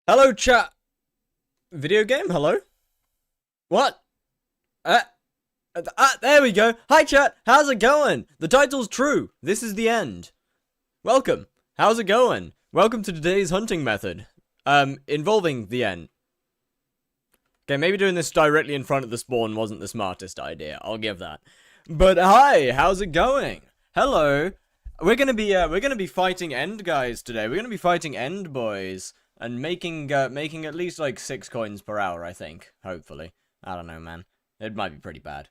Hello, chat. Video game? Hello? What? There we go. Hi, chat. How's it going? The title's true. This is the end. Welcome. How's it going? Welcome to today's hunting method. Involving the end. Okay, maybe doing this directly in front of the spawn wasn't the smartest idea. I'll give that. But hi, how's it going? Hello. We're gonna be fighting end guys today. We're gonna be fighting end boys. And making at least like 6 coins per hour, I think. Hopefully. I don't know, man. It might be pretty bad.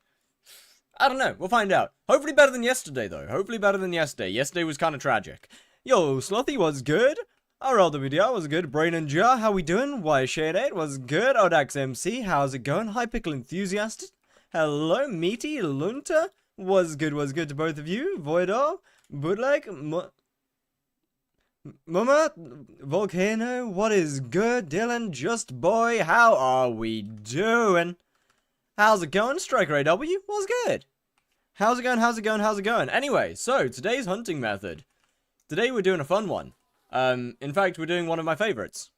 I don't know. We'll find out. Hopefully better than yesterday, though. Hopefully better than yesterday. Yesterday was kind of tragic. Yo, Slothy was good. RLWDR was good. Brain and Jar, how we doing? Why Shade 8 was good. Odax MC, how's it going? Hypixel Enthusiast. Hello, Meaty Lunta. Was good to both of you. Voidor. Bootleg. Mama, Volcano, what is good? Dylan, Just Boy, how are we doing? How's it going? Striker AW, what's good? How's it going? Anyway, so, today's hunting method. Today we're doing a fun one. In fact, we're doing one of my favorites.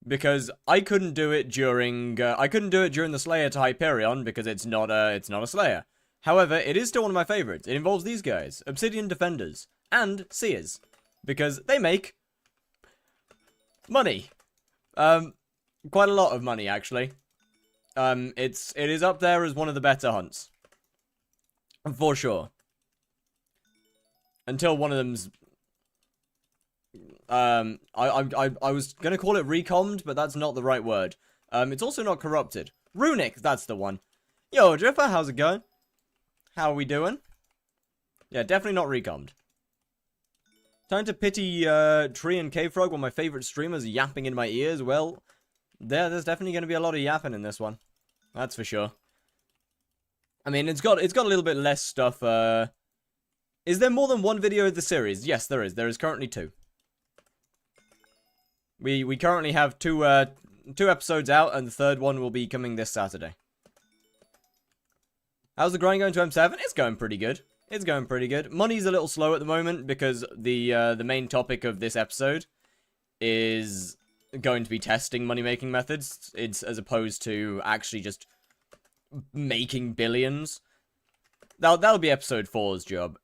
Because I couldn't do it during the Slayer to Hyperion because it's not a Slayer. However, it is still one of my favorites. It involves these guys, Obsidian Defenders. And Seers, because they make money. Quite a lot of money, actually. It is up there as one of the better hunts. For sure. Until one of them's... I was gonna call it recommed, but that's not the right word. It's also not corrupted. Runic, that's the one. Yo, Jeffa, how's it going? How are we doing? Yeah, definitely not recommed. Time to pity Tree and K-Frog, one of my favorite streamers, yapping in my ears. Well, there's definitely going to be a lot of yapping in this one. That's for sure. I mean, it's got a little bit less stuff. Is there more than one video of the series? Yes, there is. There is currently 2. We currently have two episodes out, and the third one will be coming this Saturday. How's the grind going to M7? It's going pretty good. It's going pretty good. Money's a little slow at the moment because the main topic of this episode is going to be testing money-making methods. It's as opposed to actually just making billions. That'll be episode 4's job.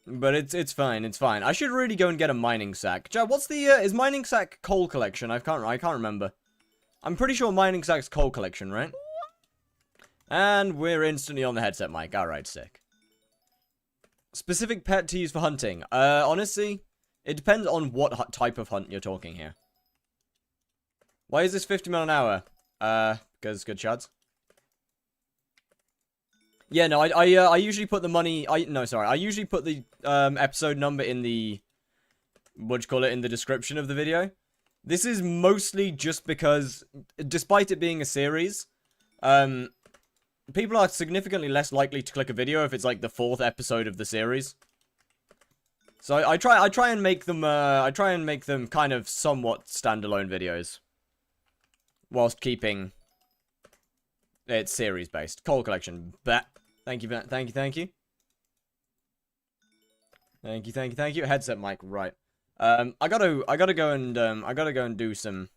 But it's fine. It's fine. I should really go and get a mining sack. Chad, what's the is mining sack coal collection? I can't remember. I'm pretty sure mining sack's coal collection, right? And we're instantly on the headset mic. All right, sick. Specific pet to use for hunting. Honestly, it depends on what type of hunt you're talking here. Why is this 50 mile an hour? Because good shots. Yeah, no, I usually put the money. I usually put the episode number in the in the description of the video. This is mostly just because, despite it being a series, people are significantly less likely to click a video if it's like the 4th episode of the series. So I try and make them kind of somewhat standalone videos, whilst keeping it series based. Coal collection. Thank you. Headset mic, right. I gotta go and do some.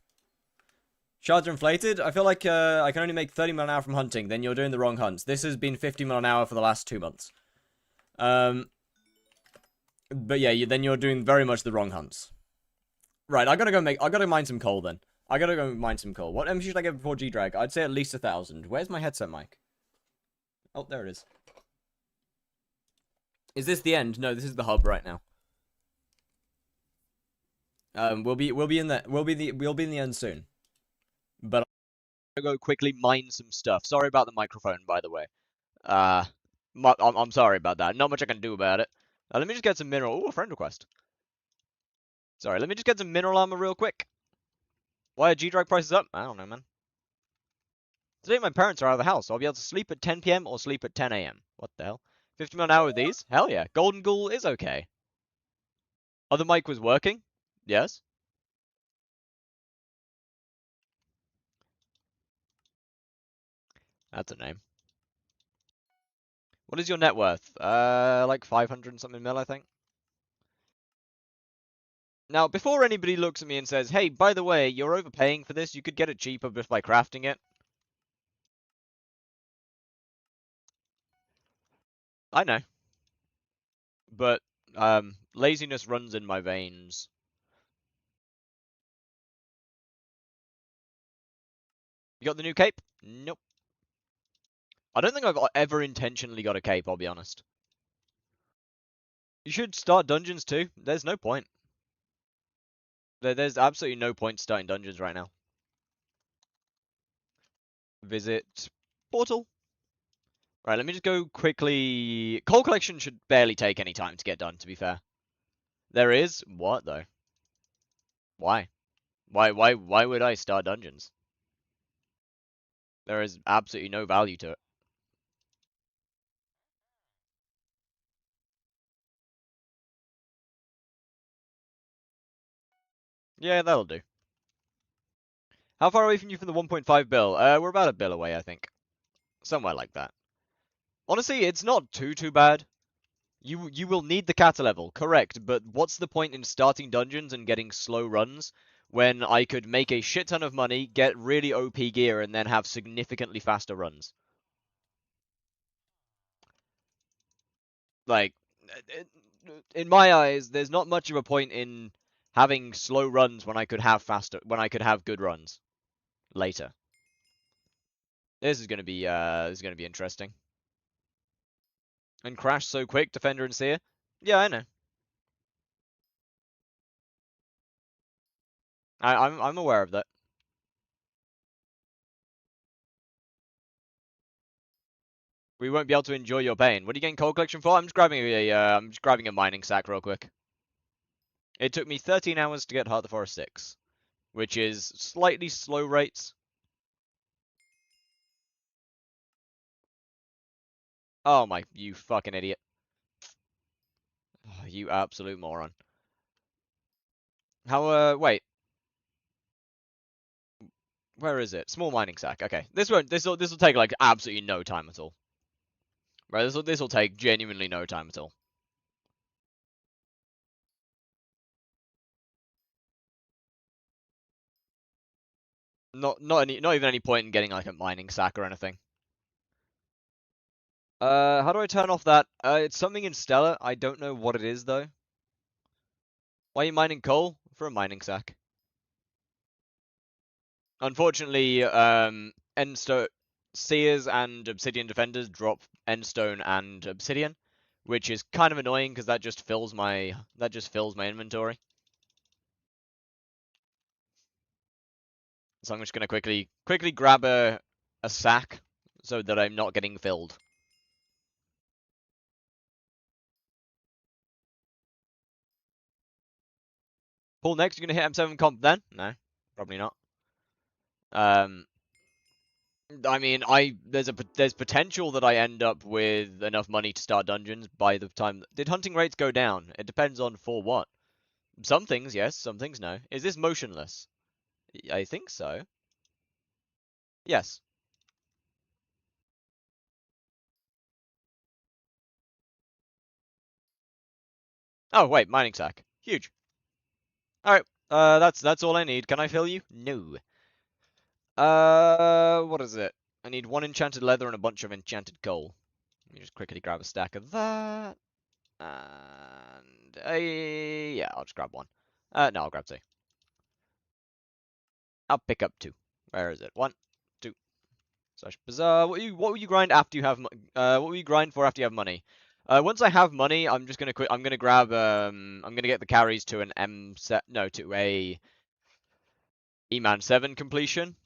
Shards are inflated. I feel like I can only make 30 mile an hour from hunting. Then you're doing the wrong hunts. This has been 50 mile an hour for the last 2 months. But yeah, then you're doing very much the wrong hunts. Right, I gotta mine some coal then. I gotta go mine some coal. What MC should I get before G-Drag? I'd say at least 1,000. Where's my headset mic? Oh, there it is. Is this the end? No, this is the hub right now. We'll be in the end soon. But I'm gonna go quickly mine some stuff. Sorry about the microphone, by the way. I'm sorry about that. Not much I can do about it. Let me just get some mineral. Ooh, a friend request. Sorry, let me just get some mineral armor real quick. Why are G-Drag prices up? I don't know, man. Today my parents are out of the house, so I'll be able to sleep at 10 PM or sleep at 10 AM. What the hell? 50 mile an hour with these? Hell yeah. Golden Ghoul is okay. Other mic was working? Yes. That's a name. What is your net worth? Like 500 and something mil, I think. Now, before anybody looks at me and says, hey, by the way, you're overpaying for this, you could get it cheaper just by crafting it. I know. But, laziness runs in my veins. You got the new cape? Nope. I don't think I've ever intentionally got a cape, I'll be honest. You should start dungeons too. There's no point. There's absolutely no point starting dungeons right now. Visit portal. Right, let me just go quickly. Coal collection should barely take any time to get done, to be fair. There is? What, though? Why? Why would I start dungeons? There is absolutely no value to it. Yeah, that'll do. How far away from you from the 1.5 bill? We're about a bill away, I think. Somewhere like that. Honestly, it's not too bad. You will need the kata level, correct, but what's the point in starting dungeons and getting slow runs when I could make a shit ton of money, get really OP gear, and then have significantly faster runs? Like, in my eyes, there's not much of a point in having slow runs when I could have good runs later. This is gonna be interesting. And crash so quick, Defender and Seer. Yeah, I know. I'm aware of that. We won't be able to enjoy your pain. What are you getting coal collection for? I'm just grabbing a mining sack real quick. It took me 13 hours to get Heart of the Forest 6, which is slightly slow rates. Oh my, you fucking idiot. Oh, you absolute moron. Wait. Where is it? Small mining sack. Okay. This'll take like absolutely no time at all. Right, this'll take genuinely no time at all. Not even any point in getting like a mining sack or anything. How do I turn off that? It's something in Stellar. I don't know what it is though. Why are you mining coal? For a mining sack. Unfortunately, Endstone Seers and Obsidian Defenders drop Endstone and Obsidian, which is kind of annoying because that just fills my inventory. So I'm just gonna quickly grab a sack so that I'm not getting filled. Paul, next you're gonna hit M7 comp then? No, probably not. I mean, there's potential that I end up with enough money to start dungeons by the time. Did hunting rates go down? It depends on for what. Some things yes, some things no. Is this motionless? I think so. Yes. Oh wait, mining sack. Huge. All right. That's all I need. Can I fill you? No. What is it? I need 1 enchanted leather and a bunch of enchanted coal. Let me just quickly grab a stack of that. And yeah, I'll just grab 1. No, I'll grab 2. I'll pick up 2. Where is it? 1, 2. Slash bazaar. What will you grind after you have what will you grind for after you have money? Once I have money, I'm just gonna quit. I'm gonna grab I'm gonna get the carries to an M set no to a E-Man 7 completion,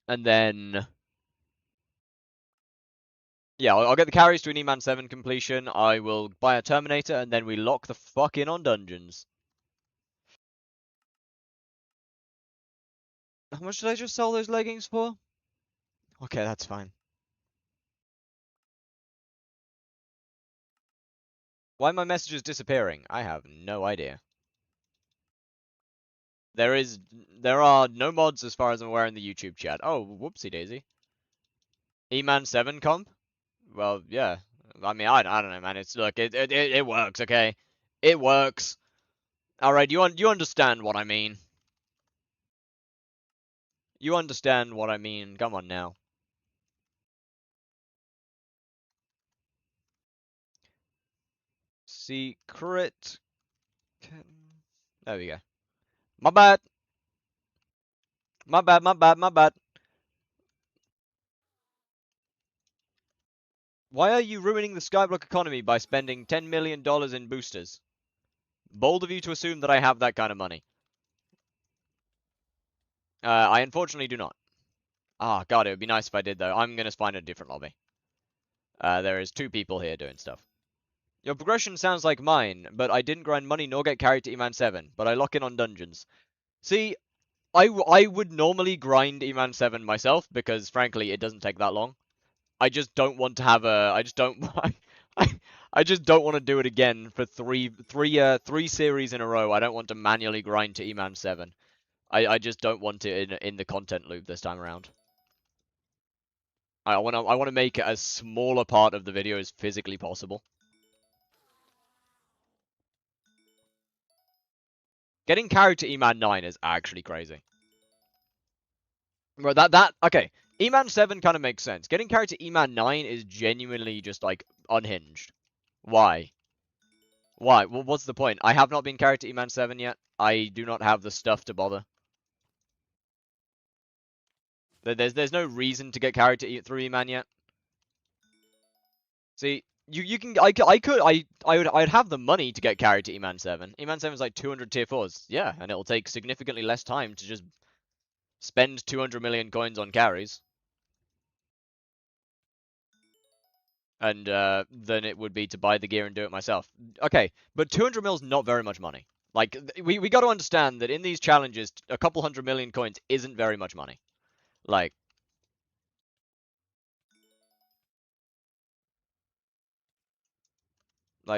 and then yeah, I'll get the carries to an E-Man 7 completion. I will buy a Terminator, and then we lock the fuck in on dungeons. How much did I just sell those leggings for? Okay, that's fine. Why are my messages disappearing? I have no idea. There are no mods as far as I'm aware in the YouTube chat. Oh, whoopsie daisy. E-Man 7 comp? Well, yeah. I mean, I don't know, man. It's look, it works, okay? It works. Alright, you understand what I mean. You understand what I mean. Come on now. Secret... There we go. My bad. My bad, my bad, my bad. Why are you ruining the skyblock economy by spending $10 million in boosters? Bold of you to assume that I have that kind of money. I unfortunately do not. Ah, God, it would be nice if I did, though. I'm going to find a different lobby. There is 2 people here doing stuff. Your progression sounds like mine, but I didn't grind money nor get carried to E-Man 7, but I lock in on dungeons. See, I would normally grind E-Man 7 myself, because frankly, it doesn't take that long. I just don't want to have a, I just don't, I just don't want to do it again for three series in a row. I don't want to manually grind to E-Man 7. I just don't want it in the content loop this time around. I want to make it as small a part of the video as physically possible. Getting carried to E-Man 9 is actually crazy. Bro, okay. E-Man 7 kind of makes sense. Getting carried to E-Man 9 is genuinely just, like, unhinged. Why? Why? Well, what's the point? I have not been carried to E-Man 7 yet. I do not have the stuff to bother. There's no reason to get carried to through E-Man yet. See, you can I'd have the money to get carried to E-Man 7. E-Man 7 is like 200 tier 4s. Yeah, and it'll take significantly less time to just spend 200 million coins on carries. And than it would be to buy the gear and do it myself. Okay, but 200 mil is not very much money. Like, we got to understand that in these challenges, a couple 100 million coins isn't very much money. Like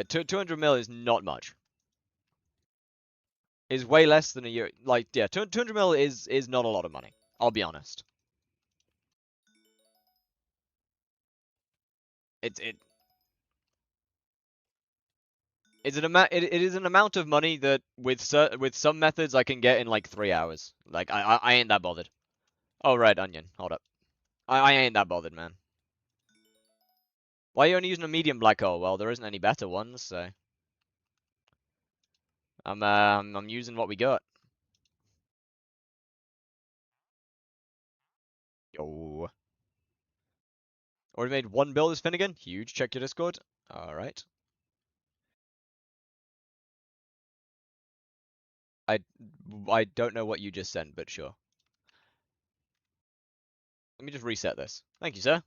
200 mil is not much. Is way less than a year. Like, yeah, 200 mil is not a lot of money. I'll be honest. It is an amount of money that with some methods I can get in like 3 hours. Like I ain't that bothered. Oh right, onion. Hold up. I ain't that bothered, man. Why are you only using a medium black hole? Well, there isn't any better ones, so I'm using what we got. Yo. Already made 1 build as Finnegan. Huge. Check your Discord. All right. I I don't know what you just sent, but sure. Let me just reset this. Thank you, sir.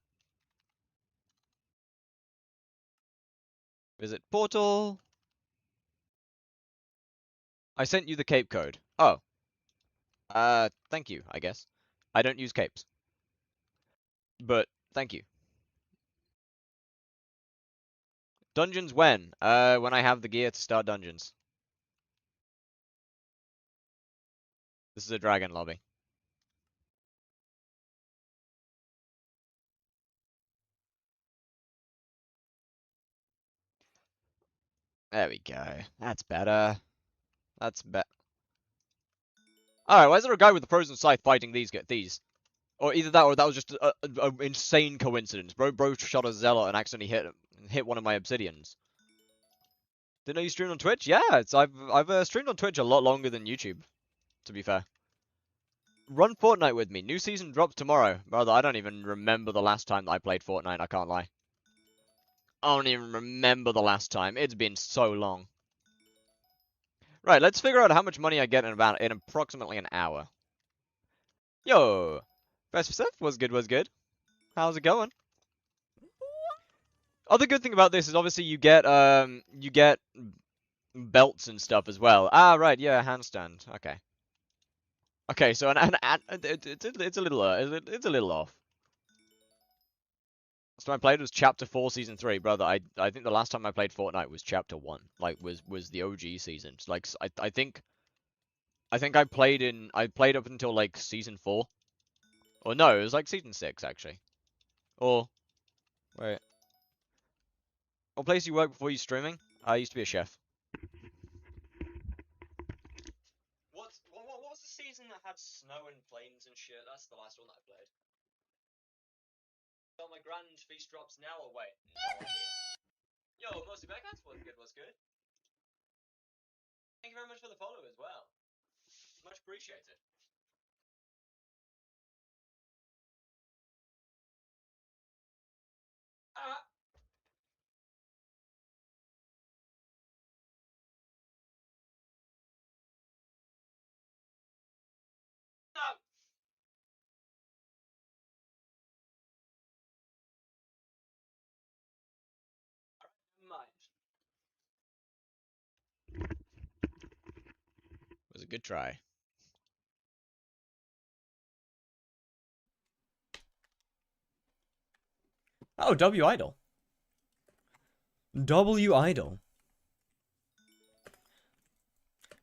Visit portal. I sent you the cape code. Oh. Thank you, I guess. I don't use capes. But thank you. Dungeons when? When I have the gear to start dungeons. This is a dragon lobby. There we go. That's better. That's better. Alright, why is there a guy with a frozen scythe fighting these? Or either that or that was just a insane coincidence. Bro shot a zealot and accidentally hit one of my obsidians. Didn't know you streamed on Twitch? Yeah, I've streamed on Twitch a lot longer than YouTube, to be fair. Run Fortnite with me. New season drops tomorrow. Brother, I don't even remember the last time that I played Fortnite, I can't lie. I don't even remember the last time. It's been so long. Right, let's figure out how much money I get in approximately an hour. Yo! Best for Seth? Was good. How's it going? Other good thing about this is obviously you get belts and stuff as well. Ah, right, yeah, handstand. Okay. Okay, so it's a little off. Last time I played was Chapter 4, Season 3, brother. I think the last time I played Fortnite was Chapter 1, like was the OG season. Like I think I played up until like Season 4, or no, it was like Season 6 actually. Or wait, what place you work before you streaming? I used to be a chef. snow and plains and shit. That's the last one that I played. So my grand feast drops now or wait? No idea. Yo, mostly backhands. What's good? What's good? Thank you very much for the follow as well. Much appreciated. Ah. No. Alright, never mind. It was a good try. Oh, W Idol. W Idol.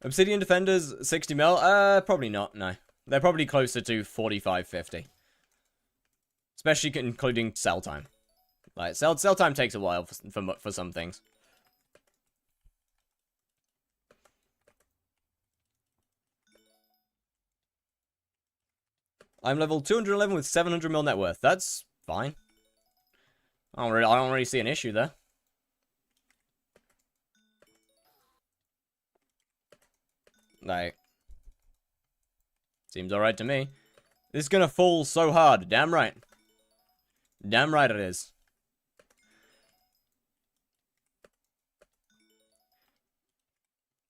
Obsidian Defenders, 60 mil? Probably not, no. They're probably closer to 45, 50. Especially including cell time. Like, cell time takes a while for some things. I'm level 211 with 700 mil net worth. That's fine. I don't really see an issue there. Like, seems alright to me. This is gonna fall so hard. Damn right. Damn right it is.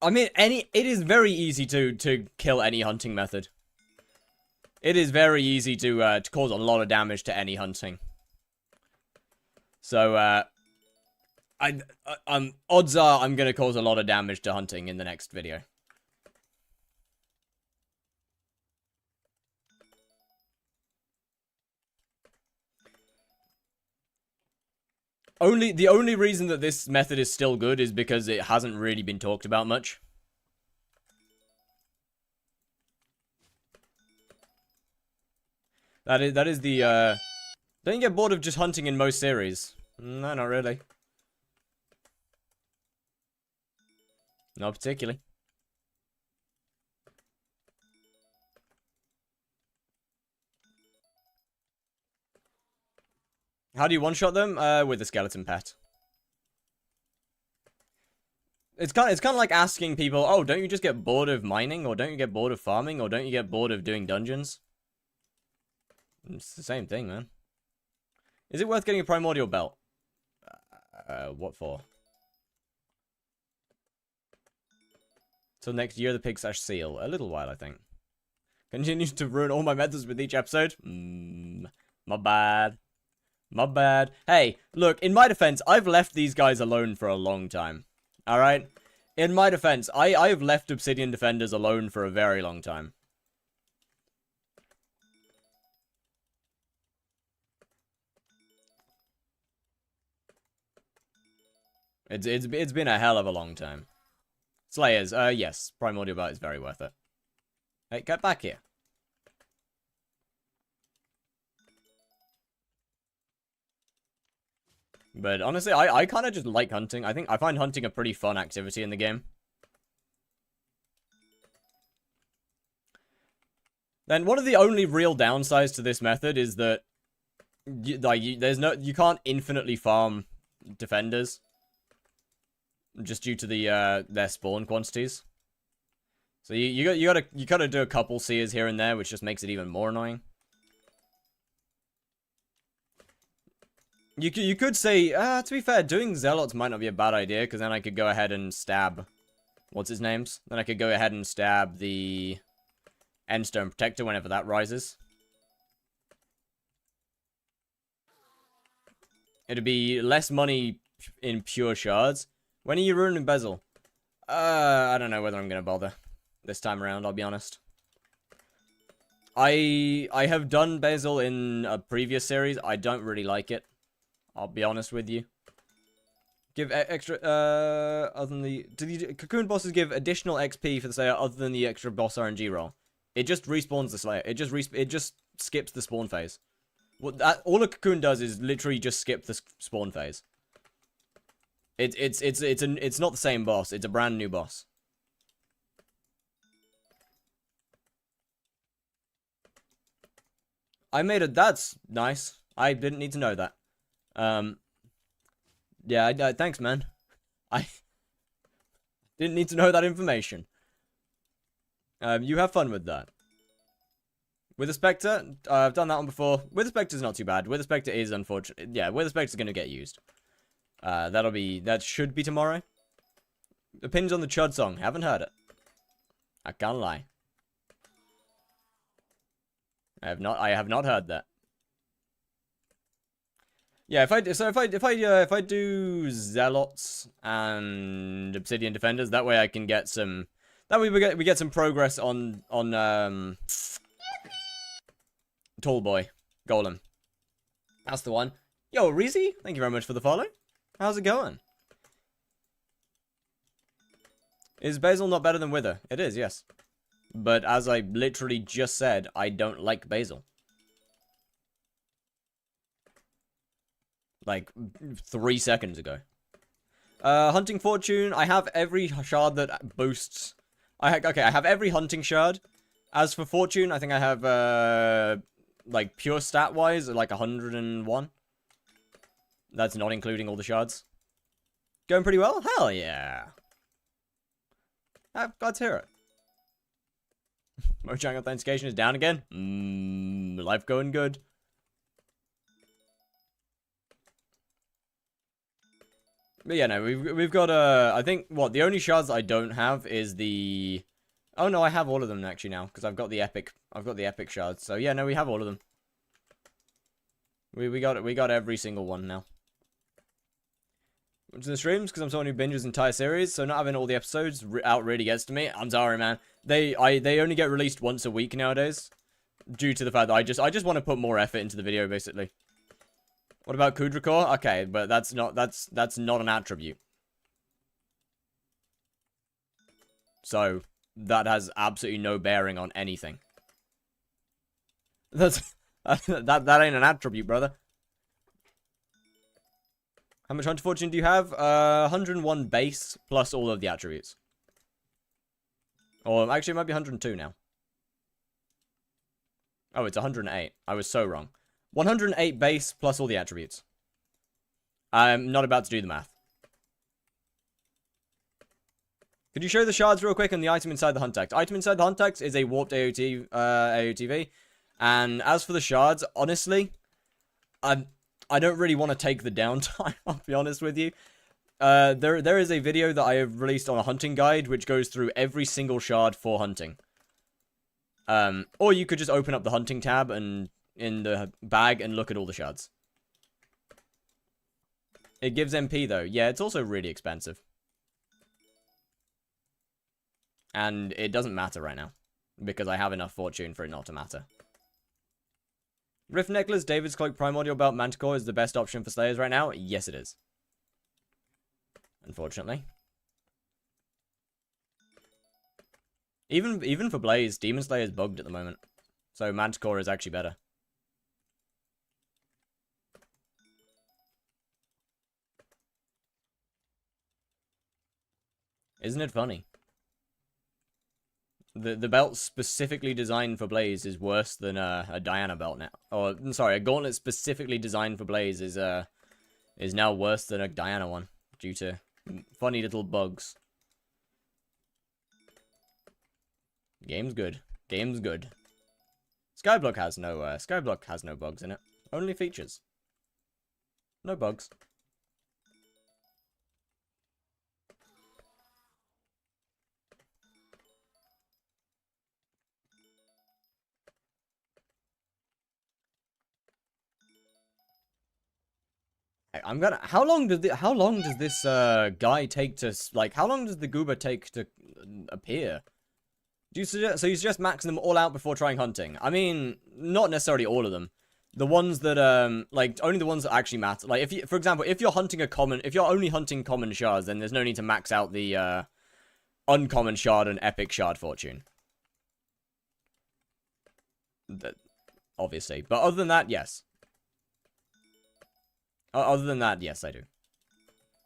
I mean, it is very easy to kill any hunting method. It is very easy to cause a lot of damage to any hunting. So, odds are I'm gonna cause a lot of damage to hunting in the next video. The only reason that this method is still good is because it hasn't really been talked about much. That is the, don't you get bored of just hunting in most series? No, not really. Not particularly. How do you one-shot them? With a skeleton pet. It's kind of like asking people, oh, don't you just get bored of mining? Or don't you get bored of farming? Or don't you get bored of doing dungeons? It's the same thing, man. Is it worth getting a primordial belt? What for? Till next year, the pig/seal. A little while, I think. Continues to ruin all my methods with each episode? My bad. My bad. Hey, look, in my defense, I've left these guys alone for a long time. Alright? In my defense, I've left Obsidian Defenders alone for a very long time. It's been a hell of a long time. Slayers, yes, Primordial Belt is very worth it. Hey, get back here. But honestly, I kind of just like hunting. I find hunting a pretty fun activity in the game. Then one of the only real downsides to this method is that you can't infinitely farm defenders just due to their spawn quantities. So you gotta do a couple seers here and there, which just makes it even more annoying. You could say, to be fair, doing Zealots might not be a bad idea, because then I could go ahead and stab... What's his names? Then I could go ahead and stab the Endstone Protector whenever that rises. It'd be less money in pure shards. When are you ruining Bezel? I don't know whether I'm going to bother this time around, I'll be honest. I have done Bezel in a previous series. I don't really like it. I'll be honest with you. Give extra, other than the... Do the Cocoon bosses give additional XP for the Slayer other than the extra boss RNG roll? It just respawns the Slayer. It just skips the spawn phase. All a Cocoon does is literally just skip the spawn phase. It's not the same boss. It's a brand new boss. I made it. That's nice. I didn't need to know that. Yeah, thanks, man. I didn't need to know that information. You have fun with that. With the Spectre, I've done that one before. With the Spectre's not too bad. With the Spectre is unfortunate. Yeah, with the Spectre's gonna get used. That should be tomorrow. Opinions on the Chud song. Haven't heard it. I can't lie. I have not heard that. Yeah, if I do Zealots and Obsidian Defenders, that way I can get some. That way we get some progress on Tallboy Golem. That's the one. Yo, Reezy, thank you very much for the follow. How's it going? Is Basil not better than Wither? It is, yes. But as I literally just said, I don't like Basil. Like 3 seconds ago. Hunting Fortune. I have every shard that boosts. I have every hunting shard. As for Fortune, I think I have like pure stat wise, like 101. That's not including all the shards. Going pretty well. Hell yeah. Glad to hear it. Mojang authentication is down again. Life going good. But yeah, no, we've got I think the only shards that I don't have is the. Oh no, I have all of them actually now because I've got the epic shards. So yeah, no, we have all of them. We got every single one now. To the streams because I'm someone who binges entire series, so not having all the episodes out really gets to me. I'm sorry, man. They only get released once a week nowadays, due to the fact that I just want to put more effort into the video, basically. What about Kudrakor? Okay, but that's not an attribute. So that has absolutely no bearing on anything. That ain't an attribute, brother. How much Hunter Fortune do you have? 101 base plus all of the attributes. Or actually, it might be 102 now. Oh, it's 108. I was so wrong. 108 base plus all the attributes. I'm not about to do the math. Could you show the shards real quick and the item inside the hunt text? Item inside the hunt text is a warped AOTV. And as for the shards, honestly, I don't really want to take the downtime, I'll be honest with you. There is a video that I have released on a hunting guide, which goes through every single shard for hunting. Or you could just open up the hunting tab and in the bag and look at all the shards. It gives MP though. Yeah, it's also really expensive. And it doesn't matter right now, because I have enough fortune for it not to matter. Rift Necklace, David's Cloak, Primordial Belt, Manticore is the best option for Slayers right now? Yes, it is. Unfortunately. Even for Blaze, Demon Slayer is bugged at the moment. So Manticore is actually better. Isn't it funny? The belt specifically designed for Blaze is worse than a Diana belt now. Or sorry, a gauntlet specifically designed for Blaze is now worse than a Diana one due to funny little bugs. Game's good. Game's good. Skyblock has no bugs in it. Only features. No bugs. I'm gonna. How long does this guy take to how long does the goober take to appear? Do you suggest you suggest maxing them all out before trying hunting? I mean, not necessarily all of them. The ones that only the ones that actually matter. Like if you, for example, if you're only hunting common shards, then there's no need to max out the uncommon shard and epic shard fortune. Obviously, but other than that, yes. Other than that, yes, I do.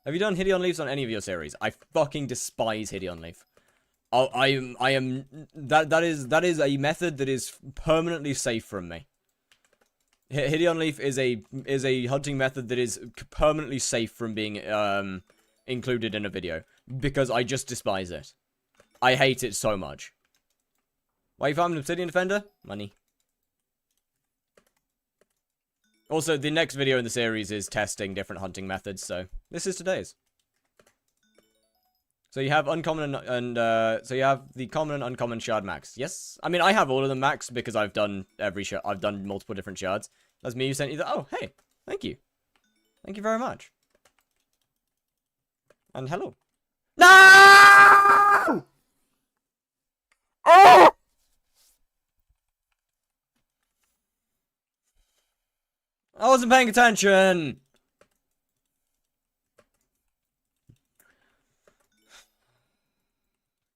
Have you done Hideon Leafs on any of your series? I fucking despise Hideon Leaf. That is a method that is permanently safe from me. Hideon Leaf is a hunting method that is permanently safe from being included in a video because I just despise it. I hate it so much. Why you farming Obsidian Defender? Money. Also, the next video in the series is testing different hunting methods, so this is today's. So you have uncommon and so you have the common and uncommon shard max. Yes, I mean I have all of them max because I've done I've done multiple different shards. That's me who sent you the. Oh, hey, thank you very much. And hello. No! Oh! I wasn't paying attention.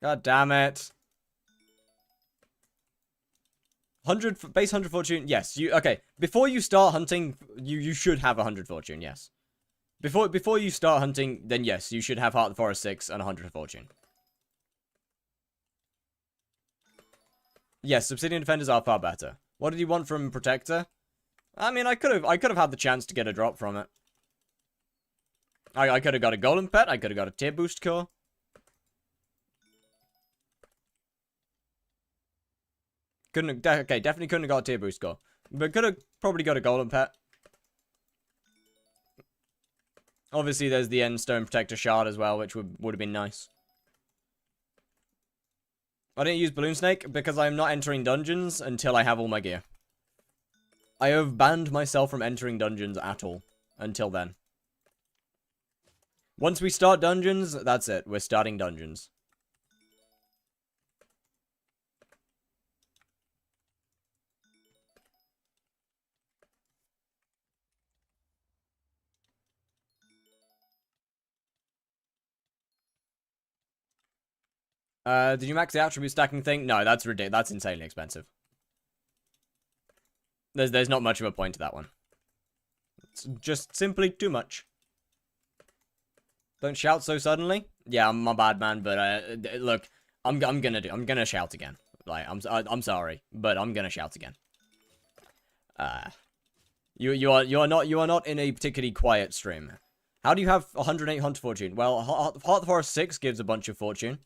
God damn it. 100 fortune. Yes, okay. Before you start hunting, you should have 100 fortune. Yes. Before you start hunting, then yes, you should have Heart of the Forest 6 and 100 fortune. Yes, Obsidian Defenders are far better. What did you want from Protector? I mean, I could have had the chance to get a drop from it. I could have got a Golem Pet. I could have got a tier boost core. Okay, definitely couldn't have got a tier boost core. But could have probably got a Golem Pet. Obviously, there's the Endstone Protector Shard as well, which would have been nice. I didn't use Balloon Snake because I'm not entering dungeons until I have all my gear. I have banned myself from entering dungeons at all until then. Once we start dungeons, that's it. We're starting dungeons. Did you max the attribute stacking thing? No, that's ridiculous. That's insanely expensive. There's not much of a point to that one. It's just simply too much. Don't shout so suddenly. Yeah, I'm my bad, man. But look, I'm gonna shout again. Like I'm sorry, but I'm gonna shout again. You are not in a particularly quiet stream. How do you have 108 Hunter Fortune? Well, Heart of the Forest 6 gives a bunch of fortune.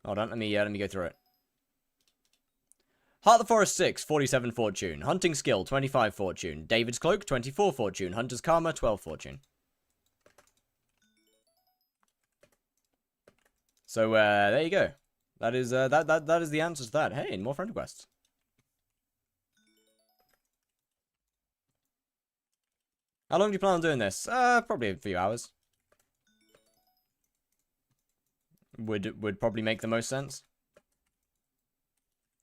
Hold on, let me go through it. Heart of the Forest 6, 47 fortune. Hunting Skill, 25 fortune. David's Cloak, 24 fortune. Hunter's Karma, 12 fortune. So, there you go. That is, that is the answer to that. Hey, more friend requests. How long do you plan on doing this? Probably a few hours. Would probably make the most sense.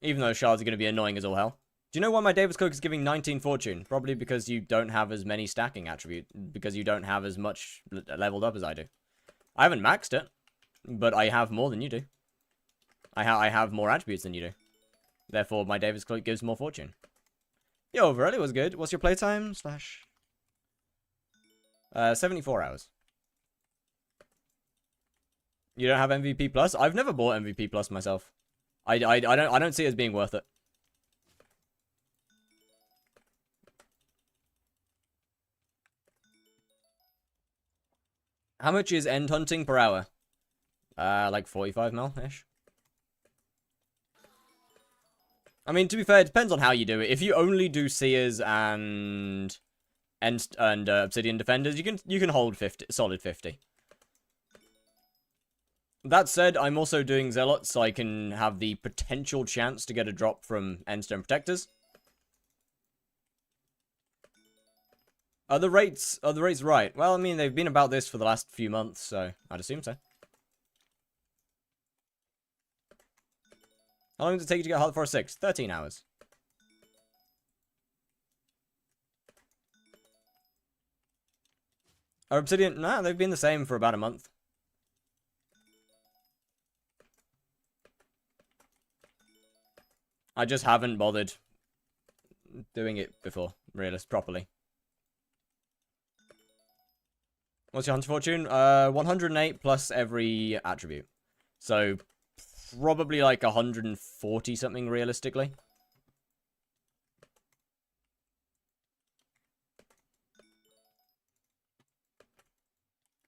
Even though shards are going to be annoying as all hell. Do you know why my David's Cloak is giving 19 fortune? Probably because you don't have as many stacking attributes. Because you don't have as much leveled up as I do. I haven't maxed it. But I have more than you do. I have more attributes than you do. Therefore, my David's Cloak gives more fortune. Yo, Varelli was good. What's your playtime? Slash... 74 hours. You don't have MVP Plus? I've never bought MVP Plus myself. I don't see it as being worth it. How much is end hunting per hour? Like 45 mil-ish. I mean, to be fair, it depends on how you do it. If you only do Seers and Obsidian Defenders, you can hold 50, solid 50. That said, I'm also doing Zealots, so I can have the potential chance to get a drop from Endstone Protectors. Are the rates right? Well, I mean, they've been about this for the last few months, so I'd assume so. How long does it take you to get Heart of the Forest 6? 13 hours. Are Obsidian... Nah, they've been the same for about a month. I just haven't bothered doing it before, properly. What's your Hunter Fortune? 108 plus every attribute. So, probably like 140 something realistically.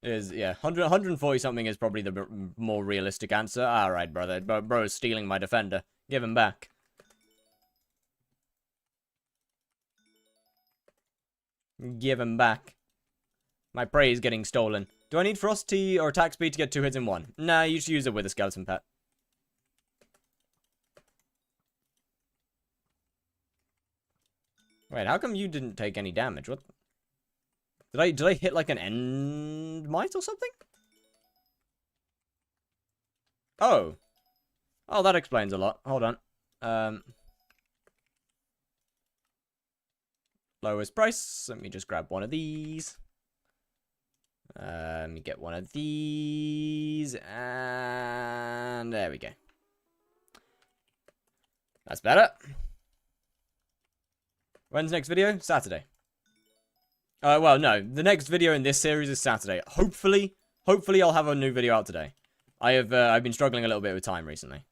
Is, yeah, 140 something is probably the more realistic answer. Alright, brother. Bro's stealing my defender. Give him back. Give him back. My prey is getting stolen. Do I need Frosty or attack speed to get 2 hits in 1? Nah, you should use it with a skeleton pet. Wait, how come you didn't take any damage? What? Did I hit like an end mite or something? Oh. Oh, that explains a lot. Hold on. Lowest price. Let me just grab one of these. Let me get one of these. And there we go. That's better. When's the next video? Saturday. Well, no. The next video in this series is Saturday. Hopefully I'll have a new video out today. I've been struggling a little bit with time recently.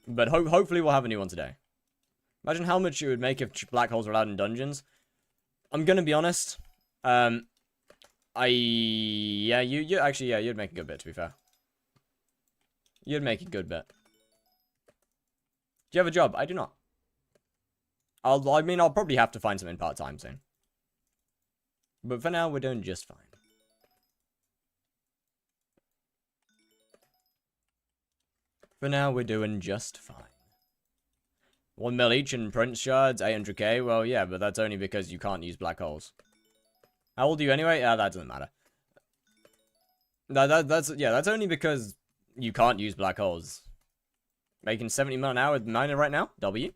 But hopefully we'll have a new one today. Imagine how much it would make if black holes were allowed in dungeons. I'm gonna be honest. Yeah, you'd make a good bit, to be fair. You'd make a good bit. Do you have a job? I do not. I'll probably have to find something part-time soon. But for now, we're doing just fine. For now, we're doing just fine. 1 mil each in Prince Shards, 800k. Well, yeah, but that's only because you can't use black holes. How old are you anyway? That doesn't matter. No, that's only because you can't use black holes. Making 70 mil an hour with miner right now? W.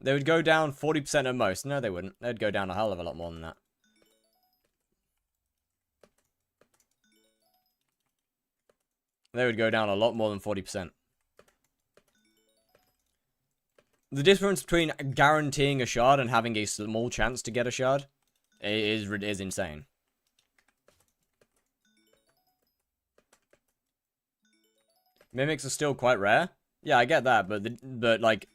They would go down 40% at most. No, they wouldn't. They'd go down a hell of a lot more than that. They would go down a lot more than 40%. The difference between guaranteeing a shard and having a small chance to get a shard is insane. Mimics are still quite rare. Yeah, I get that, but like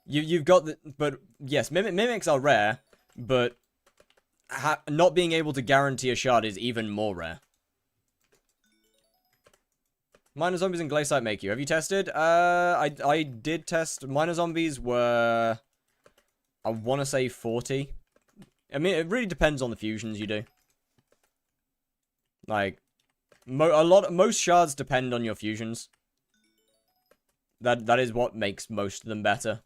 you've got the yes, mimics are rare, but not being able to guarantee a shard is even more rare. Minor zombies and glaciite make you. Have you tested? I did test. Minor zombies were, I want to say 40. I mean, it really depends on the fusions you do. Like, most shards depend on your fusions. That is what makes most of them better.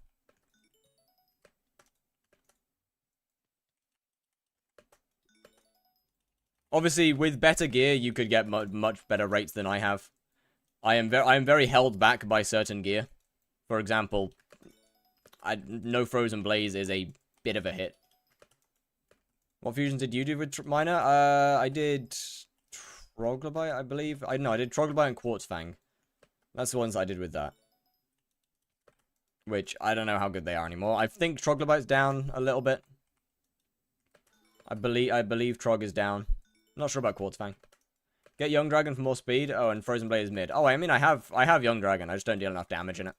Obviously, with better gear, you could get much better rates than I have. I am very held back by certain gear. For example, no Frozen Blaze is a bit of a hit. What fusions did you do with Miner? I did Troglodyte, I believe. I did Troglodyte and Quartz Fang. That's the ones I did with that. Which, I don't know how good they are anymore. I think Troglodyte's down a little bit. I believe Trog is down. Not sure about Quartz Fang. Get Young Dragon for more speed. Oh, and Frozen Blade is mid. Oh, I mean, I have Young Dragon. I just don't deal enough damage in it.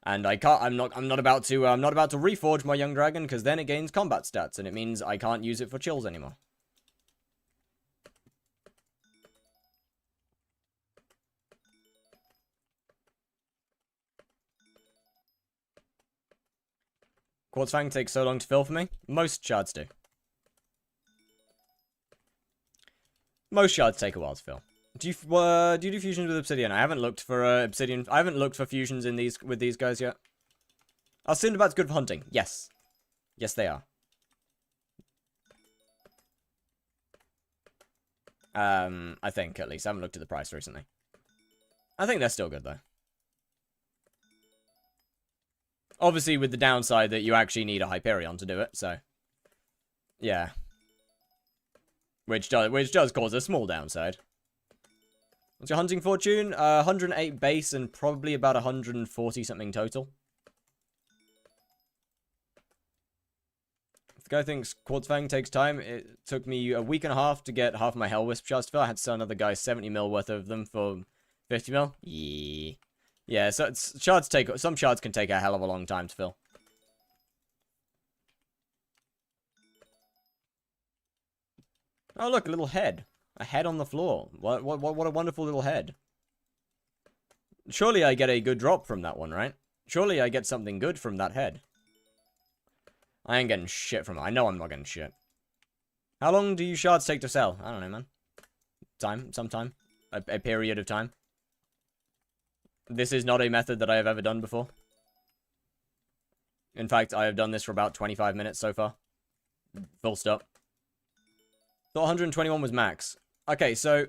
And I can't. I'm not about to reforge my Young Dragon because then it gains combat stats, and it means I can't use it for chills anymore. Quartz Fang takes so long to fill for me. Most shards do. Most shards take a while to fill. Do you do fusions with Obsidian? I haven't looked for Obsidian. I haven't looked for fusions in with these guys yet. Cinderbat's good for hunting. Yes. Yes, they are. I think, at least. I haven't looked at the price recently. I think they're still good, though. Obviously, with the downside that you actually need a Hyperion to do it, so. Yeah. Which does cause a small downside. What's your hunting fortune? 108 base and probably about 140 something total. If the guy thinks Quartz Fang takes time, it took me a week and a half to get half my Hell Wisp shards to fill. I had to sell another guy 70 mil worth of them for 50 mil. Yeah. Yeah, so some shards can take a hell of a long time to fill. Oh, look, a little head. A head on the floor. What a wonderful little head. Surely I get a good drop from that one, right? Surely I get something good from that head. I ain't getting shit from it. I know I'm not getting shit. How long do you shards take to sell? I don't know, man. Sometime. A period of time. This is not a method that I have ever done before. In fact, I have done this for about 25 minutes so far. Full stop. Thought 121 was max. Okay, so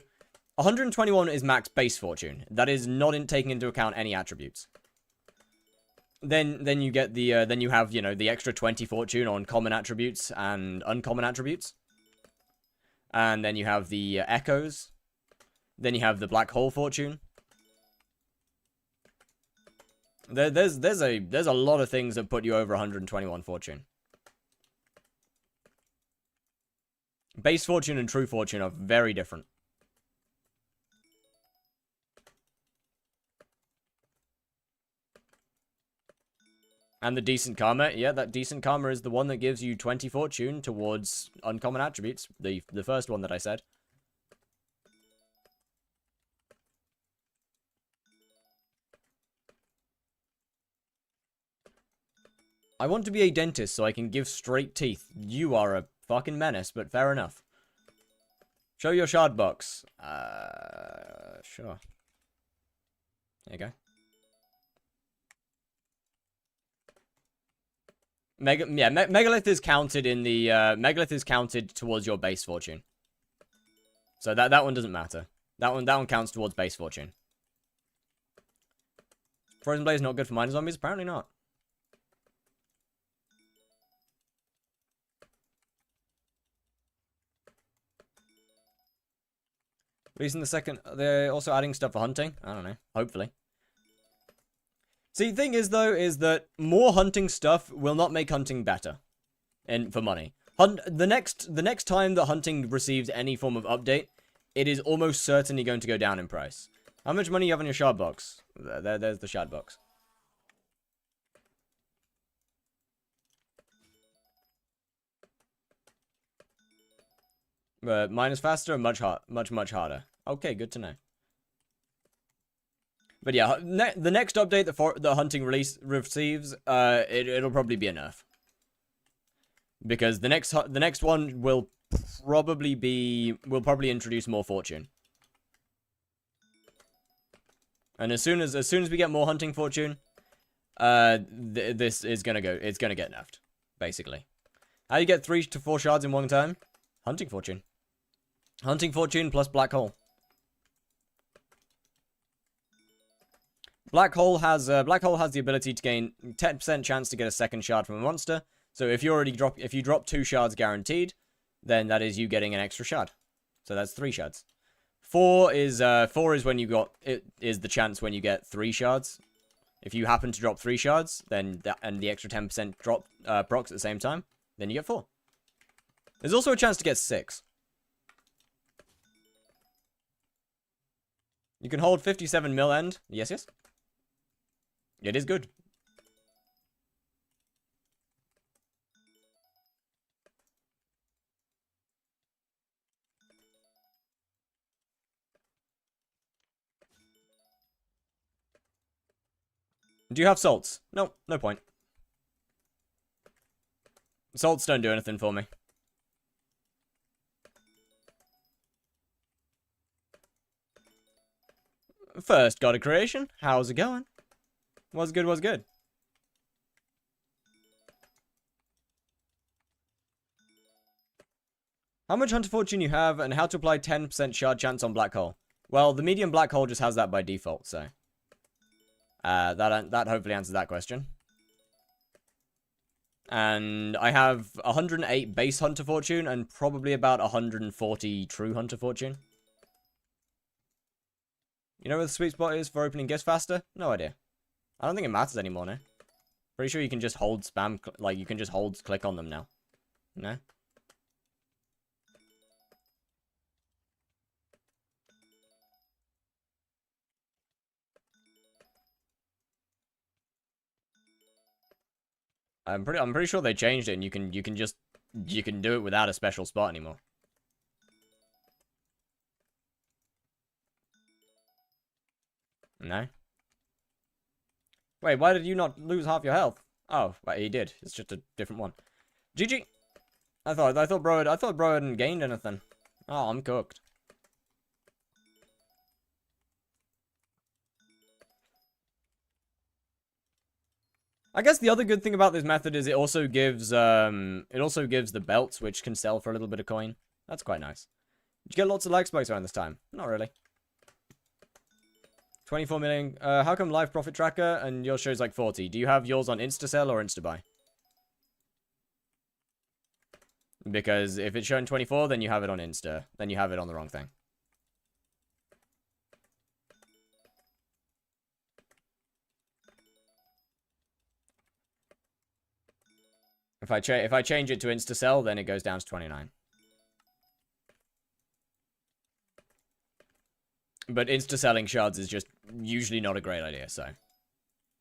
121 is max base fortune. That is not taking into account any attributes. Then you get the then you have, you know, the extra 20 fortune on common attributes and uncommon attributes. And then you have the echoes. Then you have the black hole fortune. There's a lot of things that put you over 121 fortune. Base fortune and true fortune are very different. And the decent karma, yeah, that decent karma is the one that gives you 20 fortune towards uncommon attributes. The first one that I said. I want to be a dentist so I can give straight teeth. You are a fucking menace, but fair enough. Show your shard box. Sure. There you go. Megalith is counted in the, Megalith is counted towards your base fortune. So that one doesn't matter. That one counts towards base fortune. Frozen Blade is not good for minor zombies? Apparently not. Releasing the second, they're also adding stuff for hunting. I don't know. Hopefully. See, the thing is, though, is that more hunting stuff will not make hunting better. For money. The next time that hunting receives any form of update, it is almost certainly going to go down in price. How much money you have on your shard box? There's the shard box. Mine is faster and much harder. Okay, good to know. But yeah, the next update the hunting receives, it'll probably be a nerf. Because the next one will probably introduce more fortune. And as soon as we get more hunting fortune, it's gonna get nerfed, basically. How you get 3 to 4 shards in one time? Hunting fortune. Hunting fortune plus black hole. Black hole has the ability to gain 10% chance to get a second shard from a monster. So if you drop 2 shards guaranteed, then that is you getting an extra shard. So that's 3 shards. 4 is when is the chance when you get 3 shards. If you happen to drop 3 shards, then and the extra 10% drop procs at the same time, then you get 4. There's also a chance to get 6. You can hold 57 mil end. Yes, yes. It is good. Do you have salts? No, no point. Salts don't do anything for me. First God of Creation, how's it going? What's good, what's good? How much Hunter Fortune you have, and how to apply 10% shard chance on Black Hole? Well, the medium Black Hole just has that by default, so... that hopefully answers that question. And I have 108 base Hunter Fortune, and probably about 140 true Hunter Fortune. You know where the sweet spot is for opening gifts faster? No idea. I don't think it matters anymore now. Pretty sure you can just hold spam, like, you can just hold click on them now. No? I'm pretty sure they changed it and you can do it without a special spot anymore. No? Wait, why did you not lose half your health? Oh, well, he did. It's just a different one. GG! I thought bro hadn't gained anything. Oh, I'm cooked. I guess the other good thing about this method is it also gives the belts, which can sell for a little bit of coin. That's quite nice. Did you get lots of like spikes around this time? Not really. 24 million. How come live profit tracker and yours shows like 40? Do you have yours on InstaSell or InstaBuy? Because if it's showing 24, then you have it on Insta. Then you have it on the wrong thing. If I change it to InstaSell, then it goes down to 29. But insta-selling shards is just usually not a great idea, so.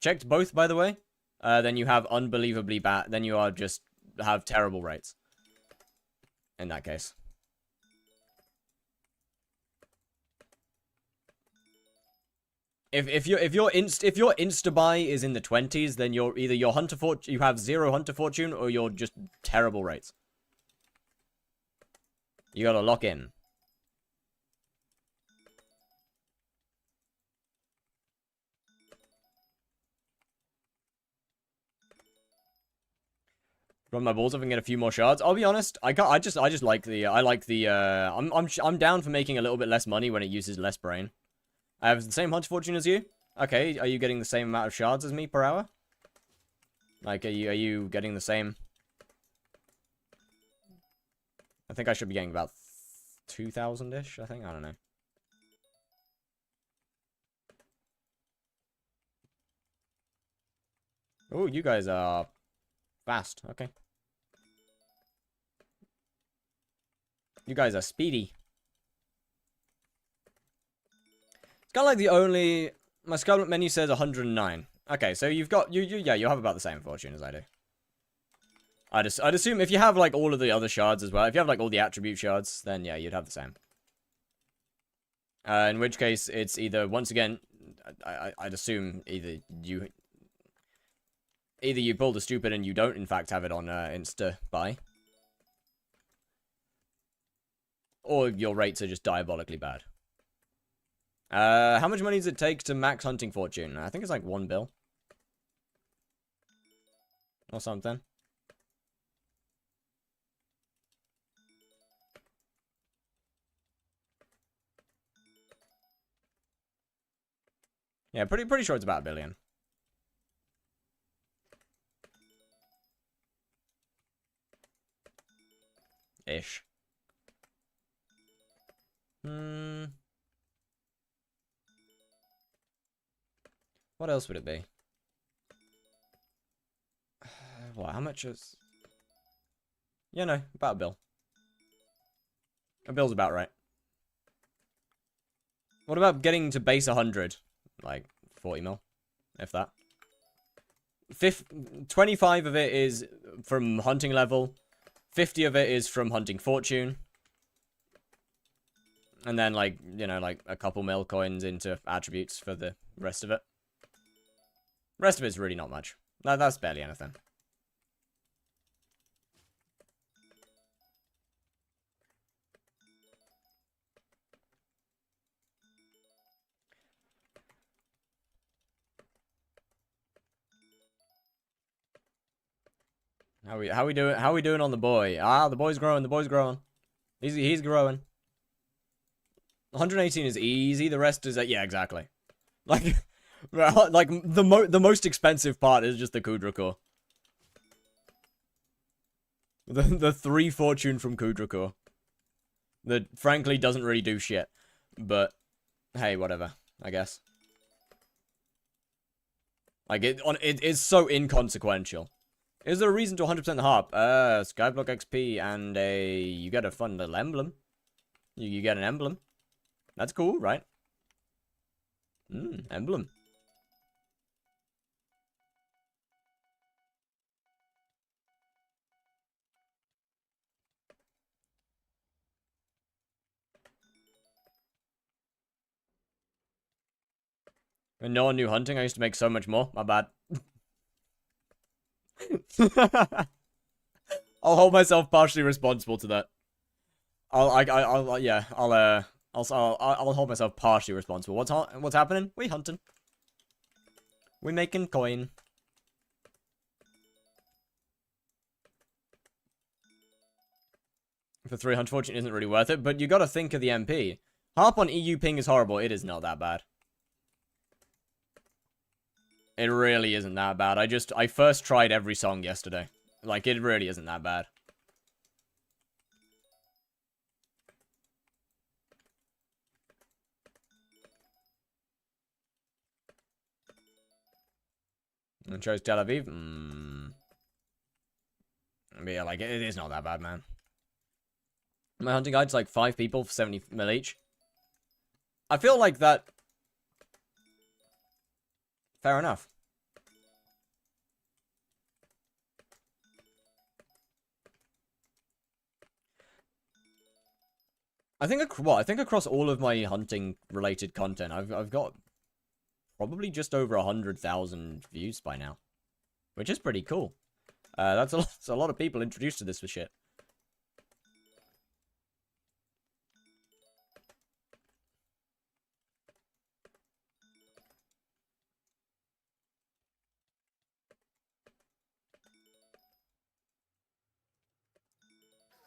Checked both, by the way. Then you have unbelievably bad. Then you are just have terrible rates. In that case. If your insta-buy is in the 20s, then you're either you have 0 hunter fortune or you're just terrible rates. You gotta lock in. Run my balls up and get a few more shards. I'll be honest, I just like the I'm down for making a little bit less money when it uses less brain. I have the same hunter fortune as you. Okay, are you getting the same amount of shards as me per hour? Like, are you getting the same? I think I should be getting about 2,000-ish, I think. I don't know. Oh, you guys are fast. Okay. You guys are speedy. It's kind of like the only... My skyblock menu says 109. Okay, so you've got... Yeah, you have about the same fortune as I do. I'd assume if you have, like, all of the other shards as well, if you have, like, all the attribute shards, then, yeah, you'd have the same. In which case, it's either, once again, I'd assume either you pull the stupid and you don't, in fact, have it on Insta-buy. Or your rates are just diabolically bad. How much money does it take to max hunting fortune? I think it's like 1 bill. Or something. Yeah, pretty sure it's about 1 billion. Ish. What else would it be? What, how much is... Yeah, no, about 1 bill. 1 bill's about right. What about getting to base 100? Like, 40 mil, if that. 25 of it is from hunting level. 50 of it is from hunting fortune. And then, like, you know, like, a couple mil coins into attributes for the rest of it. The rest of it's really not much. That's barely anything. How we doing on the boy? Ah, the boy's growing, He's growing. 118 is easy, the rest is yeah, exactly. Like like the most expensive part is just the Kudra core. The 3 fortune from Kudra core. That frankly doesn't really do shit. But hey, whatever, I guess. Like it is so inconsequential. Is there a reason to 100% the harp? Skyblock XP and you get a fun little emblem. You get an emblem. That's cool, right? Emblem. And no one knew hunting. I used to make so much more. My bad. I'll hold myself partially responsible to that. I'll hold myself partially responsible. What's happening? We hunting. We making coin. For 300, fortune isn't really worth it, but you gotta think of the MP. Harp on EU ping is horrible. It is not that bad. It really isn't that bad. I first tried every song yesterday. Like, it really isn't that bad. And chose Tel Aviv. But yeah, like, it is not that bad, man. My hunting guide's like 5 people for 70 mil each. I feel like that... Fair enough. I think across all of my hunting related content, I've got probably just over 100,000 views by now, which is pretty cool. That's a lot of people introduced to this for shit.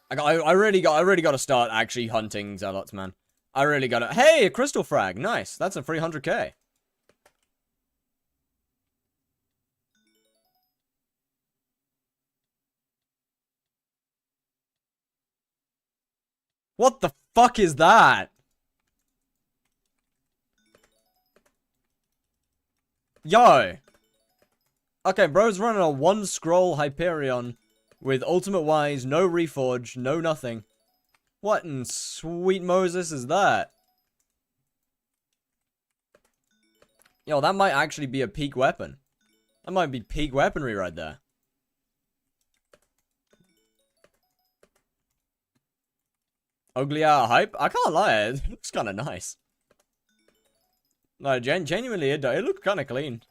I really got to start actually hunting zealots, man. I really got to. Hey, a crystal frag, nice. That's a 300k. What the fuck is that? Yo. Okay, bro's running a 1-scroll Hyperion with Ultimate Wise, no Reforge, no nothing. What in sweet Moses is that? Yo, that might actually be a peak weapon. That might be peak weaponry right there. Ugly out hype? I can't lie, it looks kind of nice. No, genuinely, it looks kind of clean.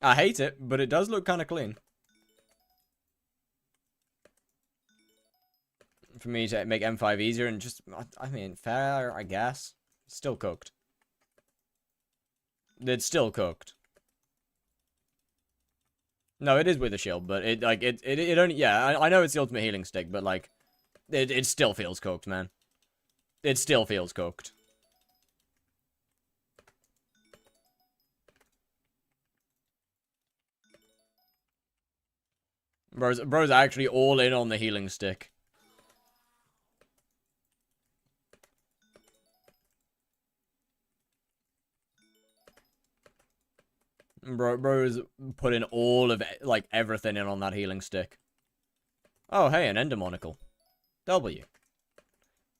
I hate it, but it does look kind of clean. For me to make M5 easier and just, I mean, fair, I guess. Still cooked. It's still cooked. No, it is with a shield, but it only, yeah, I know it's the ultimate healing stick, but like, it still feels cooked, man. It still feels cooked. Bro's actually all in on the healing stick. Bro's putting all of, like, everything in on that healing stick. Oh, hey, an endermonicle. W.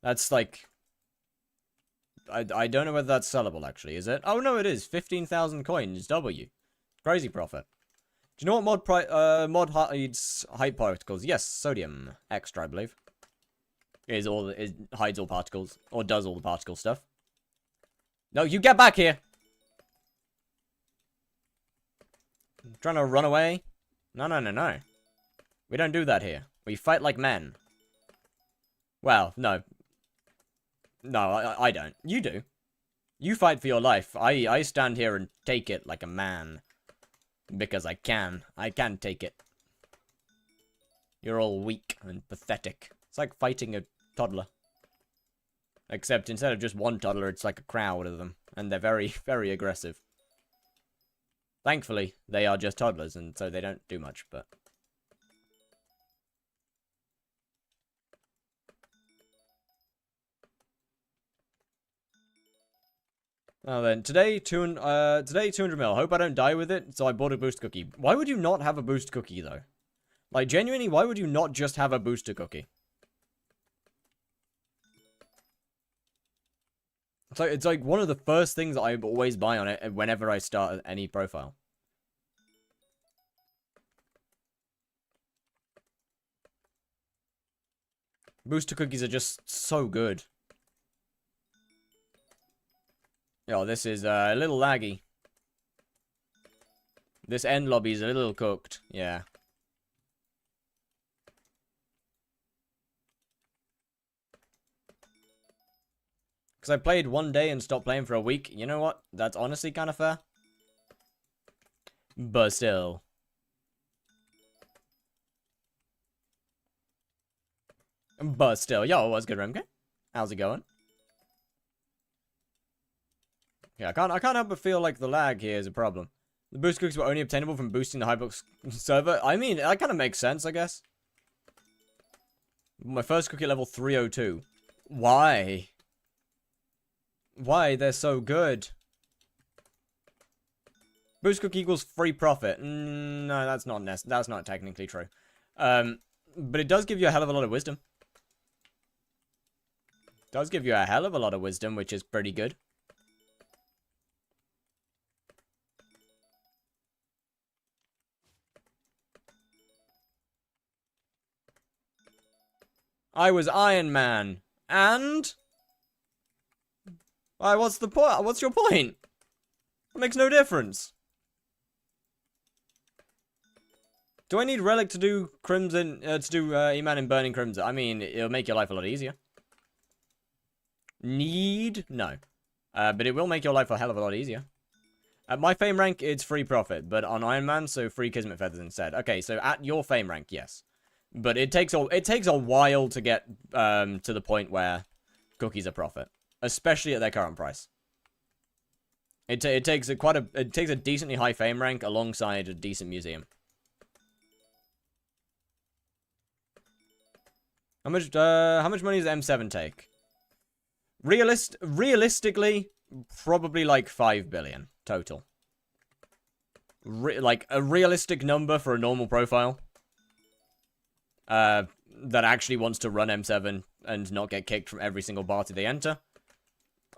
That's, like... I don't know whether that's sellable, actually, is it? Oh, no, it is. 15,000 coins, W. Crazy profit. Do you know what mod hides hype particles? Yes, sodium extra, I believe. It hides all particles, or does all the particle stuff. No, you get back here! Trying to run away? No, no, no, no. We don't do that here. We fight like men. Well, no. No, I don't. You do. You fight for your life. I stand here and take it like a man. Because I can. I can take it. You're all weak and pathetic. It's like fighting a toddler. Except instead of just one toddler, it's like a crowd of them. And they're very, very aggressive. Thankfully, they are just toddlers, and so they don't do much, but... Oh, then, today 200 mil. Hope I don't die with it, so I bought a boost cookie. Why would you not have a boost cookie, though? Like, genuinely, why would you not just have a booster cookie? It's like one of the first things that I always buy on it whenever I start any profile. Booster cookies are just so good. Oh, this is a little laggy. This end lobby is a little cooked. Yeah. Because I played one day and stopped playing for a week. You know what? That's honestly kind of fair. But still. Yo, what's good, Remke? How's it going? Yeah, I can't help but feel like the lag here is a problem. The boost cookies were only obtainable from boosting the hypixel server. I mean, that kind of makes sense, I guess. My first cookie level 302. Why? Why? They're so good. Boost cookie equals free profit. No, that's not technically true. But it does give you a hell of a lot of wisdom. It does give you a hell of a lot of wisdom, which is pretty good. I was Iron Man. And? Why, what's the point? What's your point? It makes no difference. Do I need Relic to do Crimson, E-Man in Burning Crimson? I mean, it'll make your life a lot easier. Need? No. But it will make your life a hell of a lot easier. At my fame rank, it's free profit, but on Iron Man, so free Kismet Feathers instead. Okay, so at your fame rank, yes. But it takes a while to get to the point where cookies are profit, especially at their current price. It takes a decently high fame rank alongside a decent museum. How much money does M7 take? Realistically, probably like 5 billion total. Like a realistic number for a normal profile. That actually wants to run M7 and not get kicked from every single party they enter.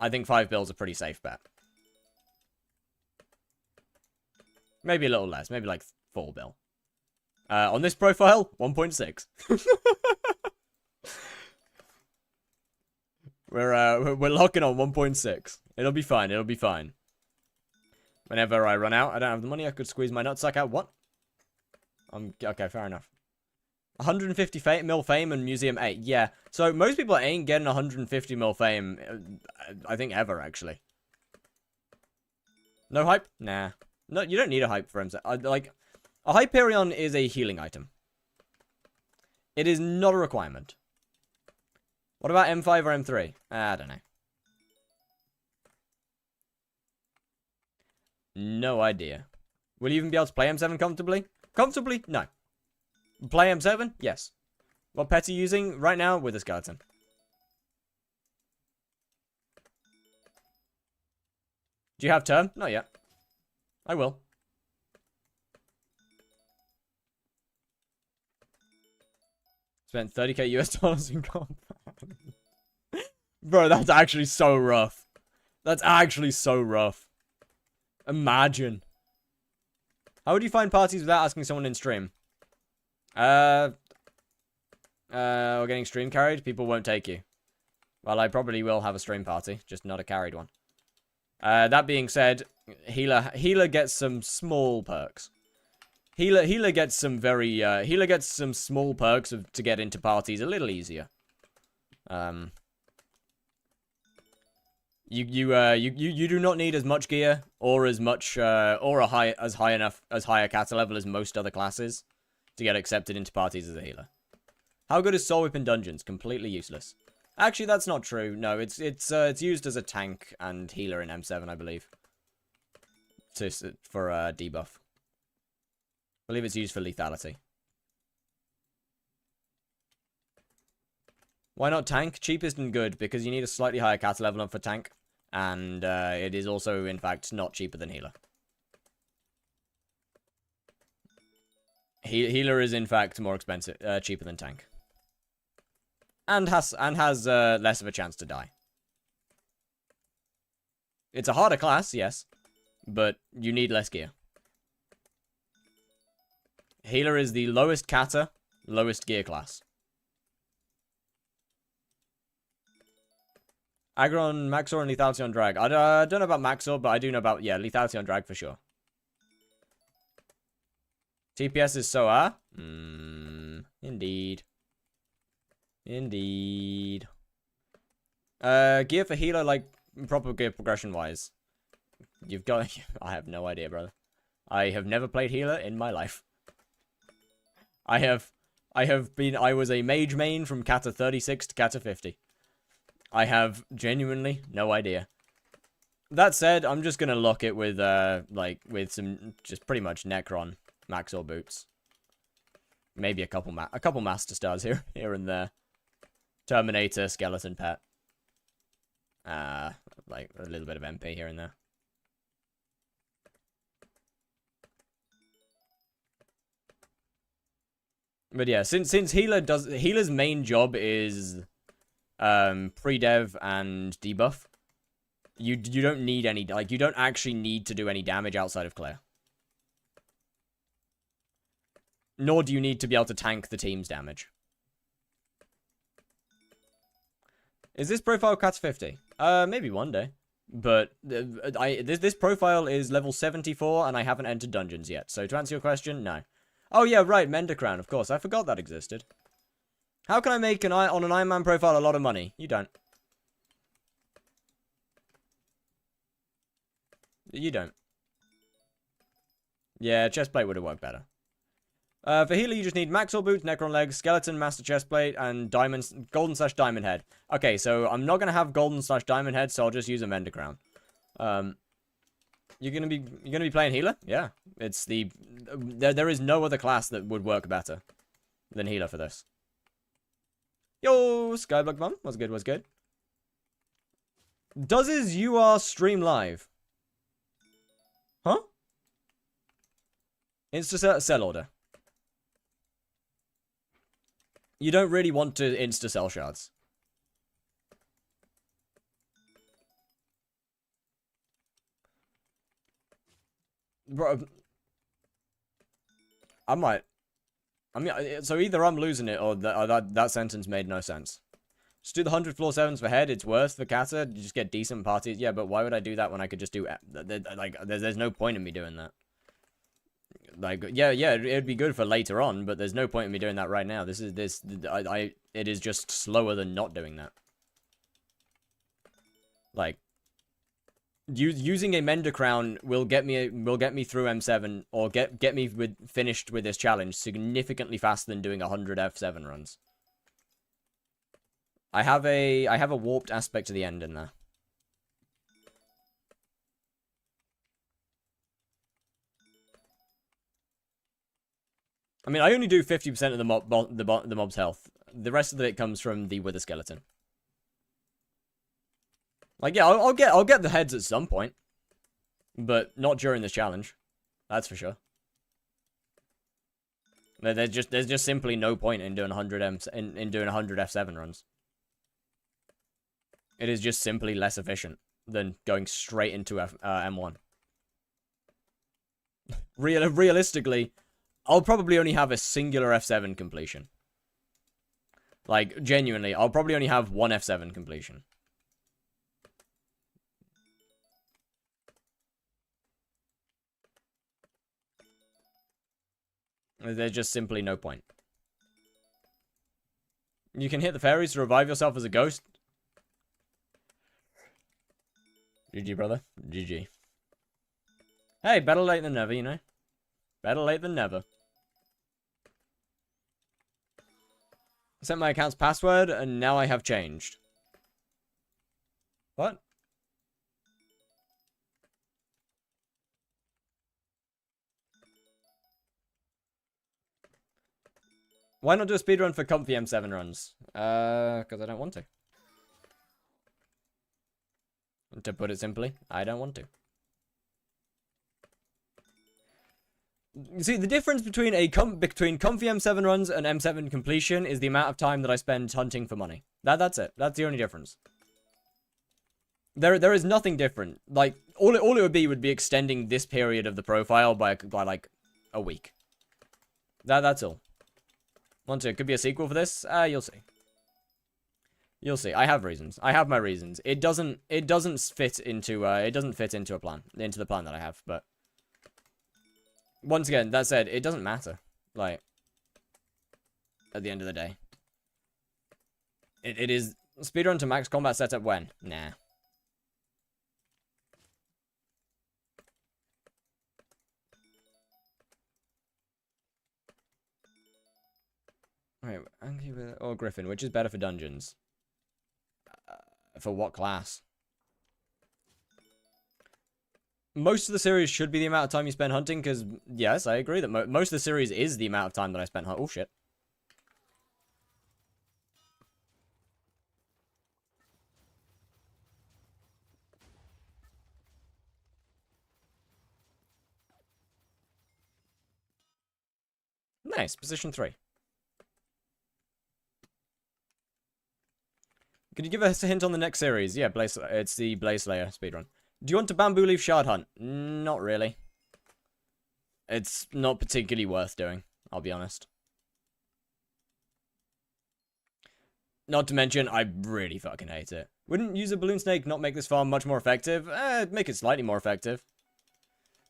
I think 5 bil's a pretty safe bet. Maybe a little less, maybe like 4 bill. On this profile, 1.6. We're locking on 1.6. It'll be fine, it'll be fine. Whenever I run out, I don't have the money, I could squeeze my nutsack out. What? Okay, fair enough. 150 mil fame and Museum 8. Yeah, so most people ain't getting 150 mil fame, I think, ever, actually. No hype? Nah. No, you don't need a hype for M7. Like, a Hyperion is a healing item. It is not a requirement. What about M5 or M3? I don't know. No idea. Will you even be able to play M7 comfortably? Comfortably? No. Play M7? Yes. What pet are you using right now? With a skeleton. Do you have term? Not yet. I will. Spent 30k US dollars in combat. Bro, that's actually so rough. That's actually so rough. Imagine. How would you find parties without asking someone in stream? Or getting stream carried? People won't take you. Well, I probably will have a stream party, just not a carried one. That being said, healer gets some small perks. Healer gets some healer gets some small perks to get into parties a little easier. You do not need as much gear or as much or a high a kata level as most other classes to get accepted into parties as a healer. How good is Soul Whip in dungeons? Completely useless. Actually, that's not true. No, it's used as a tank and healer in M7, I believe. For debuff. I believe it's used for lethality. Why not tank? Cheapest and good, because you need a slightly higher kata level for tank. And it is also, in fact, not cheaper than healer. Healer is, in fact, more expensive, cheaper than tank. And has less of a chance to die. It's a harder class, yes. But you need less gear. Healer is the lowest kata, lowest gear class. Aggron, Maxor, and Lethality on Drag. I don't know about Maxor, but I do know about, yeah, Lethality on Drag for sure. TPS is Soa. Indeed. Indeed. Gear for healer, like, proper gear progression-wise. You've got... I have no idea, brother. I have never played healer in my life. I was a mage main from Kata 36 to Kata 50. I have genuinely no idea. That said, I'm just gonna lock it with, with some, just pretty much Necron Maxor boots. Maybe a couple Master Stars here and there. Terminator, Skeleton Pet. Like, a little bit of MP here and there. But yeah, since healer's main job is pre-dev and debuff, you don't need any, like, you don't actually need to do any damage outside of clear. Nor do you need to be able to tank the team's damage. Is this profile Cats 50? Maybe one day. But this profile is level 74 and I haven't entered dungeons yet. So to answer your question, no. Oh yeah, right, Mender Crown, of course. I forgot that existed. How can I make on an Iron Man profile a lot of money? You don't. You don't. Yeah, chestplate would have worked better. For healer, you just need Maxor boots, Necron legs, skeleton, master chestplate, and golden/diamond head. Okay, so I'm not gonna have golden/diamond head, so I'll just use a Mender Crown. You're gonna be playing healer? Yeah, it's there is no other class that would work better than healer for this. Yo, skyblock mum, what's good? What's good? Does his UR stream live? Huh? Insta sell order. You don't really want to insta sell shards. Bro, I might. I mean, so either I'm losing it or that sentence made no sense. Just do the 100 floor 7s for head. It's worth for Kata. You just get decent parties. Yeah, but why would I do that when I could just do... Like, there's no point in me doing that. Like, yeah, it'd be good for later on, but there's no point in me doing that right now. It is just slower than not doing that. Like, using a Mender Crown will get me through M7 or get me finished with this challenge significantly faster than doing 100 F7 runs. I have a warped aspect to the end in there. I mean, I only do 50% of the mob's health. The rest of it comes from the Wither Skeleton. Like, yeah, I'll get the heads at some point, but not during this challenge. That's for sure. There's just simply no point in doing 100 F7 runs. It is just simply less efficient than going straight into M1. Realistically, I'll probably only have a singular F7 completion. Like, genuinely, I'll probably only have one F7 completion. There's just simply no point. You can hit the fairies to revive yourself as a ghost. GG, brother. GG. Hey, better late than never, you know? Better late than never. I set my account's password, and now I have changed. What? Why not do a speedrun for comfy M7 runs? Because I don't want to. To put it simply, I don't want to. You see, the difference between comfy M7 runs and M7 completion is the amount of time that I spend hunting for money. That's it. That's the only difference. There is nothing different. Like, all it would be extending this period of the profile by like a week. That's all. It could be a sequel for this. You'll see. You'll see. I have reasons. I have my reasons. It doesn't fit into a plan, into the plan that I have, but once again, that said, it doesn't matter. Like, at the end of the day. It is speedrun to max combat setup when? Nah. Alright, Anki or Griffin, which is better for dungeons? For what class? Most of the series should be the amount of time you spend hunting, because, yes, I agree that most of the series is the amount of time that I spent hunting. Oh, shit. Nice, position 3. Could you give us a hint on the next series? Yeah, it's the Blaze Slayer speedrun. Do you want to bamboo leaf shard hunt? Not really. It's not particularly worth doing, I'll be honest. Not to mention, I really fucking hate it. Wouldn't use a balloon snake not make this farm much more effective? Make it slightly more effective.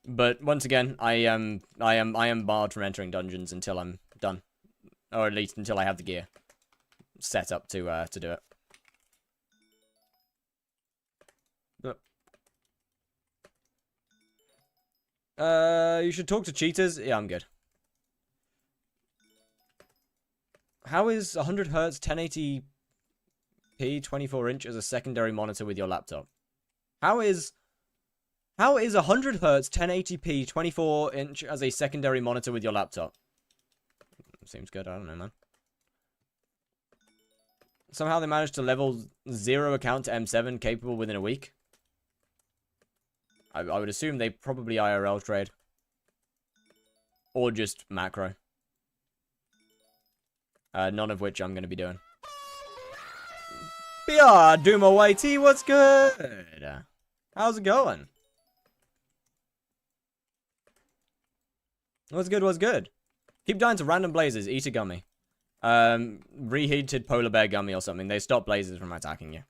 But once again, I am barred from entering dungeons until I'm done, or at least until I have the gear set up to do it. You should talk to cheaters. Yeah, I'm good. How is 100 Hz 1080p 24 inch as a secondary monitor with your laptop? How is 100 Hz 1080p 24 inch as a secondary monitor with your laptop? Seems good. I don't know, man. Somehow they managed to level 0 account to M7 capable within a week. I would assume they probably IRL trade. Or just macro. None of which I'm going to be doing. BR, Duma YT, what's good? How's it going? What's good, what's good? Keep dying to random blazes, eat a gummy. Reheated polar bear gummy or something. They stop blazes from attacking you.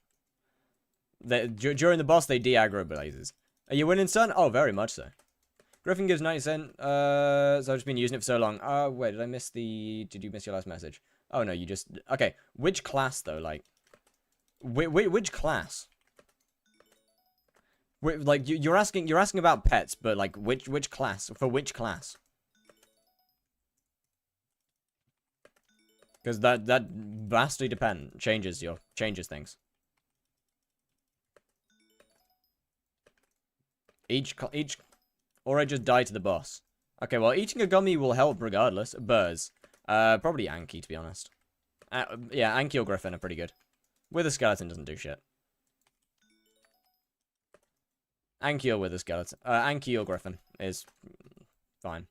During the boss, they de-aggro blazes. Are you winning, son? Oh, very much so. Griffin gives 90 cents. So I've just been using it for so long. Wait, did I miss the... Did you miss your last message? Oh, no, you just... Okay, which class, though? Like, which class? Like, you're asking about pets, but, like, which class? For which class? Because that vastly changes things. Or I just die to the boss. Okay, well, eating a gummy will help regardless. Burrs. Probably Anki, to be honest. Yeah, Anki or Griffin are pretty good. With a skeleton doesn't do shit. Anki or with a skeleton. Anki or Griffin is fine.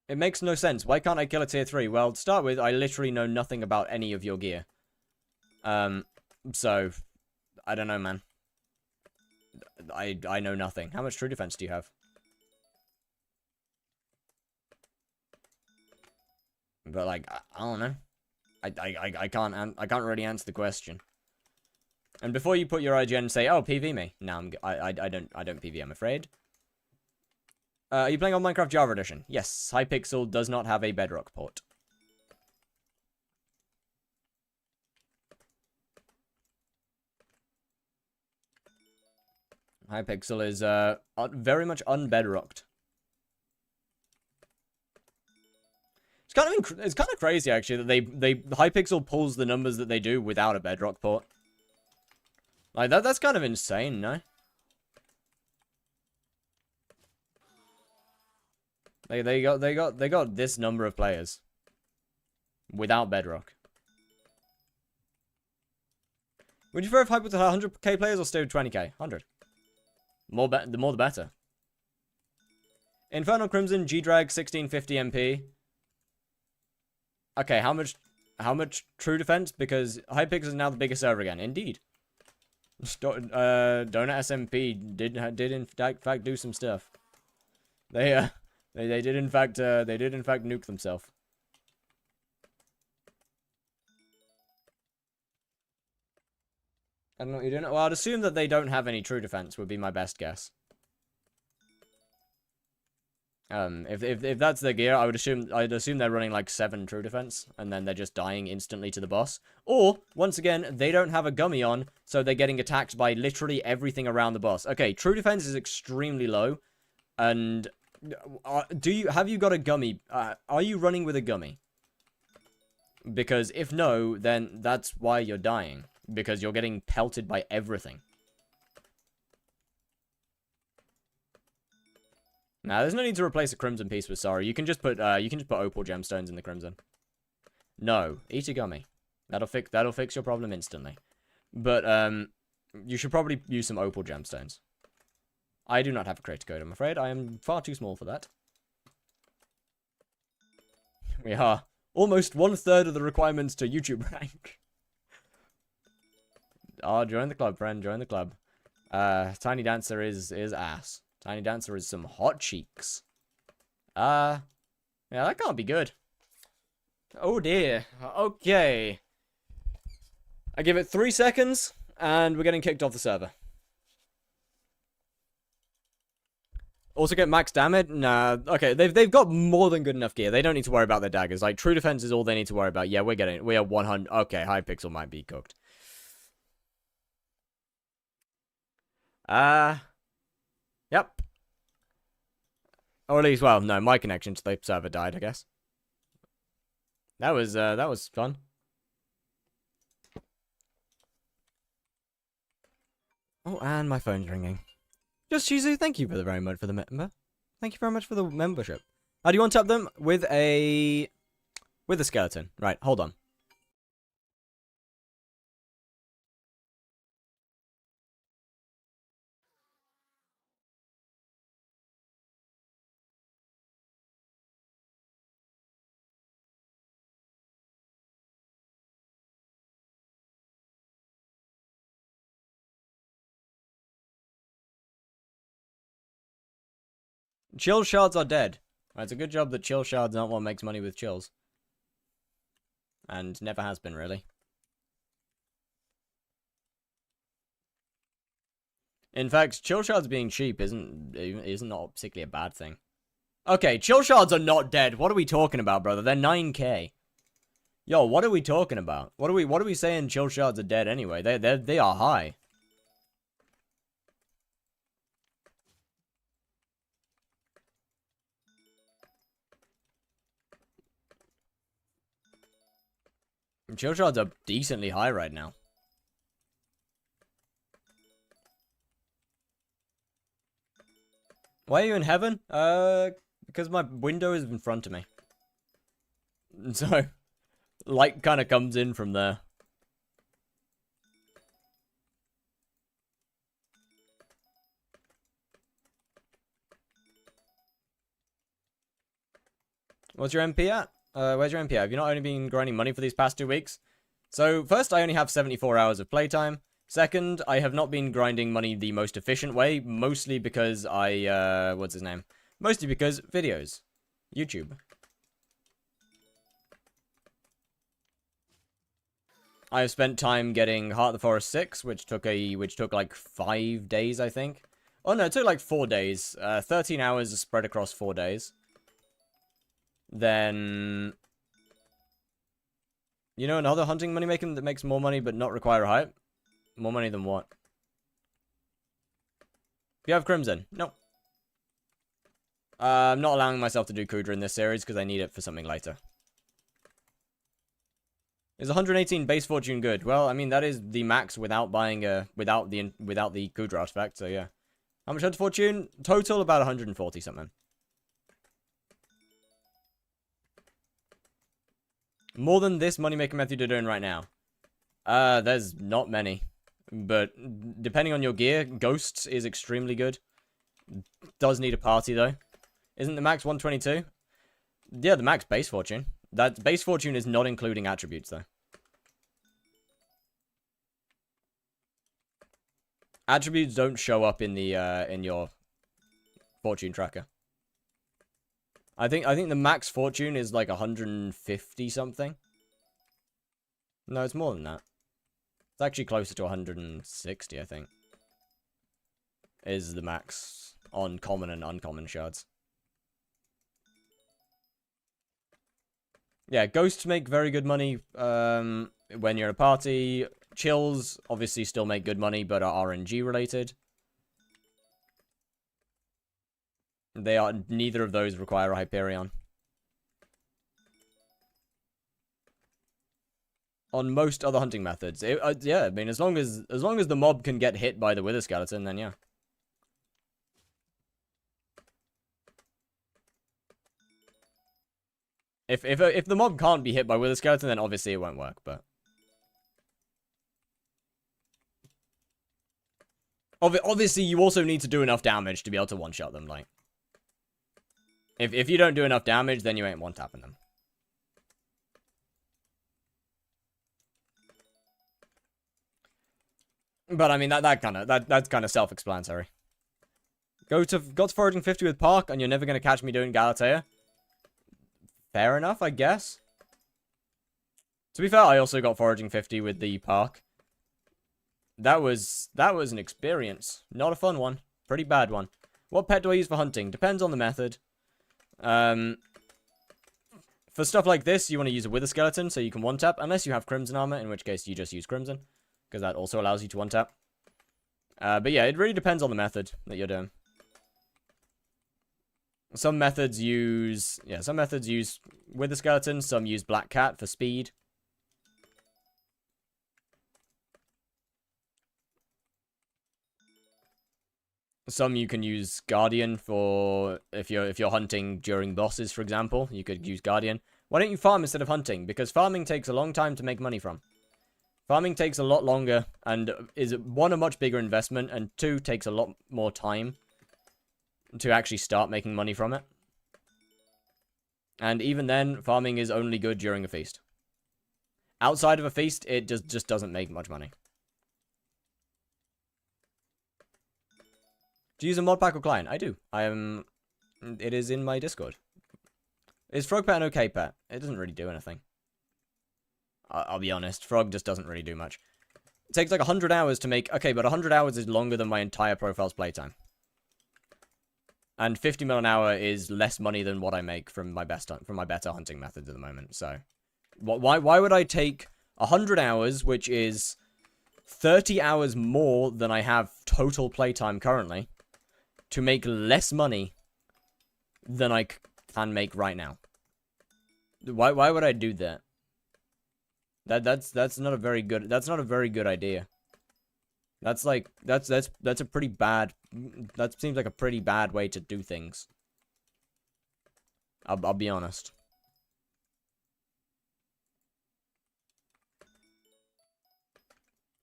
It makes no sense. Why can't I kill a tier 3? Well, to start with, I literally know nothing about any of your gear. So, I don't know, man. I know nothing. How much true defense do you have? But, like, I don't know. I can't really answer the question. And before you put your IGN and say, oh, PV me. No, I don't PV, I'm afraid. Are you playing on Minecraft Java Edition? Yes, Hypixel does not have a Bedrock port. Hypixel is very much unbedrocked. It's kind of crazy actually that Hypixel pulls the numbers that they do without a Bedrock port. Like that's kind of insane, no? They got this number of players without Bedrock. Would you prefer if Hypixel had 100k players or stay with 20k? 100. The more the better. Infernal Crimson, G-Drag, 1650 MP. Okay, how much true defense? Because Hypixel is now the biggest server again. Indeed. Donut SMP did in fact do some stuff. They did in fact nuke themselves. I don't know what you're doing. Well, I'd assume that they don't have any true defense would be my best guess. If that's their gear, I'd assume they're running like 7 true defense, and then they're just dying instantly to the boss. Or, once again, they don't have a gummy on, so they're getting attacked by literally everything around the boss. Okay, true defense is extremely low, and have you got a gummy? Are you running with a gummy? Because if no, then that's why you're dying, because you're getting pelted by everything. Now, there's no need to replace a crimson piece with sorry. You can just put opal gemstones in the crimson. No, eat a gummy. That'll fix your problem instantly. But you should probably use some opal gemstones. I do not have a creator code, I'm afraid. I am far too small for that. We are almost 1/3 of the requirements to YouTube rank. Oh, join the club, friend. Join the club. Tiny Dancer is ass. Tiny Dancer is some hot cheeks. Yeah, that can't be good. Oh dear. Okay. I give it 3 seconds, and we're getting kicked off the server. Also get max damage? Nah, okay, they've got more than good enough gear. They don't need to worry about their daggers. Like, true defense is all they need to worry about. Yeah, we are 100. Okay, hypixel might be cooked. Yep. Or at least, well, no, my connection to the server died, I guess. That was fun. Oh, and my phone's ringing. Just Shizu, thank you very much for the member. Thank you very much for the membership. How do you untap them? With a skeleton. Right, hold on. Chill shards are dead. It's a good job that chill shards aren't what makes money with chills. And never has been, really. In fact, chill shards being cheap isn't not particularly a bad thing. Okay, chill shards are not dead. What are we talking about, brother? They're 9k. Yo, what are we talking about? What are we saying chill shards are dead anyway? They are high. Chill shards are decently high right now. Why are you in heaven? Because my window is in front of me. So, light kind of comes in from there. What's your MP at? Where's your MP at? Have you not only been grinding money for these past 2 weeks? So, first, I only have 74 hours of playtime. Second, I have not been grinding money the most efficient way, mostly because what's his name? Mostly because videos. YouTube. I have spent time getting Heart of the Forest 6, which took like 5 days, I think. Oh no, it took like 4 days. 13 hours spread across 4 days. Then, you know, another hunting money making that makes more money but not require a hype? More money than what? Do you have Crimson? Nope. I'm not allowing myself to do Kudra in this series because I need it for something later. Is 118 base fortune good? Well, I mean that is the max without buying without the Kudra artifact. So yeah, how much hunter fortune total? About 140 something. More than this money making method you're doing right now. There's not many. But depending on your gear, Ghosts is extremely good. Does need a party though. Isn't the max 122? Yeah, the max base fortune. That base fortune is not including attributes though. Attributes don't show up in the in your fortune tracker. I think the max fortune is like 150 something. No, it's more than that. It's actually closer to 160, I think. Is the max on common and uncommon shards. Yeah, ghosts make very good money when you're in a party. Chills obviously still make good money, but are RNG related. Neither of those require a Hyperion. On most other hunting methods, yeah, I mean, as long as the mob can get hit by the wither skeleton, then yeah. If the mob can't be hit by wither skeleton, then obviously it won't work. But obviously, you also need to do enough damage to be able to one-shot them. Like, if you don't do enough damage, then you ain't one-tapping them. But I mean that's kind of self-explanatory. Got to foraging 50 with Park, and you're never gonna catch me doing Galatea. Fair enough, I guess. To be fair, I also got foraging 50 with the Park. That was an experience. Not a fun one. Pretty bad one. What pet do I use for hunting? Depends on the method. For stuff like this, you want to use a wither skeleton so you can one-tap, unless you have crimson armor, in which case you just use crimson, because that also allows you to one-tap. But yeah, it really depends on the method that you're doing. Some methods use wither skeleton, some use black cat for speed. Some you can use Guardian for if you're hunting during bosses, for example. You could use Guardian. Why don't you farm instead of hunting? Because farming takes a long time to make money from. Farming takes a lot longer and is, one, a much bigger investment, and two, takes a lot more time to actually start making money from it. And even then, farming is only good during a feast. Outside of a feast, it just doesn't make much money. Do you use a mod pack or client? I do. It is in my Discord. Is Frog Pet an okay pet? It doesn't really do anything. I'll be honest. Frog just doesn't really do much. It takes like 100 hours to make... Okay, but 100 hours is longer than my entire profile's playtime. And 50 mil an hour is less money than what I make from my better hunting methods at the moment. So, why would I take 100 hours, which is 30 hours more than I have total playtime currently, to make less money than I can make right now? Why would I do that? That's not a very good idea. That's a pretty bad, that seems like a pretty bad way to do things. I'll be honest.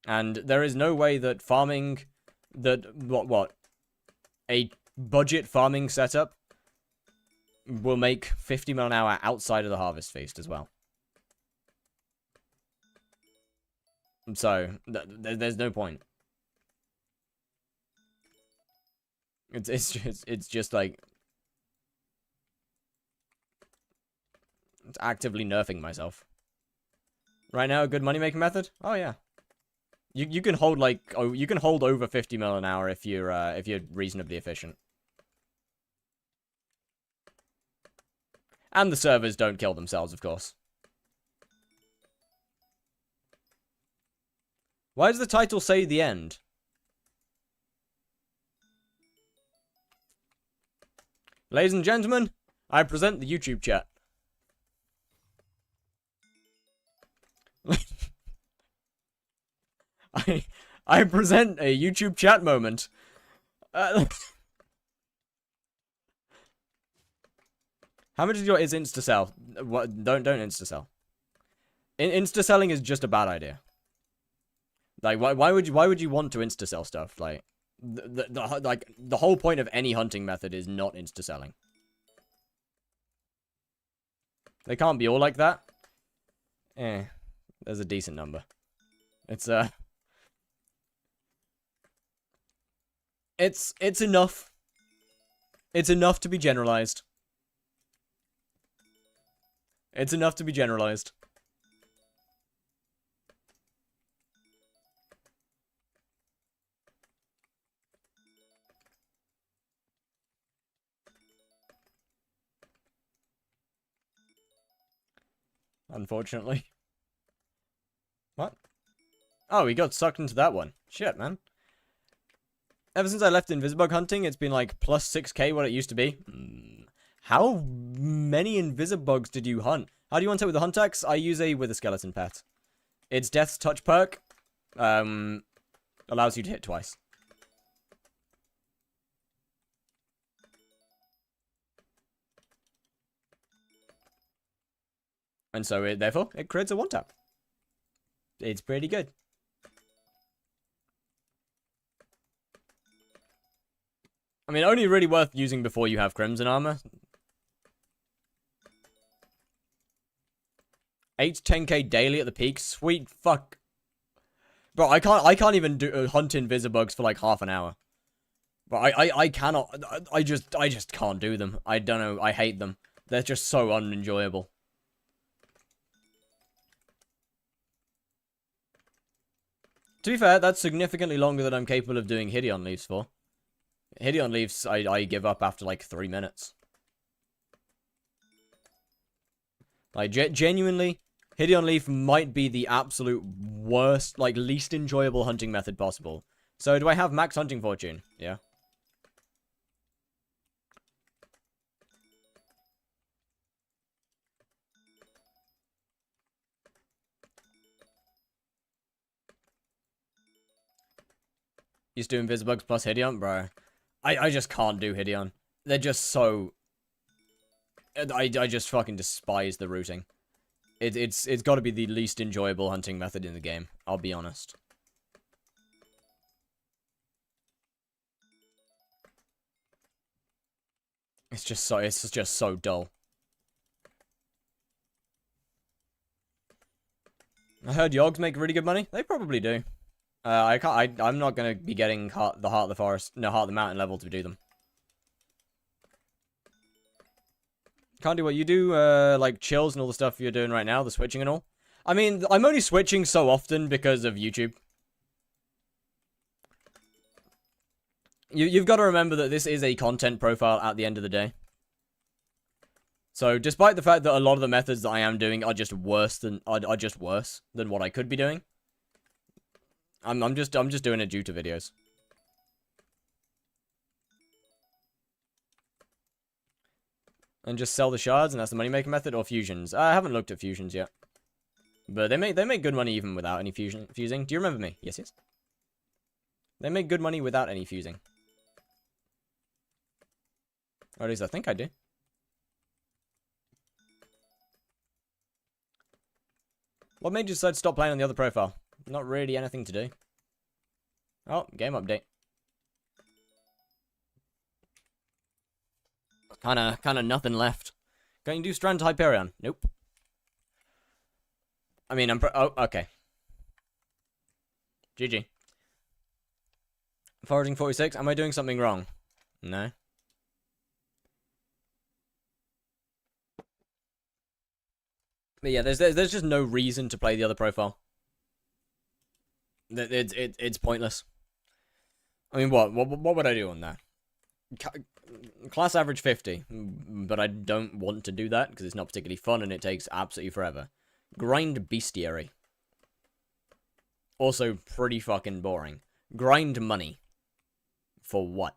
And there is no way that farming, a budget farming setup will make 50 mil an hour outside of the harvest feast as well. So, there's no point. It's just like, it's actively nerfing myself. Right now, a good money making method? Oh yeah. You can hold you can hold over 50 mil an hour if you're reasonably efficient. And the servers don't kill themselves, of course. Why does the title say the end? Ladies and gentlemen, I present the YouTube chat. I present a YouTube chat moment. How much is insta-sell? What? Don't insta-sell. Insta-selling is just a bad idea. Like, why would you want to insta-sell stuff? Like, the whole point of any hunting method is not insta-selling. They can't be all like that. There's a decent number. It's enough. It's enough to be generalized. It's enough to be generalized. Unfortunately. What? Oh, he got sucked into that one. Shit, man. Ever since I left Invisibug hunting, it's been like plus 6k what it used to be. How many Invisibugs did you hunt? How do you hunt it with the Hunt Axe? I use a Wither Skeleton pet. Its Death's Touch perk allows you to hit twice. And so, therefore, it creates a one-tap. It's pretty good. I mean, only really worth using before you have Crimson Armor. 8 to 10k daily at the peak. Sweet fuck. Bro, I can't even do hunt Invisibugs for like half an hour. But I cannot. I just can't do them. I don't know. I hate them. They're just so unenjoyable. To be fair, that's significantly longer than I'm capable of doing Hideon Leaves for. Hideon Leaves, I give up after like 3 minutes. Like, genuinely, Hideon Leaf might be the absolute worst, like, least enjoyable hunting method possible. So, do I have max hunting fortune? Yeah. Used to do Invisibugs plus Hideon? Bro. I just can't do Hideon. They're just so... I just fucking despise the routing. It's got to be the least enjoyable hunting method in the game. I'll be honest. It's just so dull. I heard Yogs make really good money. They probably do. I'm not gonna be getting the Heart of the Forest, no, Heart of the Mountain level to do them. Can't do what you do, like chills and all the stuff you're doing right now, the switching and all. I mean, I'm only switching so often because of YouTube. You've got to remember that this is a content profile at the end of the day. So, despite the fact that a lot of the methods that I am doing are just worse than what I could be doing, I'm just doing it due to videos. And just sell the shards, and that's the money-making method, or fusions. I haven't looked at fusions yet. But they make good money even without any fusing. Do you remember me? Yes, yes. They make good money without any fusing. Or at least I think I do. What made you decide to stop playing on the other profile? Not really anything to do. Oh, game update. Kinda nothing left. Going to do Strand Hyperion? Nope. I mean, oh, okay. GG. Foraging 46. Am I doing something wrong? No. But yeah, there's just no reason to play the other profile. It's pointless. I mean, what would I do on that? Class average 50, but I don't want to do that because it's not particularly fun and it takes absolutely forever. Grind Bestiary. Also pretty fucking boring. Grind money. For what?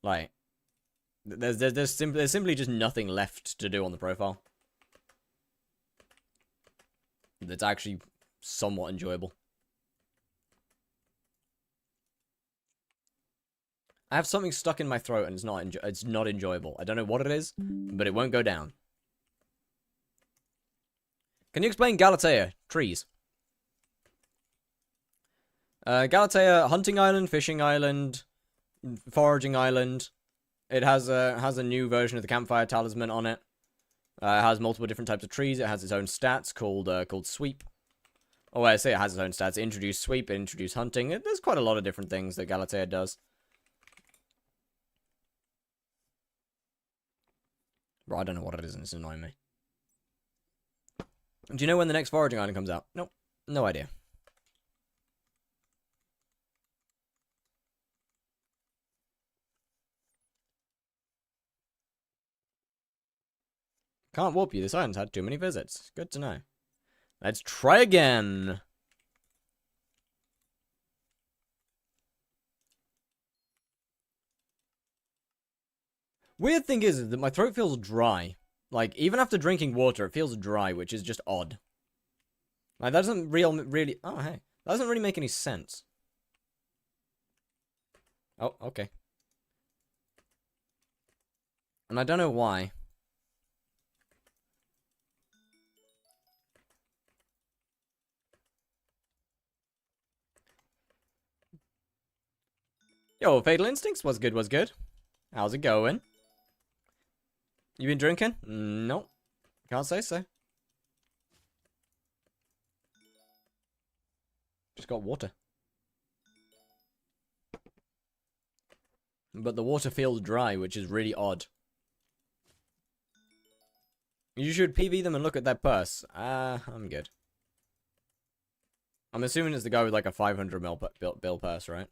Like, there's simply just nothing left to do on the profile. That's actually somewhat enjoyable. I have something stuck in my throat and it's not enjoyable. I don't know what it is, but it won't go down. Can you explain Galatea? Trees. Galatea, hunting island, fishing island, foraging island. It has a new version of the campfire talisman on it. It has multiple different types of trees. It has its own stats called sweep. Oh, I say it has its own stats. It introduced sweep, it introduced hunting. There's quite a lot of different things that Galatea does. Bro, I don't know what it is and it's annoying me. Do you know when the next foraging item comes out? Nope. No idea. Can't warp you. This island's had too many visits. Good to know. Let's try again. Weird thing is that my throat feels dry. Like, even after drinking water, it feels dry, which is just odd. Like, that doesn't really... Oh, hey. That doesn't really make any sense. Oh, okay. And I don't know why. Yo, Fatal Instincts was good, was good. How's it going? You been drinking? Nope. Can't say so. Just got water. But the water feels dry, which is really odd. You should PV them and look at their purse. I'm good. I'm assuming it's the guy with like a 500 mil bill purse, right?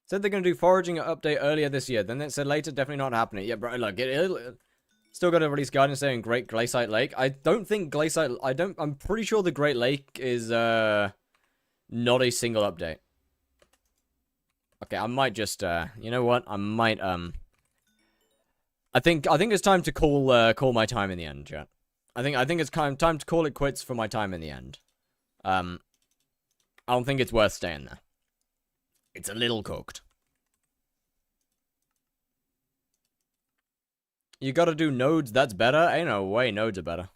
Said they're going to do foraging update earlier this year. Then it said later, definitely not happening. Yeah, bro, look, still got to release guidance there in Great Glaciate Lake. I don't think Glaciate... I'm pretty sure the Great Lake is, not a single update. Okay, I might just, you know what? I might, I think it's time to call my time in the end, chat. I think it's time to call it quits for my time in the end. I don't think it's worth staying there. It's a little cooked. You gotta do nodes, that's better? Ain't no way nodes are better.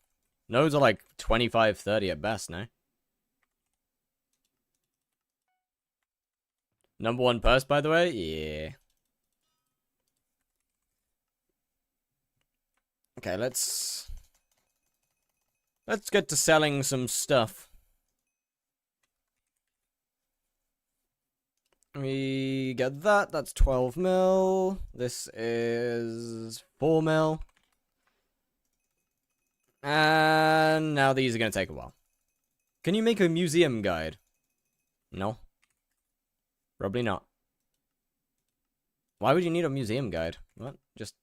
Nodes are like 25, 30 at best, no? Number 1 purse, by the way? Yeah. Okay, let's get to selling some stuff. We get that. That's 12 mil. This is 4 mil. And now these are going to take a while. Can you make a museum guide? No. Probably not. Why would you need a museum guide? What? Just...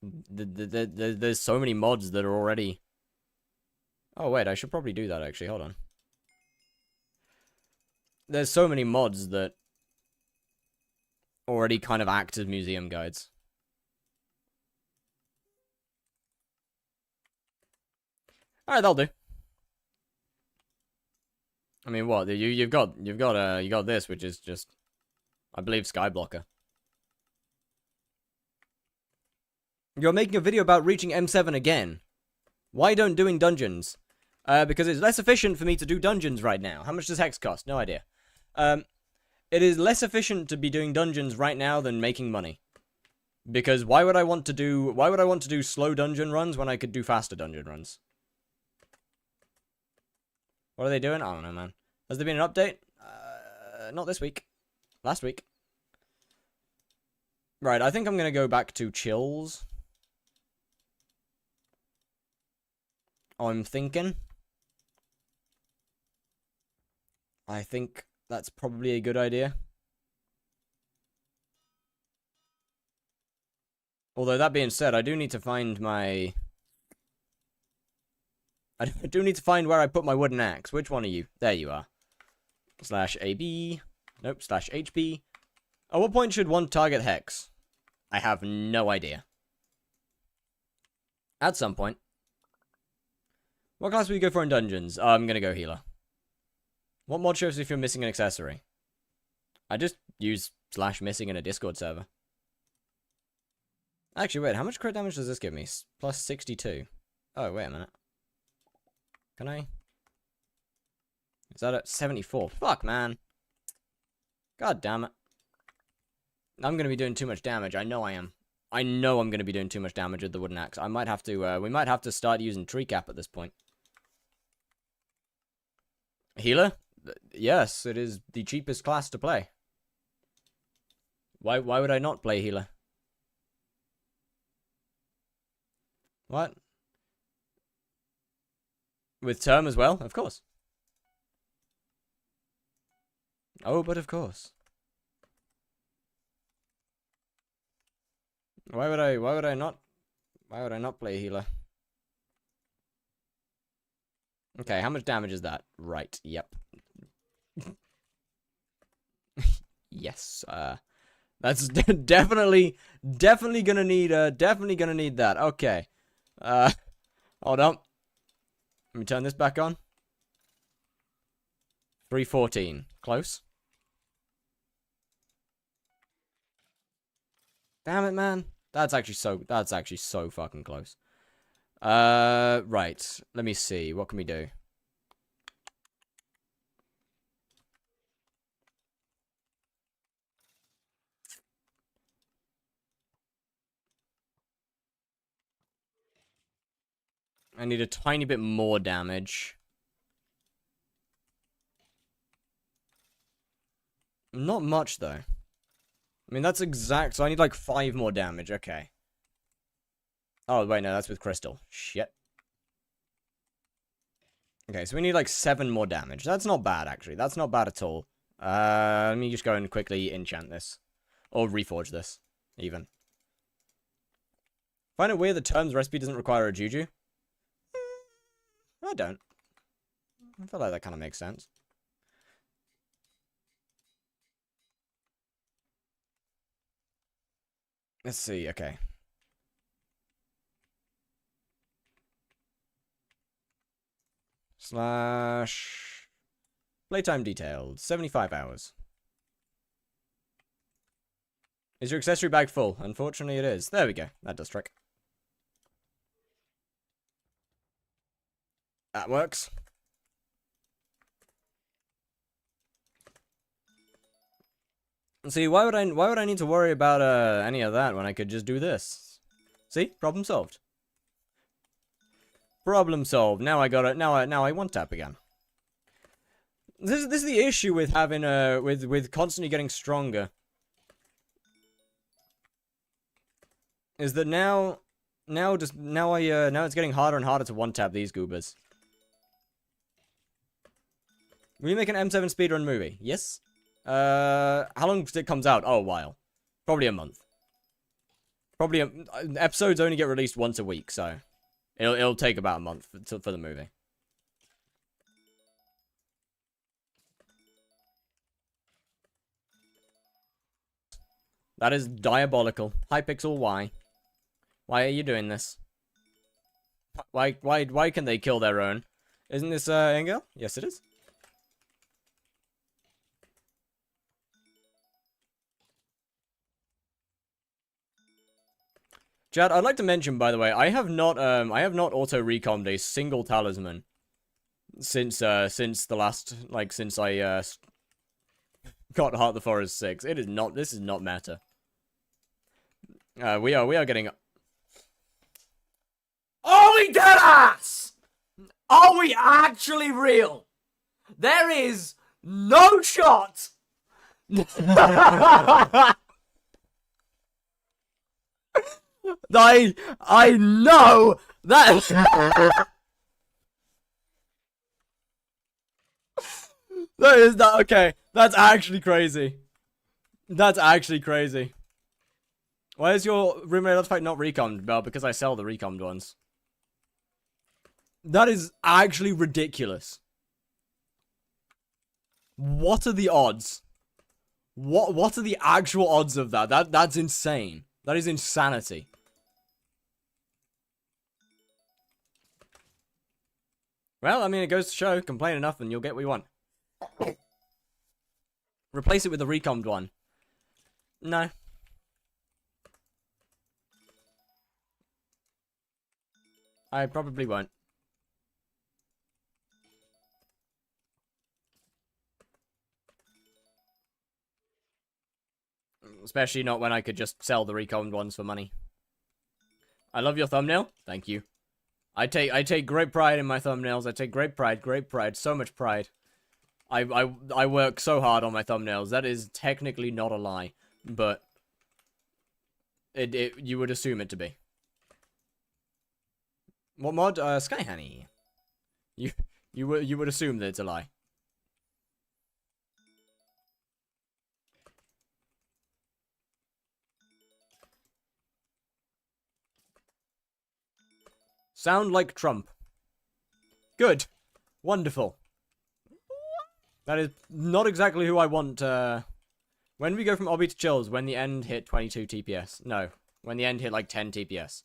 There's so many mods that are already... Oh, wait. I should probably do that, actually. Hold on. There's so many mods that already kind of act as museum guides. All right, that'll do. I mean, what you got this, which is just, I believe, skyblocker. You're making a video about reaching M7 again. Why don't doing dungeons? Because it's less efficient for me to do dungeons right now. How much does Hex cost? No idea. It is less efficient to be doing dungeons right now than making money. Because why would I want to do slow dungeon runs when I could do faster dungeon runs? What are they doing? I don't know, man. Has there been an update? Not this week. Last week. Right, I think I'm gonna go back to chills. I'm thinking. I think that's probably a good idea. Although, that being said, I do need to find my... I do need to find where I put my wooden axe. Which one are you? There you are. /AB. Nope, /HB. At what point should one target Hex? I have no idea. At some point. What class will you go for in dungeons? I'm gonna go healer. What mod shows if you're missing an accessory? I just use /missing in a Discord server. Actually, wait, how much crit damage does this give me? Plus 62. Oh, wait a minute. Can I? Is that at 74? Fuck, man. God damn it. I'm gonna be doing too much damage. I know I am. I know I'm gonna be doing too much damage with the wooden axe. I might have to, we might have to start using tree cap at this point. Healer? Yes, it is the cheapest class to play. Why would I not play healer? What? With term as well? Of course. Oh, but of course. Why would I not play healer? Okay, how much damage is that? Right, yep. Yes, that's definitely gonna need that. Okay. Hold on. Let me turn this back on. 314. Close. Damn it, man. That's actually so fucking close. Right. Let me see. What can we do? I need a tiny bit more damage. Not much, though. I mean, that's exact, so I need like 5 more damage. Okay. Oh, wait, no, that's with crystal. Shit. Okay, so we need like 7 more damage. That's not bad, actually. That's not bad at all. Let me just go and quickly enchant this. Or reforge this, even. Find it weird the terms recipe doesn't require a juju? I don't. I feel like that kind of makes sense. Let's see, okay. Slash... Playtime detailed. 75 hours. Is your accessory bag full? Unfortunately it is. There we go. That does trick. That works. See, why would I need to worry about any of that when I could just do this? See? Problem solved. Problem solved. Now I got it. Now I want tap again. This is the issue with having with constantly getting stronger. Is that now it's getting harder and harder to one tap these goobers. Will you make an M7 speedrun movie? Yes. How long does it comes out? Oh, a while. Probably a month. Probably episodes only get released once a week, so it'll take about a month for the movie. That is diabolical. Hypixel, why? Why are you doing this? Why can they kill their own? Isn't this Engel? Yes, it is. Chad, I'd like to mention, by the way, I have not auto recommed a single talisman since the last, like, since I got Heart of the Forest 6. It is not. This is not meta. We are getting. Are we deadass? Are we actually real? There is no shot. I know that. That is not okay. That's actually crazy. That's actually crazy. Why is your roommate Let's Fight not recommed? Well, because I sell the recommed ones. That is actually ridiculous. What are the odds? What are the actual odds of that? That's insane. That is insanity. Well, I mean, it goes to show, complain enough and you'll get what you want. Replace it with a recommed one. No. I probably won't. Especially not when I could just sell the recommed ones for money. I love your thumbnail. Thank you. I take great pride in my thumbnails. I take great pride, so much pride. I work so hard on my thumbnails. That is technically not a lie, but you would assume it to be. What mod? Sky Honey. You would assume that it's a lie. Sound like Trump. Good. Wonderful. That is not exactly who I want. When we go from obby to chills, when the end hit 22 TPS. No. When the end hit like 10 TPS.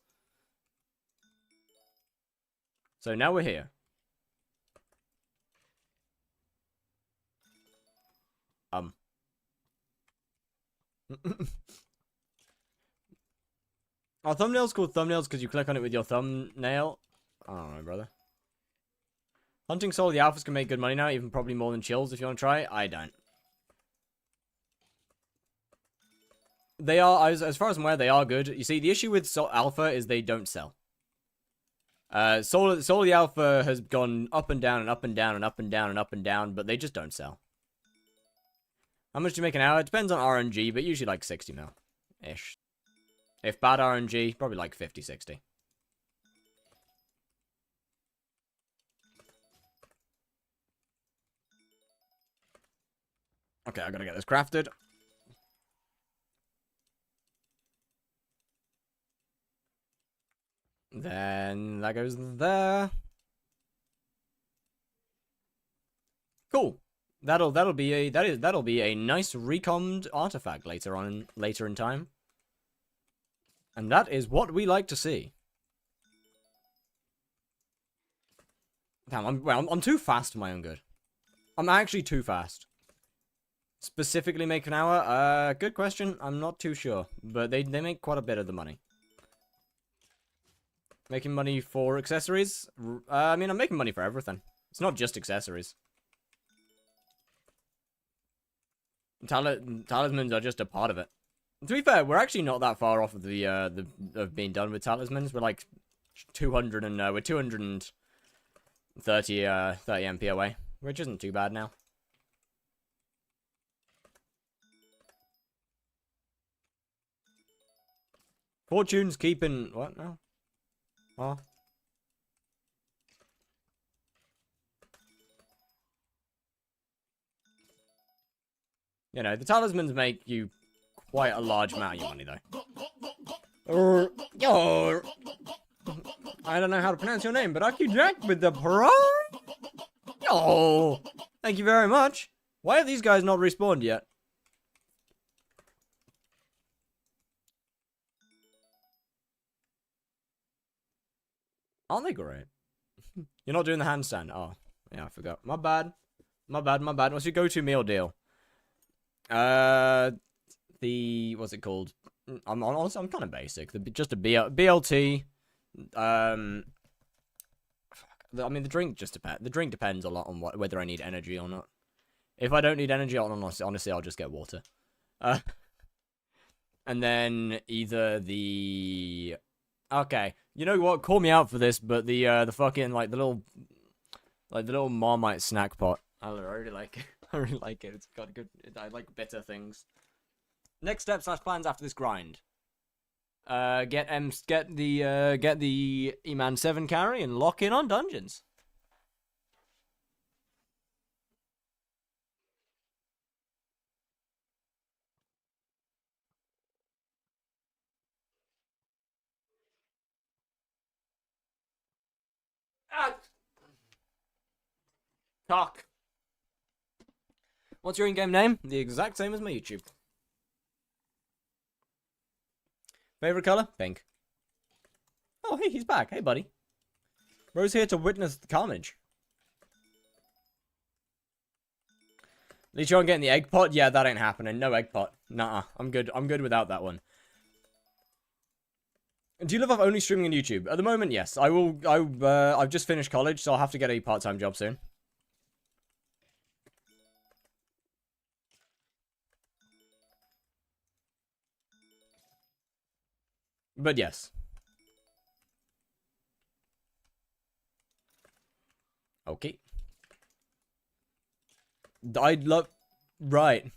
So now we're here. Are thumbnails called thumbnails because you click on it with your thumbnail? I don't know, brother. Hunting solo the alphas can make good money now, even probably more than chills if you want to try. I don't. They are, as far as I'm aware, they are good. You see, the issue with alpha is they don't sell. Solo the alpha has gone up and down and up and down and up and down and up and down, but they just don't sell. How much do you make an hour? It depends on RNG, but usually like 60 mil-ish. If bad RNG, probably like 50, 60. Okay, I gotta get this crafted. Then that goes there. Cool. That'll be a nice recommed artifact later in time. And that is what we like to see. Damn, I'm too fast for my own good. I'm actually too fast. Specifically make an hour? Good question. I'm not too sure. But they make quite a bit of the money. Making money for accessories? I mean, I'm making money for everything. It's not just accessories. Talismans are just a part of it. To be fair, we're actually not that far off of of being done with talismans. We're like 200 and we're 230 30 MP away, which isn't too bad now. Fortune's keeping what now? Oh. You know, the talismans make you quite a large amount of your money, though. I don't know how to pronounce your name, but Aki Jack with the pro. Oh, thank you very much. Why have these guys not respawned yet? Aren't they great? You're not doing the handstand. Oh, yeah, I forgot. My bad. My bad. My bad. What's your go-to meal deal? What's it called? I'm honestly, I'm kind of basic. Just a BLT. I mean, the drink just depends. The drink depends a lot on whether I need energy or not. If I don't need energy, honestly, I'll just get water. And then either the. Okay, you know what? Call me out for this, but the fucking the little Marmite snack pot. I really like it. I really like it. It's got good. I like bitter things. Next steps / plans after this grind. Get the E-Man 7 carry and lock in on dungeons. Cock. What's your in-game name? The exact same as my YouTube. Favorite color? Pink. Oh, hey, he's back. Hey, buddy. Bro's here to witness the carnage. At least you aren't getting the egg pot? Yeah, that ain't happening. No egg pot. Nah, I'm good. I'm good without that one. Do you live off only streaming on YouTube? At the moment, yes. I've just finished college, so I'll have to get a part-time job soon. But yes. Okay. I'd love... Right.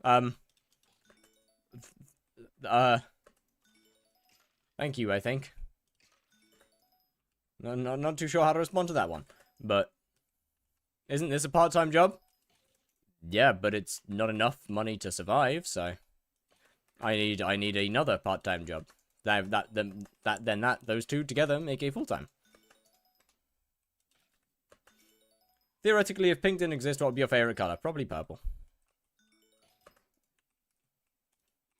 Thank you, I think. Not too sure how to respond to that one. But isn't this a part-time job? Yeah, but it's not enough money to survive, so I need another part-time job. Those two together make a full-time. Theoretically, if pink didn't exist, what would be your favorite color? Probably purple.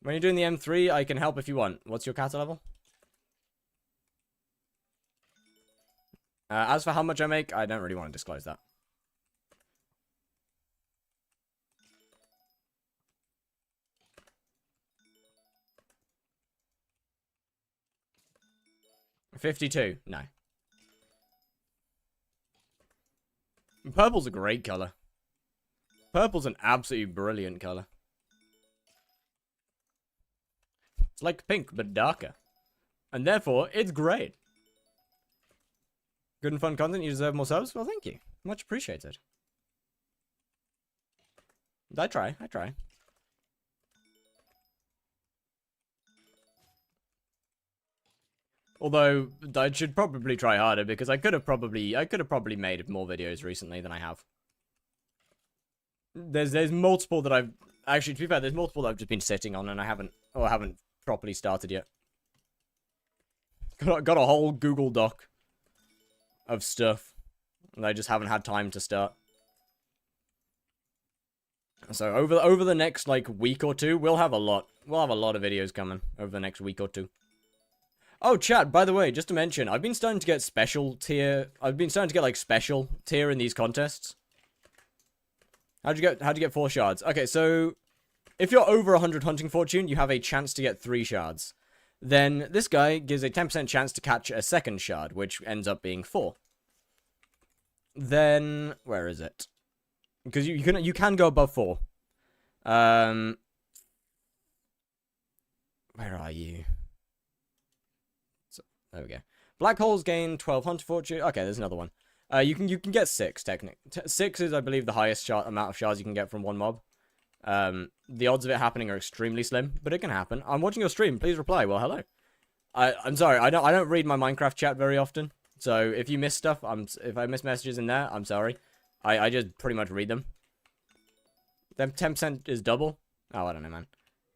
When you're doing the M3, I can help if you want. What's your kata level? As for how much I make, I don't really want to disclose that. $52? No. Purple's a great color. Purple's an absolutely brilliant color. It's like pink, but darker. And therefore, it's great. Good and fun content, you deserve more subs? Well, thank you. Much appreciated. I try. Although, I should probably try harder, because I could have probably made more videos recently than I have. There's multiple that I've... Actually, to be fair, there's multiple that I've just been sitting on, and I haven't properly started yet. Got a whole Google Doc of stuff, and I just haven't had time to start. So over the next like week or two, we'll have a lot of videos coming over the next week or two. Oh, chat, by the way, just to mention, I've been starting to get special tier. I've been starting to get like special tier in these contests. How'd you get 4 shards? Okay, so if you're over 100 hunting fortune, you have a chance to get 3 shards. Then this guy gives a 10% chance to catch a second shard, which ends up being 4. Then where is it? Because you can go above 4. Where are you? So, there we go. Black holes gain 12 hunter fortune. Okay, there's another one. You can get 6 technically. 6 is, I believe, the highest amount of shards you can get from one mob. The odds of it happening are extremely slim, but it can happen. I'm watching your stream. Please reply. Well, hello. I'm sorry. I don't read my Minecraft chat very often. So if you miss stuff, if I miss messages in there, I'm sorry. I just pretty much read them. Then 10% is double. Oh, I don't know, man.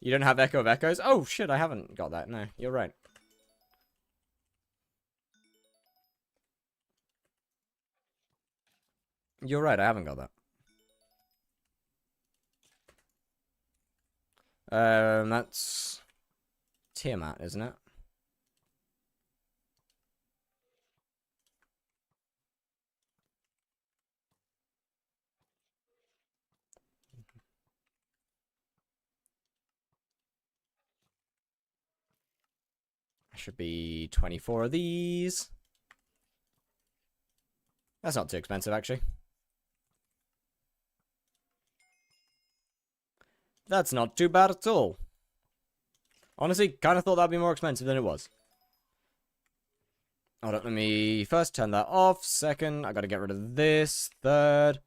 You don't have Echo of Echoes? Oh shit, I haven't got that. No, you're right. You're right. I haven't got that. That's Tiamat, isn't it? Should be 24 of these. That's not too expensive, actually. That's not too bad at all. Honestly, kind of thought that'd be more expensive than it was. Hold on, let me first turn that off. Second, I gotta get rid of this. Third,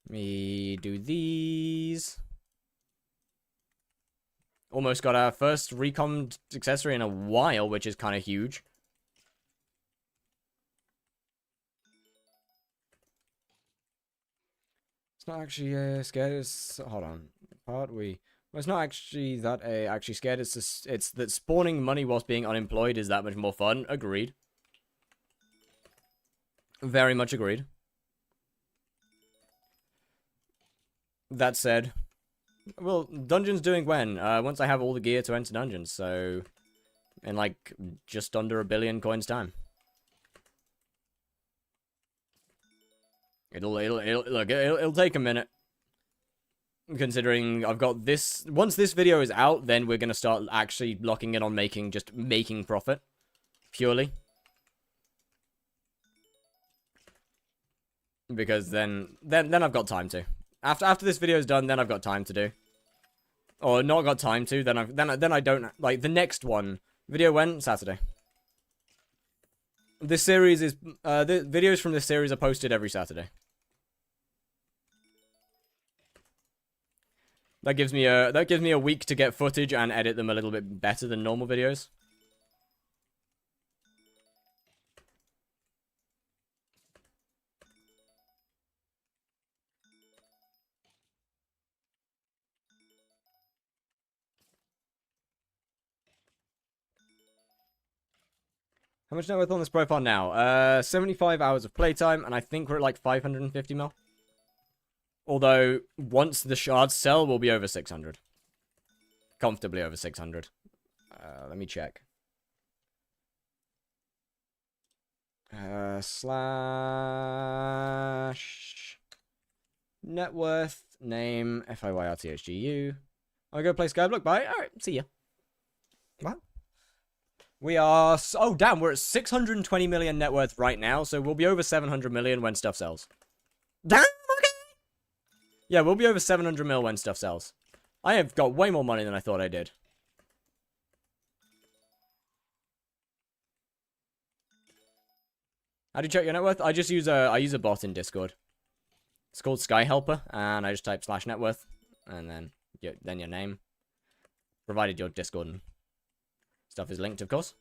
let me do these. Almost got our first recon accessory in a while, which is kind of huge. It's not actually scared. It's, hold on. Well, it's not actually that actually scared. It's that spawning money whilst being unemployed is that much more fun. Agreed. Very much agreed. That said, well, dungeons doing when? Once I have all the gear to enter dungeons, so in like just under 1 billion coins time. It'll take a minute. Considering I've got this, once this video is out, then we're gonna start actually locking in on making profit. Purely. Because then I've got time to. After this video is done, then I've got time to do. Or not got time to, then I don't, like, the next one. Video when? Saturday. This series is, the videos from this series are posted every Saturday. That gives me a week to get footage and edit them a little bit better than normal videos. How much net worth on this profile now? 75 hours of playtime, and I think we're at like 550 mil. Although, once the shards sell, we'll be over 600. Comfortably over 600. Let me check. Slash... net worth, name, FIYRTHGU. I'll go play Skyblock, bye. Alright, see ya. What? We are... oh, damn, we're at 620 million net worth right now, so we'll be over 700 million when stuff sells. Damn, okay! Yeah, we'll be over 700 mil when stuff sells. I have got way more money than I thought I did. How do you check your net worth? I just use I use a bot in Discord. It's called Sky Helper, and I just type slash net worth, and then your name, provided your Discord and stuff is linked, of course.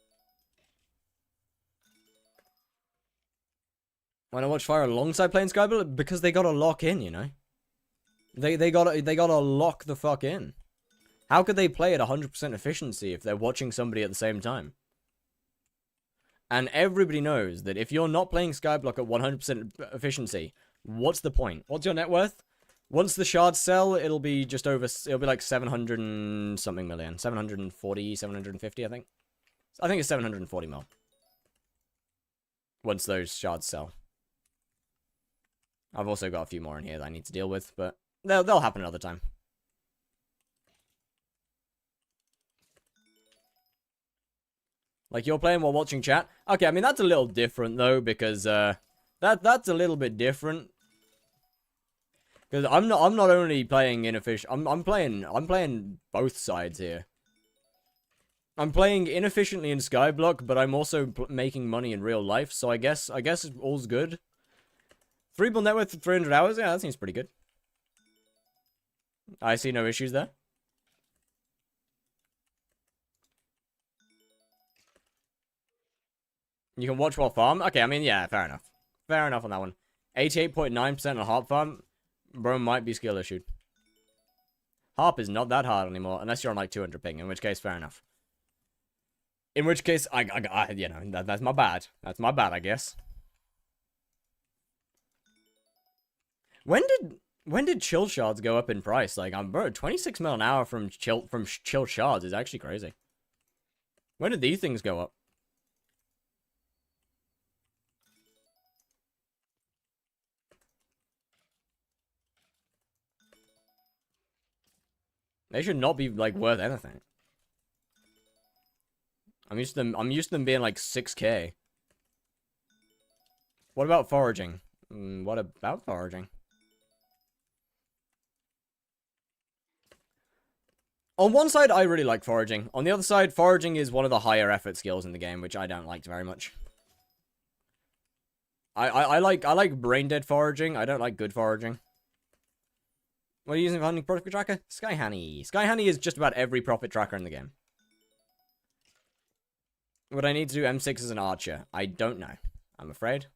When I watch Fire alongside playing Skyblock, because they gotta lock in, you know. They gotta lock the fuck in. How could they play at 100% efficiency if they're watching somebody at the same time? And everybody knows that if you're not playing Skyblock at 100% efficiency, what's the point? What's your net worth? Once the shards sell, it'll be just over, it'll be like 700 and something million. 740, 750, I think. I think it's 740 mil. Once those shards sell. I've also got a few more in here that I need to deal with, but they'll happen another time. Like, you're playing while watching chat? Okay, I mean, that's a little different, though, because, that's a little bit different. Because I'm not only playing inefficient, I'm playing both sides here. I'm playing inefficiently in Skyblock, but I'm also making money in real life, so I guess all's good. 3 bill net worth for 300 hours? Yeah, that seems pretty good. I see no issues there. You can watch while farm? Okay, I mean, yeah, fair enough. Fair enough on that one. 88.9% on Harp farm? Bro might be skill issued. Harp is not that hard anymore, unless you're on like 200 ping, in which case, fair enough. In which case, I you know, that's my bad. That's my bad, I guess. When did chill shards go up in price? Like, bro, 26 mil an hour from chill shards is actually crazy. When did these things go up? They should not be, like, worth anything. I'm used to them being, like, 6k. What about foraging? What about foraging? On one side, I really like foraging. On the other side, foraging is one of the higher effort skills in the game, which I don't like very much. I like brain dead foraging. I don't like good foraging. What are you using for hunting profit tracker? Skyhoney. Skyhoney is just about every profit tracker in the game. Would I need to do M6 as an archer? I don't know. I'm afraid.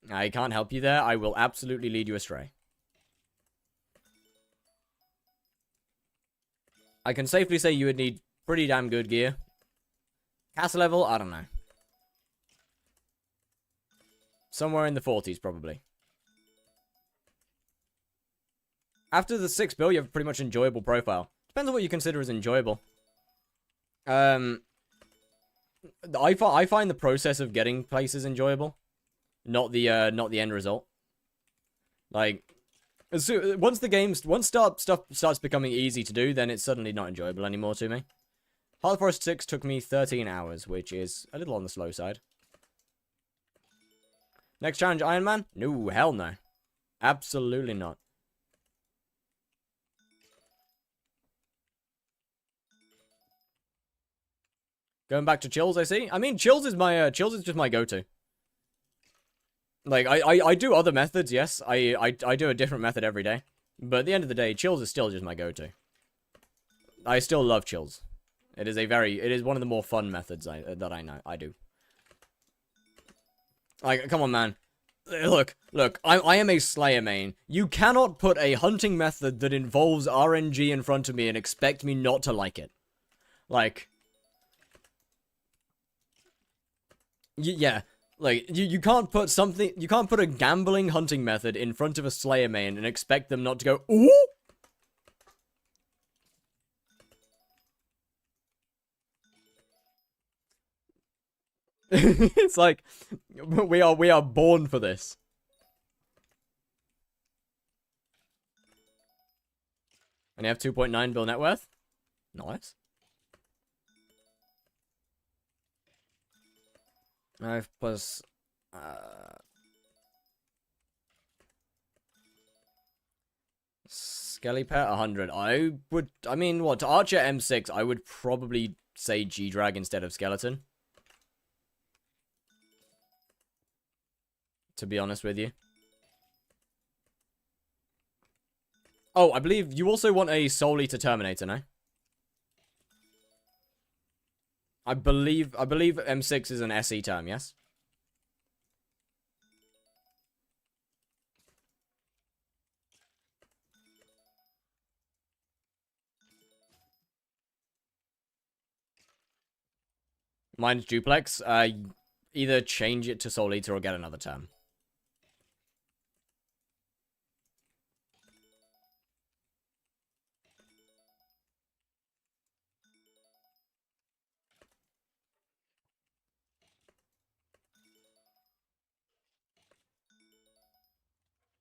I can't help you there. I will absolutely lead you astray. I can safely say you would need pretty damn good gear. Castle level? I don't know. Somewhere in the 40s, probably. After the 6 bill, you have a pretty much enjoyable profile. Depends on what you consider as enjoyable. I find the process of getting places enjoyable, not the end result. Like, once stuff starts becoming easy to do, then it's suddenly not enjoyable anymore to me. Hard Forest 6 took me 13 hours, which is a little on the slow side. Next challenge, Iron Man? No, hell no. Absolutely not. Going back to chills, I see. I mean, chills is just my go-to. Like, I do other methods, yes. I do a different method every day. But at the end of the day, chills is still just my go-to. I still love chills. It is one of the more fun methods that I know. I do. Like, come on, man. Look, I am a Slayer main. You cannot put a hunting method that involves RNG in front of me and expect me not to like it. Like, Yeah, like, you can't put something, you can't put a gambling hunting method in front of a Slayer main and expect them not to go, ooh! It's like, we are born for this. And you have 2.9 bill net worth? Nice. 5 plus, Skelly pet 100. I mean, what, to Archer M6, I would probably say G-Drag instead of Skeleton. To be honest with you. Oh, I believe you also want a Soul Eater Terminator, no? I believe M6 is an SE term, yes? Mine's Duplex. Either change it to Soul Eater or get another term.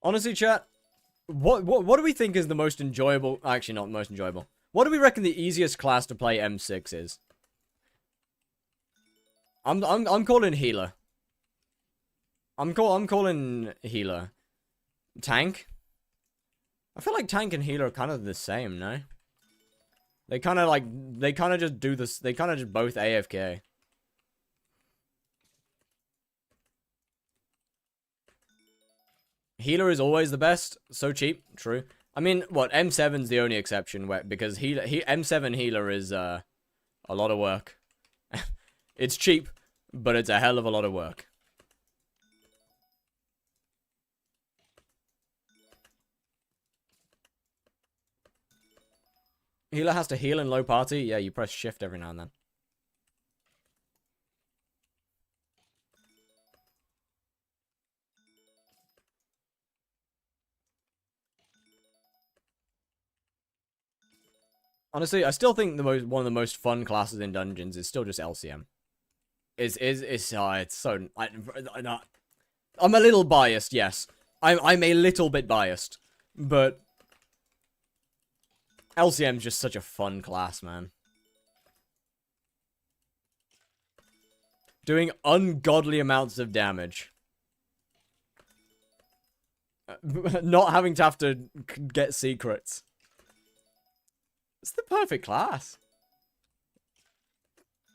Honestly, chat, what do we think is the most enjoyable? Actually, not most enjoyable. What do we reckon the easiest class to play M6 is? I'm calling healer. I'm calling healer. Tank? I feel like tank and healer are kind of the same, no? They kind of just do this, they kind of just both AFK. Healer is always the best. So cheap. True. I mean, what, M7's the only exception, because M7 healer is, a lot of work. It's cheap, but it's a hell of a lot of work. Healer has to heal in low party? Yeah, you press shift every now and then. Honestly, I still think one of the most fun classes in dungeons is still just LCM. It's so I'm a little biased, yes. I'm a little bit biased, but LCM's just such a fun class, man. Doing ungodly amounts of damage. Not having to have to get secrets. It's the perfect class.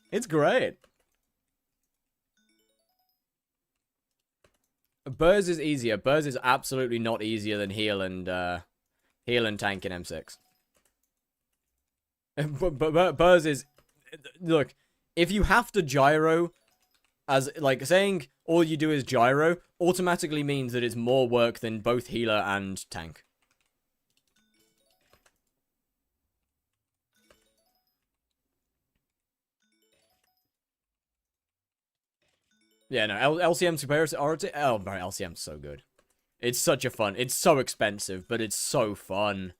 It's great. Burrs is easier. Burrs is absolutely not easier than heal and tank in M6. But Burrs is... Look, if you have to gyro, as, like, saying all you do is gyro, automatically means that it's more work than both healer and tank. Yeah, no, LCM superiority... Oh, bro, LCM's so good. It's such a fun... It's so expensive, but it's so fun.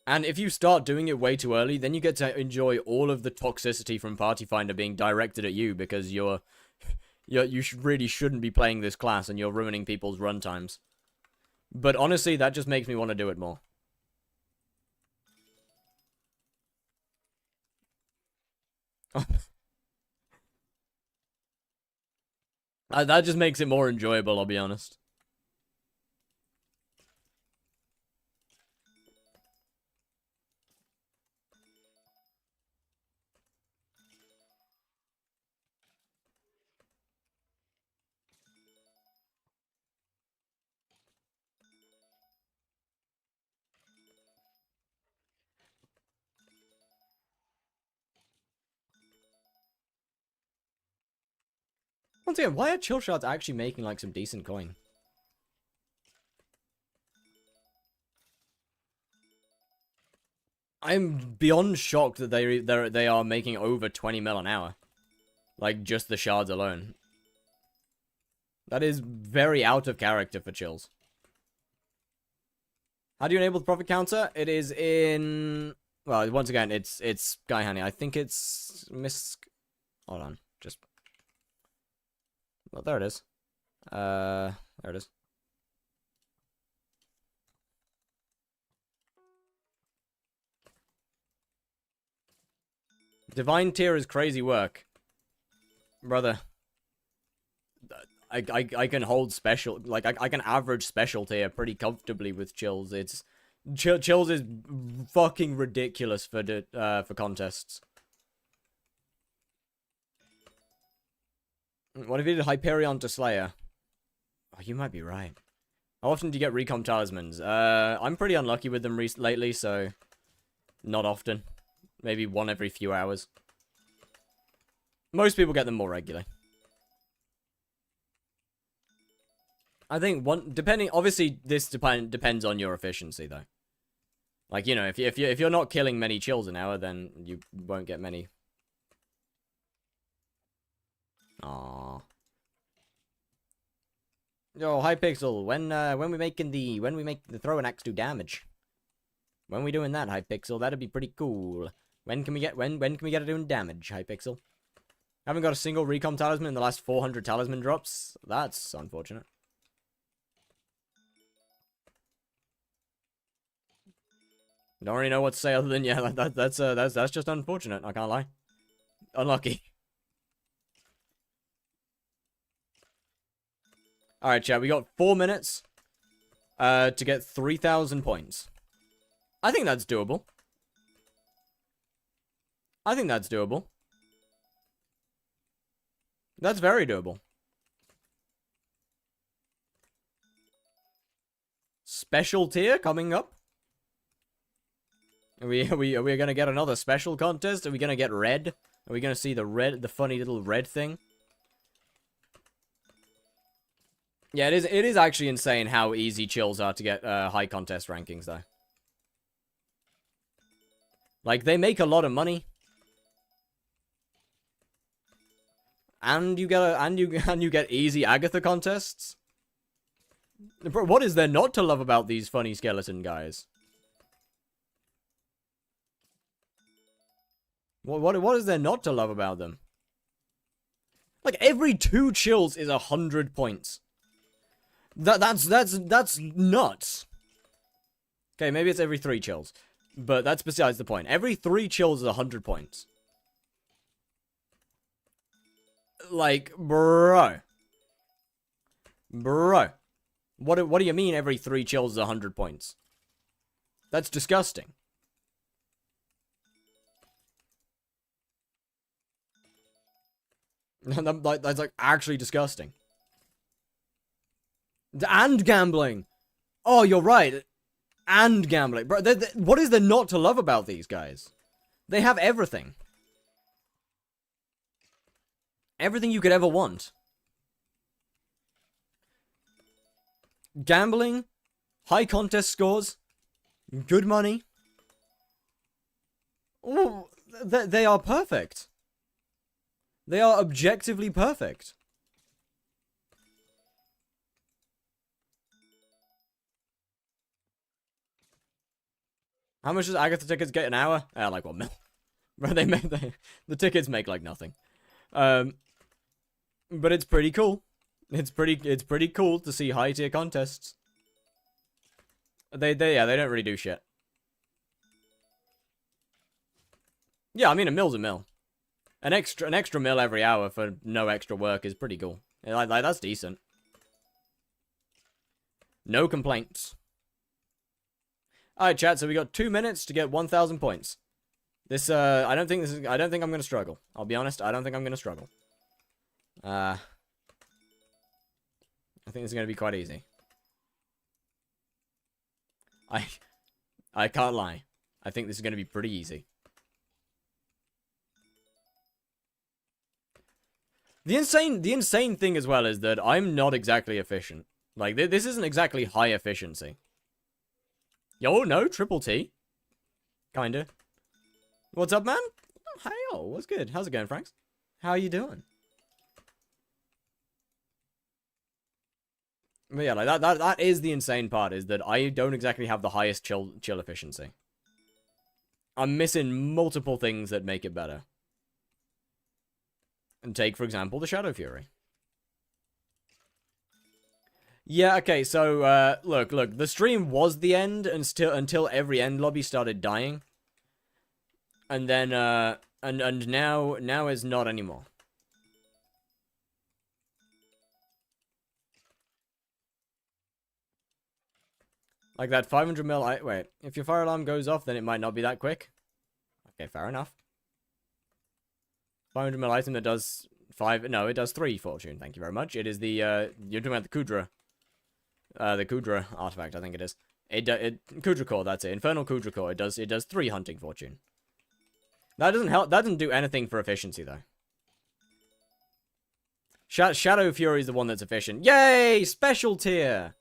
And if you start doing it way too early, then you get to enjoy all of the toxicity from Party Finder being directed at you because you really shouldn't be playing this class and you're ruining people's runtimes. But honestly, that just makes me want to do it more. That just makes it more enjoyable, I'll be honest. Once again, why are chill shots actually making, like, some decent coin? I'm beyond shocked that they are making over 20 mil an hour. Like, just the shards alone. That is very out of character for chills. How do you enable the profit counter? It is in... Well, once again, it's Sky Honey. I think it's Hold on. Just... Well, there it is. There it is. Divine tier is crazy work. Brother. I can hold special, like, I can average special tier pretty comfortably with chills. It's, chills is fucking ridiculous for contests. What if you did Hyperion to Slayer? Oh, you might be right. How often do you get recom talismans? I'm pretty unlucky with them lately, so not often. Maybe one every few hours. Most people get them more regularly. I think depending, obviously this depends on your efficiency though. Like, you know, if you're not killing many chills an hour, then you won't get many. Aww. Yo, hypixel, when we make the throw and axe do damage? When we doing that, hypixel? That'd be pretty cool. When can we get it doing damage, hypixel? Haven't got a single recom talisman in the last 400 talisman drops. That's unfortunate. Don't really know what to say other than, yeah, that's just unfortunate, I can't lie. Unlucky. Alright, chat, we got 4 minutes to get 3,000 points. I think that's doable. I think that's doable. That's very doable. Special tier coming up. Are we gonna get another special contest? Are we gonna get red? Are we gonna see the funny little red thing? Yeah, it is actually insane how easy chills are to get high contest rankings though. Like, they make a lot of money. And you get easy Agatha contests. Bro, what is there not to love about these funny skeleton guys? What is there not to love about them? Like, every 2 chills is 100 points. That's nuts. Okay, maybe it's every 3 chills. But that's besides the point. Every 3 chills is 100 points. Like, bro. Bro. What do you mean every 3 chills is 100 points? That's disgusting. That's like actually disgusting. And gambling. Oh, you're right. And gambling. Bro, what is there not to love about these guys? They have everything. Everything you could ever want. Gambling, high contest scores, good money. Ooh, they are perfect. They are objectively perfect. How much does Agatha tickets get an hour? Like 1 mil. Bro, the tickets make like nothing. But it's pretty cool. It's pretty cool to see high tier contests. They don't really do shit. Yeah, I mean, a mill's a mill. An extra mill every hour for no extra work is pretty cool. Like that's decent. No complaints. Alright, chat, so we got 2 minutes to get 1,000 points. I don't think I'm gonna struggle. I'll be honest, I don't think I'm gonna struggle. I think this is gonna be quite easy. I can't lie. I think this is gonna be pretty easy. The insane thing as well is that I'm not exactly efficient. Like, this isn't exactly high efficiency. Yo, no, triple T. Kinda. What's up, man? Oh, hey, yo, what's good? How's it going, Franks? How are you doing? But yeah, like that is the insane part, is that I don't exactly have the highest chill efficiency. I'm missing multiple things that make it better. And take, for example, the Shadow Fury. Yeah, okay, so, look, the stream was the end until every end lobby started dying. And then, and now is not anymore. Like that 500 mil, wait, if your fire alarm goes off, then it might not be that quick. Okay, fair enough. 500 mil item that does it does 3 fortune, thank you very much. It is the, you're talking about the Kudra. The Kudra artifact, I think it is. Kudra core, that's it. Infernal Kudra core, it does 3 hunting fortune. That doesn't help, that doesn't do anything for efficiency, though. Shadow Fury is the one that's efficient. Yay! Special tier!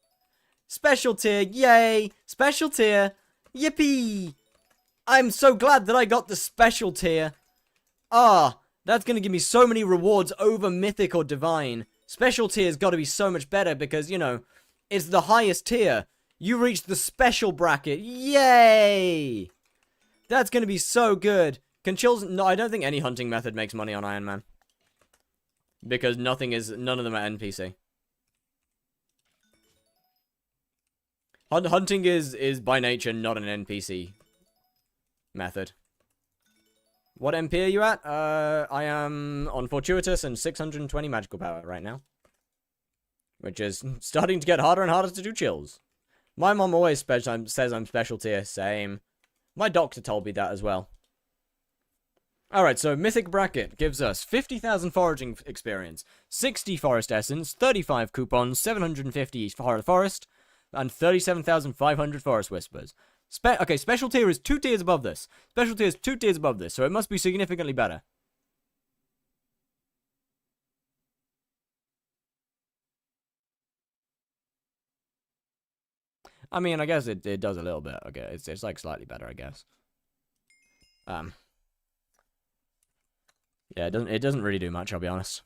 Special tier, yay! Special tier, yippee! I'm so glad that I got the special tier. Ah, that's gonna give me so many rewards over Mythic or Divine. Special tier's gotta be so much better because, you know, it's the highest tier. You reached the special bracket. Yay! That's gonna be so good. No, I don't think any hunting method makes money on Iron Man. Because none of them are NPC. Hunting is by nature not an NPC method. What MP are you at? I am on Fortuitous and 620 magical power right now. Which is starting to get harder and harder to do chills. My mom always says I'm special tier. Same. My doctor told me that as well. Alright, so Mythic Bracket gives us 50,000 foraging experience, 60 forest essence, 35 coupons, 750 forest, and 37,500 forest whispers. Okay, special tier is 2 tiers above this. Special tier is 2 tiers above this, so it must be significantly better. I mean, I guess it does a little bit. Okay, it's like slightly better, I guess. Yeah, it doesn't really do much, I'll be honest.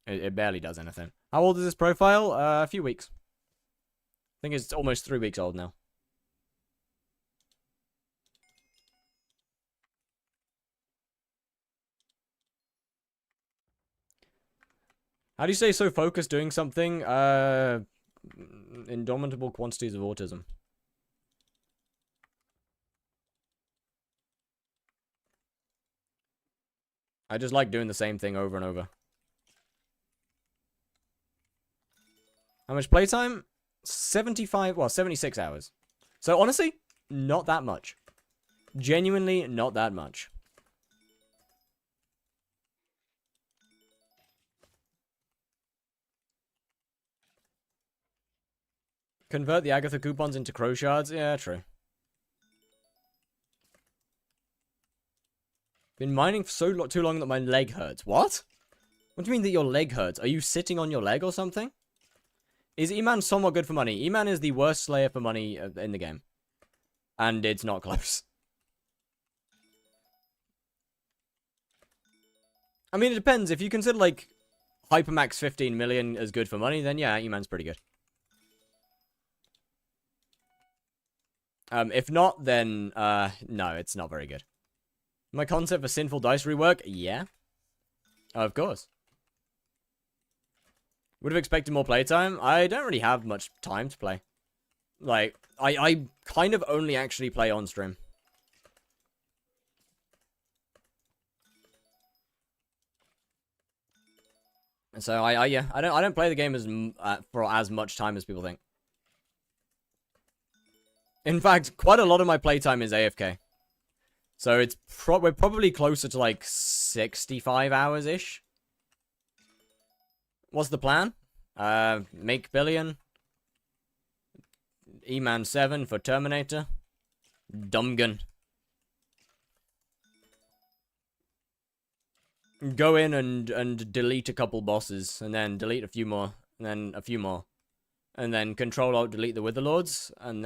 It barely does anything. How old is this profile? A few weeks. I think it's almost 3 weeks old now. How do you say so focused doing something? Indomitable quantities of autism. I just like doing the same thing over and over. How much playtime? 76 hours. So honestly, not that much. Genuinely not that much. Convert the Agatha coupons into crow shards? Yeah, true. Been mining for too long that my leg hurts. What? What do you mean that your leg hurts? Are you sitting on your leg or something? Is E-Man somewhat good for money? E-Man is the worst slayer for money in the game. And it's not close. I mean, it depends. If you consider, like, Hypermax 15 million as good for money, then yeah, E-Man's pretty good. If not, then, no, it's not very good. My concept for Sinful Dice rework? Yeah. Of course. Would have expected more playtime. I don't really have much time to play. Like, I kind of only actually play on stream. So yeah, I don't play the game for as much time as people think. In fact, quite a lot of my playtime is AFK. So it's we're probably closer to like 65 hours-ish. What's the plan? Make billion. E-Man 7 for Terminator. Dumbgun. Go in and delete a couple bosses, and then delete a few more, and then a few more. And then Control-Alt delete the Witherlords, and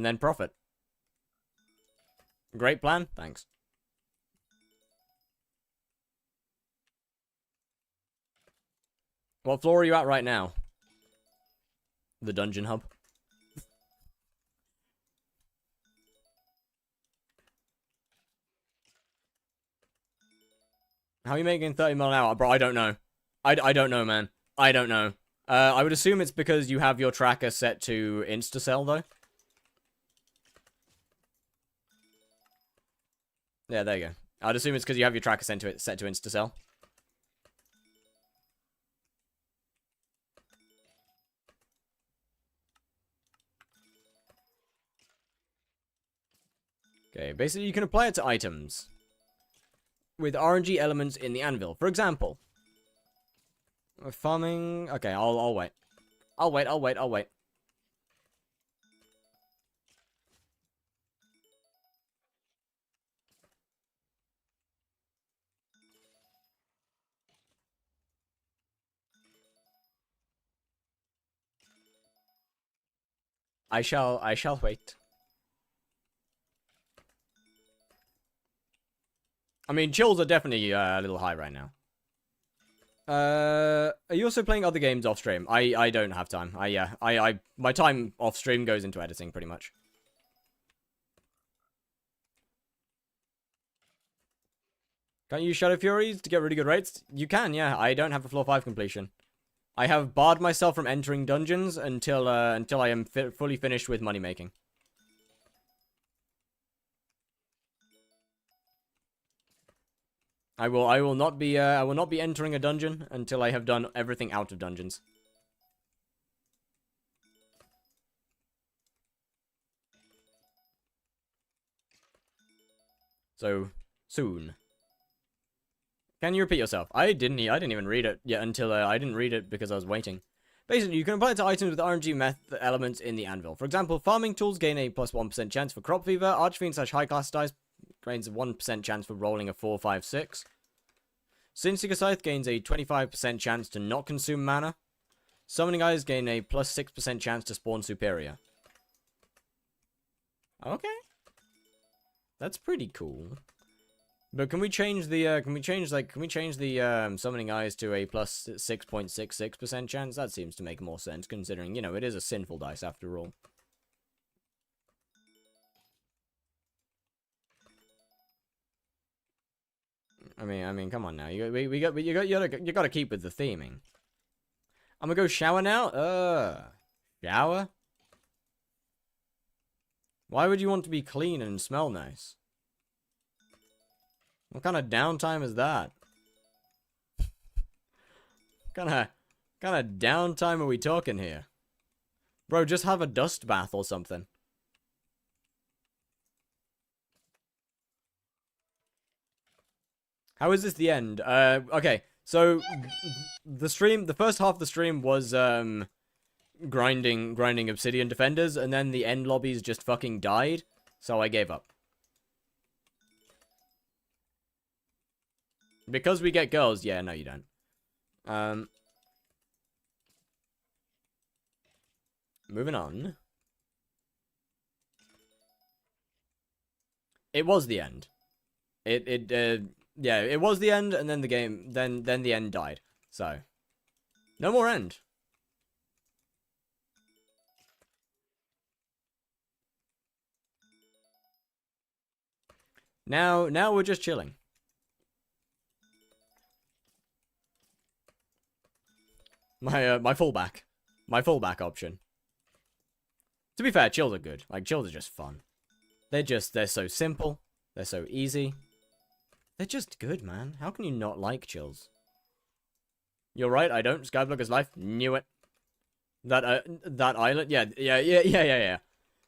then profit. Great plan. Thanks. What floor are you at right now? The dungeon hub. How are you making 30 mil an hour? Bro, I don't know. I don't know, man. I don't know. I would assume it's because you have your tracker set to insta-sell, though. Yeah, there you go. I'd assume it's because you have your tracker set to insta-sell. Okay, basically you can apply it to items with RNG elements in the anvil. For example, farming... Okay, I'll wait. I'll wait. I shall wait. I mean, chills are definitely a little high right now. Are you also playing other games off stream? I don't have time. My time off stream goes into editing pretty much. Can't you use Shadow Furies to get really good rates? You can, yeah. I don't have a floor 5 completion. I have barred myself from entering dungeons until I am fully finished with money making. I will not be entering a dungeon until I have done everything out of dungeons. So soon. Can you repeat yourself? I didn't even read it yet until I didn't read it because I was waiting. Basically, you can apply it to items with RNG method elements in the anvil. For example, farming tools gain a plus 1% chance for crop fever. Archfiend / high class dice gains a 1% chance for rolling a 4, 5, 6. Sinseeker Scythe gains a 25% chance to not consume mana. Summoning Eyes gain a plus 6% chance to spawn superior. Okay. That's pretty cool. But can we change the Summoning Eyes to a plus 6.66% chance? That seems to make more sense, considering, you know, it is a sinful dice after all. I mean, come on now. You gotta keep with the theming. I'm gonna go shower now. Shower? Why would you want to be clean and smell nice? What kind of downtime is that? Kind of downtime are we talking here? Bro, just have a dust bath or something. How is this the end? Okay, so the first half of the stream was grinding obsidian defenders, and then the end lobbies just fucking died, so I gave up. Because we get girls, yeah, no you don't. Moving on. It was the end. Yeah, it was the end, and then the game, then the end died. So, no more end. Now we're just chilling. My fallback option. To be fair, chills are good. Like, chills are just fun. They're so simple. They're so easy. They're just good, man. How can you not like chills? You're right, I don't. Skyblock is life. Knew it. That island? Yeah.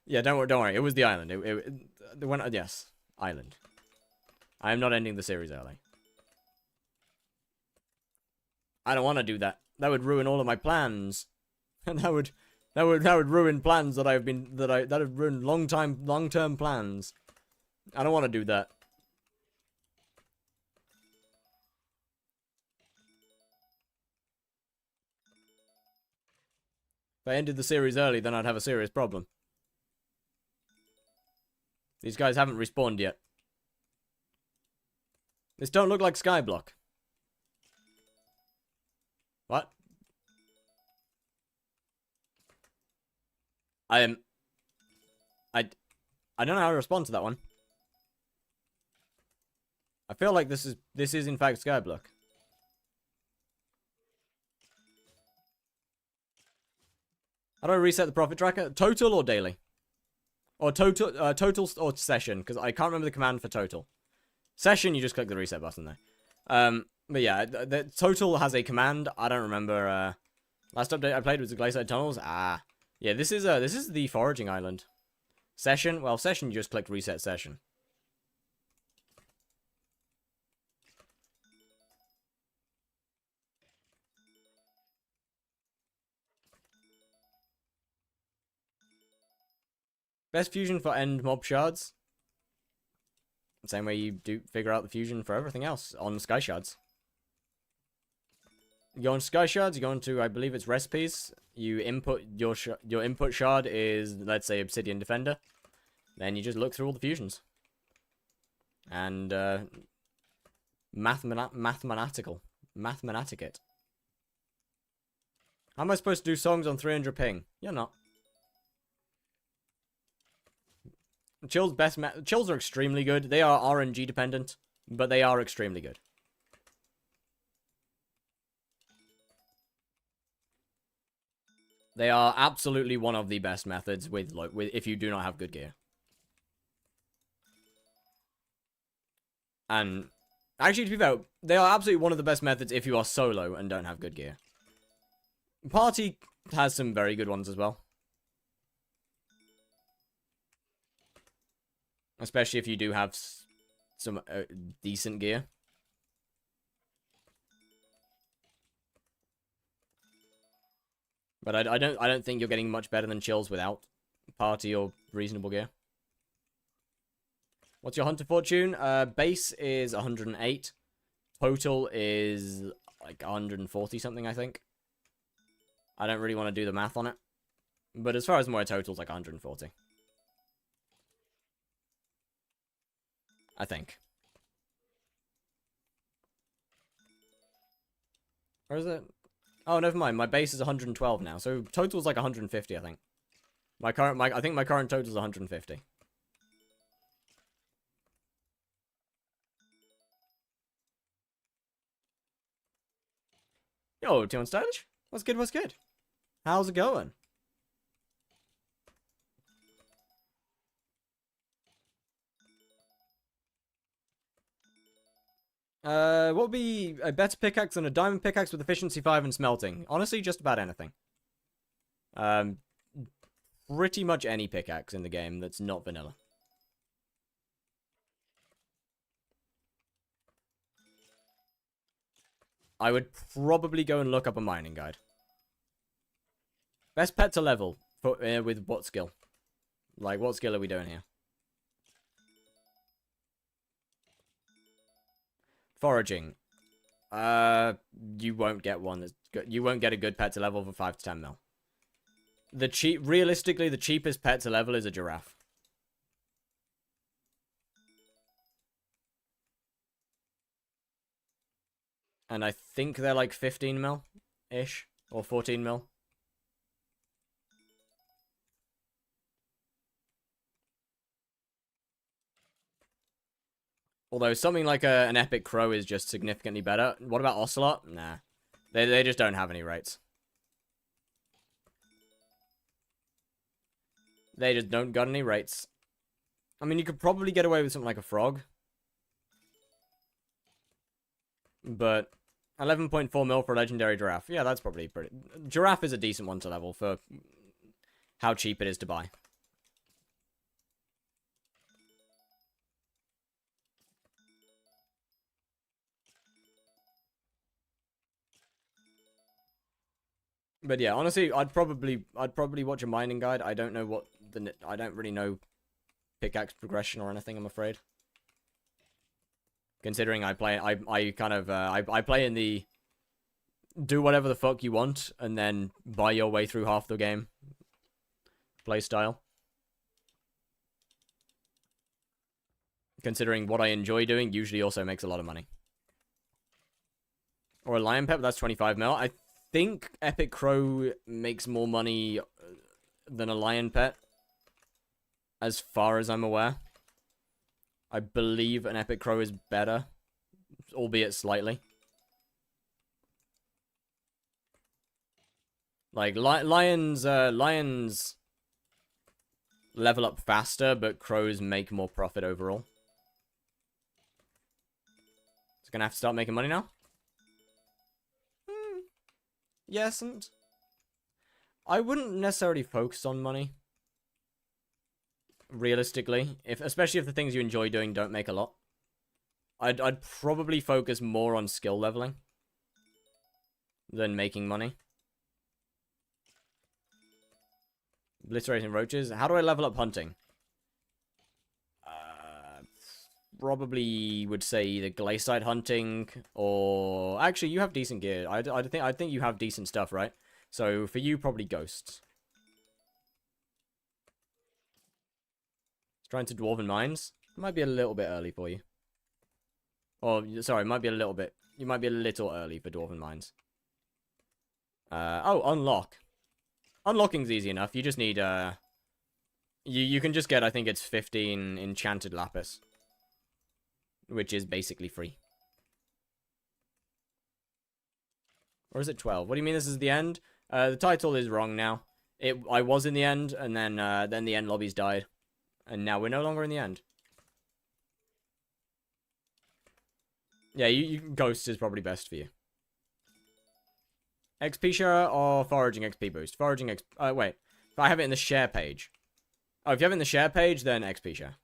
Yeah, don't worry. It was the island. Yes. Island. I am not ending the series early. I don't want to do that. That would ruin all of my plans. And that would ruin plans that that have ruined long-term plans. I don't want to do that. If I ended the series early, then I'd have a serious problem. These guys haven't respawned yet. This don't look like skyblock. What? I don't know how to respond to that one. I feel like this is in fact skyblock. How do I reset the profit tracker? Total or daily? Or total or session, because I can't remember the command for total. Session, you just click the reset button there. But yeah, the total has a command. I don't remember. Last update I played was the Glacier Tunnels. Yeah, this is the foraging island. Session, well, session, you just click reset session. Best fusion for end mob shards. Same way you do figure out the fusion for everything else on sky shards. You go on sky shards, you go into, I believe it's recipes. You input your input shard is, let's say, Obsidian Defender. Then you just look through all the fusions. And mathematicate. How am I supposed to do songs on 300 ping? You're not. Chill's Chills are extremely good. They are RNG dependent, but they are extremely good. They are absolutely one of the best methods with if you do not have good gear. And actually, to be fair, they are absolutely one of the best methods if you are solo and don't have good gear. Party has some very good ones as well. Especially if you do have some decent gear. But I don't think you're getting much better than Chills without party or reasonable gear. What's your hunter fortune? Base is 108. Total is like 140 something, I think. I don't really want to do the math on it. But as far as my total's like 140. I think. Or is it? Oh, never mind. My base is 112 now, so total's like 150, I think. I think my current total is 150. Yo, T1 Stylish? What's good, what's good? How's it going? What would be a better pickaxe than a diamond pickaxe with efficiency 5 and smelting? Honestly, just about anything. Pretty much any pickaxe in the game that's not vanilla. I would probably go and look up a mining guide. Best pet to level for with what skill? Like, what skill are we doing here? Foraging. You won't get one that's good. You won't get a good pet to level for 5 to 10 mil. Realistically, the cheapest pet to level is a giraffe. And I think they're like 15 mil-ish. Or 14 mil. Although something like an epic crow is just significantly better. What about ocelot? Nah. They just don't have any rates. They just don't got any rates. I mean, you could probably get away with something like a frog. But 11.4 mil for a legendary giraffe. Yeah, that's probably pretty... Giraffe is a decent one to level for how cheap it is to buy. But yeah, honestly, I'd probably watch a mining guide. I don't know what I don't really know pickaxe progression or anything, I'm afraid. Considering I play in the do whatever the fuck you want and then buy your way through half the game play style. considering what I enjoy doing usually also makes a lot of money. Or a lion pet, that's 25 mil. I think Epic Crow makes more money than a lion pet, as far as I'm aware. I believe an Epic Crow is better, albeit slightly. Like, lions level up faster, but crows make more profit overall. It's gonna have to start making money now? Yes, and I wouldn't necessarily focus on money. Realistically, especially if the things you enjoy doing don't make a lot. I'd probably focus more on skill leveling than making money. Obliterating roaches. How do I level up hunting? Probably would say either glaciate hunting or actually you have decent gear. I think you have decent stuff, right? So for you, probably ghosts. Trying to dwarven mines might be a little bit early for you. Or sorry, might be a little bit. You might be a little early for dwarven mines. Oh, unlock. Unlocking's easy enough. You just need you can just get, I think it's 15 enchanted lapis, which is basically free. Or is it 12? What do you mean this is the end? The title is wrong now. I was in the end, and then the end lobbies died. And now we're no longer in the end. Yeah, Ghost is probably best for you. XP share or foraging XP boost? Foraging XP... wait. If I have it in the share page. Oh, if you have it in the share page, then XP share.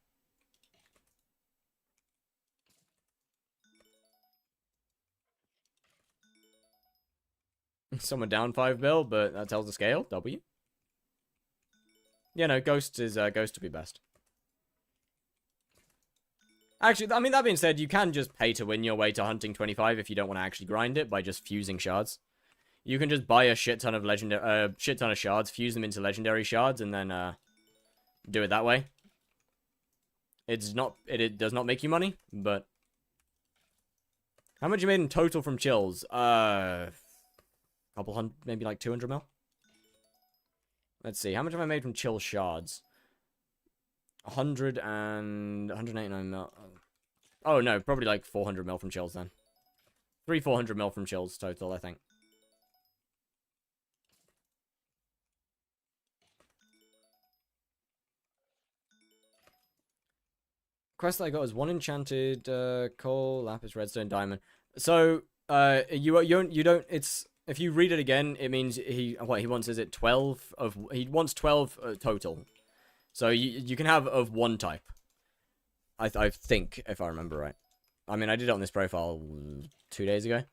Someone down 5 mil, but that tells the scale. W. Yeah, no, Ghost is Ghost to be best. Actually, I mean, that being said, you can just pay to win your way to hunting 25 if you don't want to actually grind it by just fusing shards. You can just buy a shit ton of shards, fuse them into legendary shards, and then do it that way. It does not make you money, but how much you made in total from chills? Couple hundred, maybe like 200 mil. Let's see, how much have I made from chill shards? 189 mil. Oh no, probably like 400 mil from chills then. 400 mil from chills total, I think. Quest that I got is 1 enchanted coal, lapis, redstone, diamond. So you don't. It's if you read it again, it means he wants, is it 12 of, he wants 12 total. So you can have of one type. I think, if I remember right. I mean, I did it on this profile 2 days ago.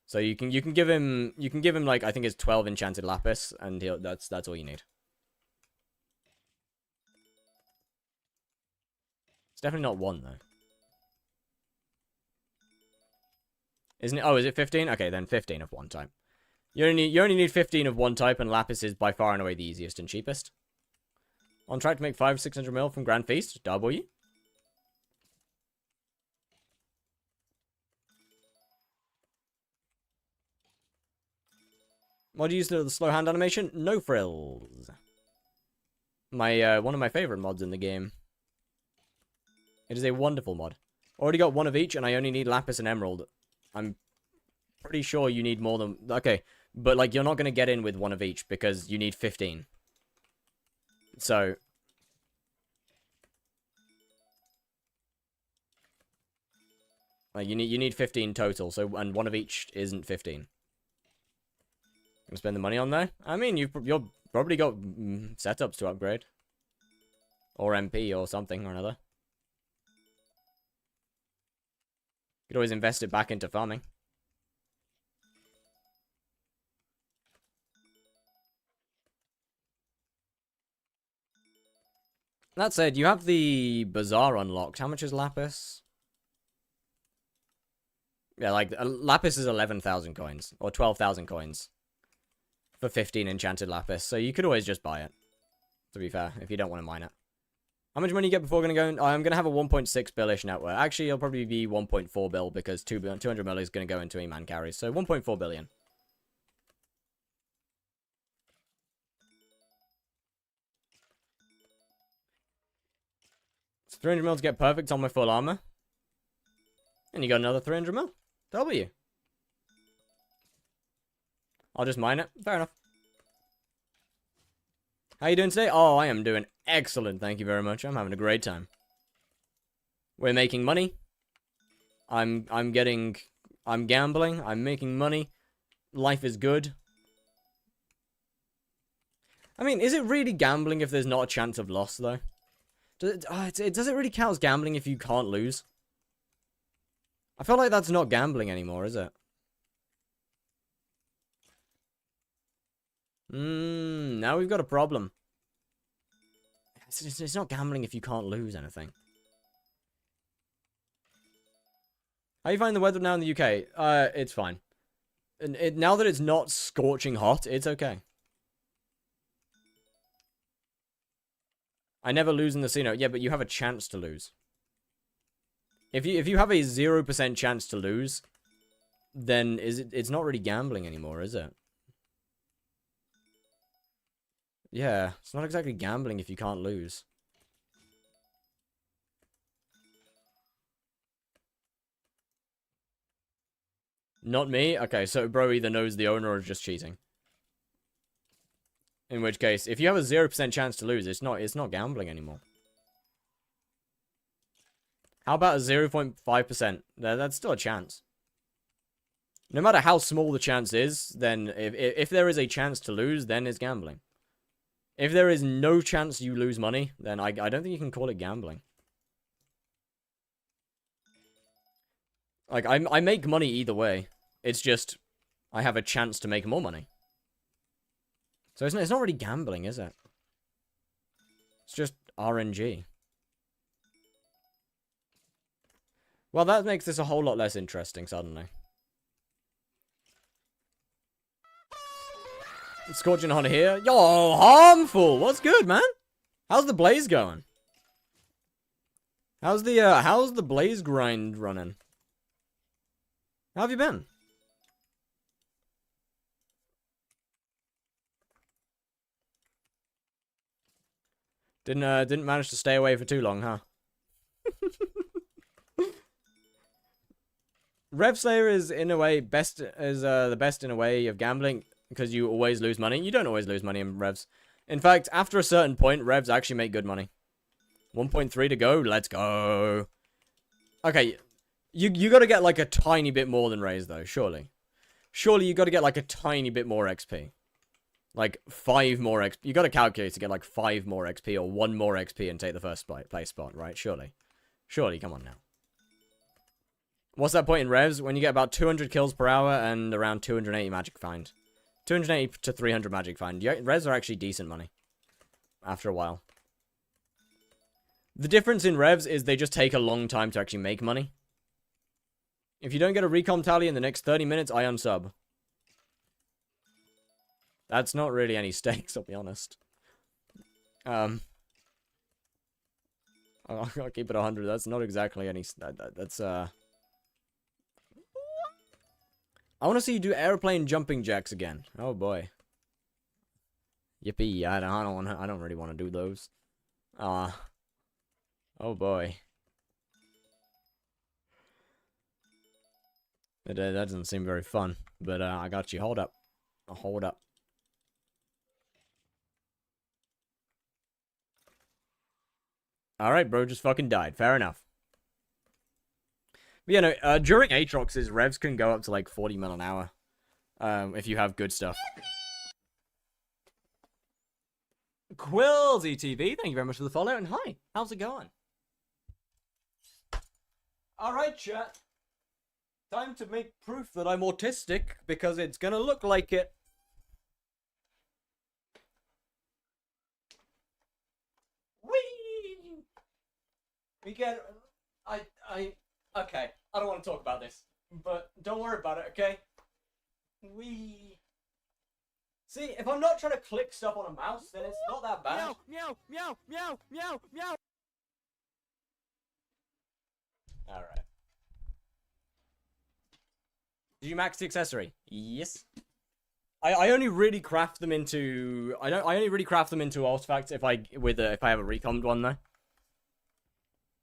So you can give him like, I think it's 12 enchanted lapis, and that's all you need. It's definitely not 1 though. Isn't it? Oh, is it 15? Okay, then 15 of one type. You only need 15 of one type, and lapis is by far and away the easiest and cheapest. On track to make 500-600 mil from Grand Feast. W. Mod used the slow hand animation? No frills. My one of my favorite mods in the game. It is a wonderful mod. Already got 1 of each, and I only need lapis and emerald. I'm pretty sure you need more than... Okay, but like you're not going to get in with 1 of each because you need 15. So... Like, you need 15 total, so, and 1 of each isn't 15. Gonna spend the money on there? I mean, you've probably got setups to upgrade. Or MP or something or another. You could always invest it back into farming. That said, you have the bazaar unlocked. How much is lapis? Yeah, like, lapis is 11,000 coins. Or 12,000 coins. For 15 enchanted lapis. So you could always just buy it. To be fair, if you don't want to mine it. How much money you get before going to go in? I'm going to have a 1.6 billish net worth. Actually, it'll probably be 1.4 bill because 200 mil is going to go into E-man carries. So 1.4 billion. So 300 mil to get perfect on my full armor. And you got another 300 mil. W. I'll just mine it. Fair enough. How you doing today? Oh, I am doing excellent. Thank you very much. I'm having a great time. We're making money. I'm gambling. I'm making money. Life is good. I mean, is it really gambling if there's not a chance of loss, though? Does it really count as gambling if you can't lose? I feel like that's not gambling anymore, is it? Now we've got a problem. It's not gambling if you can't lose anything. How you find the weather now in the UK? It's fine. And now that it's not scorching hot, it's okay. I never lose in the casino. Yeah, but you have a chance to lose. If you have a 0% chance to lose, then it's not really gambling anymore, is it? Yeah, it's not exactly gambling if you can't lose. Not me? Okay, so bro either knows the owner or is just cheating. In which case, if you have a 0% chance to lose, it's not gambling anymore. How about a 0.5%? That's still a chance. No matter how small the chance is, then if there is a chance to lose, then it's gambling. If there is no chance you lose money, then I don't think you can call it gambling. Like, I make money either way. It's just, I have a chance to make more money. So it's not really gambling, is it? It's just RNG. Well, that makes this a whole lot less interesting, suddenly. Scorching on here. Yo, harmful. What's good, man? How's the blaze going? How's the blaze grind running? How have you been? Didn't manage to stay away for too long, huh? Rev Slayer is in a way the best in a way of gambling because you always lose money. You don't always lose money in revs. In fact, after a certain point, revs actually make good money. 1.3 to go. Let's go. Okay, you got to get like a tiny bit more than Raise though. Surely you got to get like a tiny bit more XP. Like 5 more XP. You got to calculate to get like 5 more XP or 1 more XP and take the first place spot, right? Surely, come on now. What's that point in revs? When you get about 200 kills per hour and around 280 magic find. 280 to 300 magic find. Revs are actually decent money. After a while. The difference in revs is they just take a long time to actually make money. If you don't get a recom tally in the next 30 minutes, I unsub. That's not really any stakes, I'll be honest. I'll keep it 100. That's not exactly any... That's, I want to see you do airplane jumping jacks again. Oh boy. Yippee! I don't really want to do those. Oh boy. That doesn't seem very fun. But I got you. Hold up. Hold up. All right, bro. Just fucking died. Fair enough. But, you know, during Aatrox's, revs can go up to like 40 mil an hour. If you have good stuff. Quills ETV, thank you very much for the follow, and hi, how's it going? Alright, chat. Time to make proof that I'm autistic, because it's gonna look like it. Whee! We get... Okay, I don't want to talk about this, but don't worry about it, okay? Whee! See, if I'm not trying to click stuff on a mouse, then it's not that bad. Meow, meow, meow, meow, meow, meow. Alright. Did you max the accessory? Yes. I only really craft them into I only really craft them into artifacts if I have a recommed one though.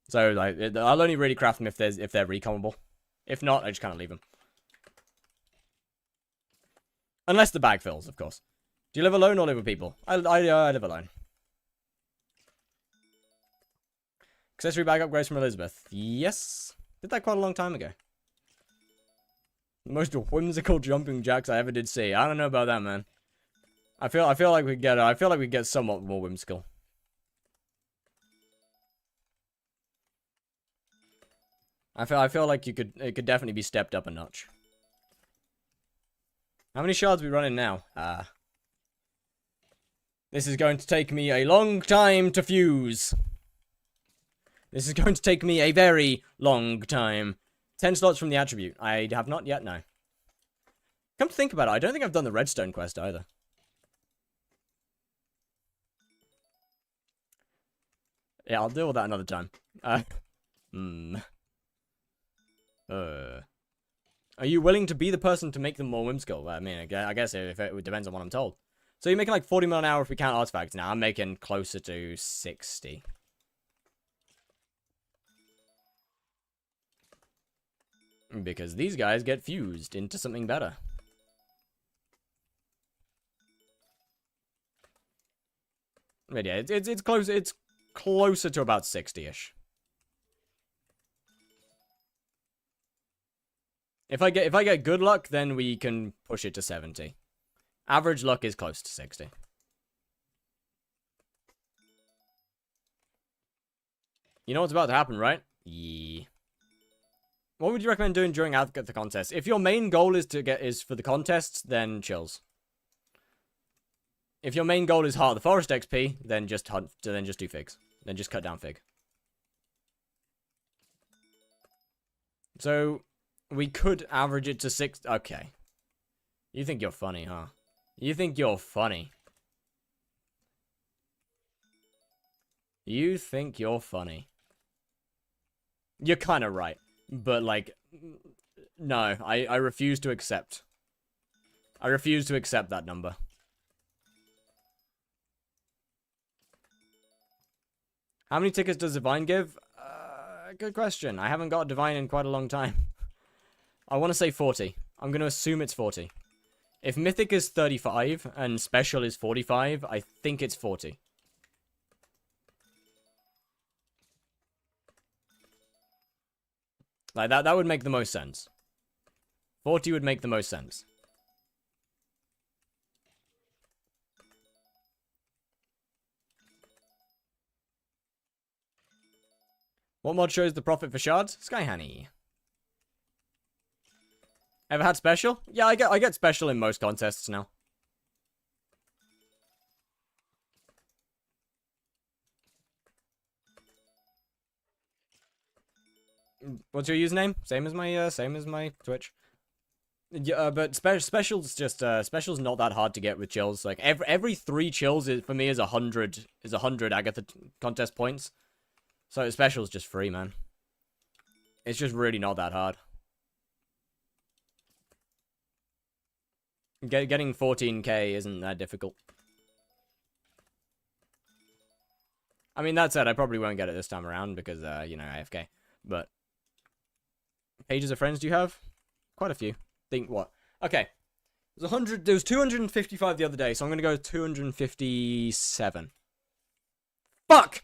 So like I'll only really craft them if they're recommable. If not, I just kind of leave them. Unless the bag fills, of course. Do you live alone or live with people? I live alone. Accessory bag upgrades from Elizabeth. Yes. Did that quite a long time ago. The most whimsical jumping jacks I ever did see. I don't know about that, man. I feel like we get somewhat more whimsical. I feel like it could definitely be stepped up a notch. How many shards are we running now? This is going to take me a long time to fuse. This is going to take me a very long time. 10 slots from the attribute. I have not yet, no. Come to think about it, I don't think I've done the redstone quest either. Yeah, I'll deal with that another time. Are you willing to be the person to make them more whimsical? I mean, I guess if it depends on what I'm told. So you're making like 40 mil an hour if we count artifacts now. I'm making closer to 60. Because these guys get fused into something better. But yeah, it's closer to about 60-ish. If I get good luck, then we can push it to 70. Average luck is close to 60. You know what's about to happen, right? Yeah. What would you recommend doing during the contest? If your main goal is for the contests, then chills. If your main goal is Heart of the Forest XP, then just do figs. Then just cut down fig. So we could average it to 6. Okay. You think you're funny, huh? You think you're funny. You think you're funny. You're kind of right. But, like, no, I refuse to accept. I refuse to accept that number. How many tickets does Divine give? Good question. I haven't got Divine in quite a long time. I want to say 40. I'm going to assume it's 40. If Mythic is 35 and Special is 45, I think it's 40. Like, that would make the most sense. 40 would make the most sense. What mod shows the profit for shards? Sky Honey. Ever had special? Yeah, I get special in most contests now. What's your username? Same as my Twitch. Yeah, but special's just special's not that hard to get with chills. Like every 3 chills for me is 100 Agatha contest points. So special's just free, man. It's just really not that hard. Getting 14k isn't that difficult. I mean, that said, I probably won't get it this time around because, you know, AFK. But pages of friends do you have? Quite a few. Think what? Okay. There was 255 the other day, so I'm gonna go 257. Fuck!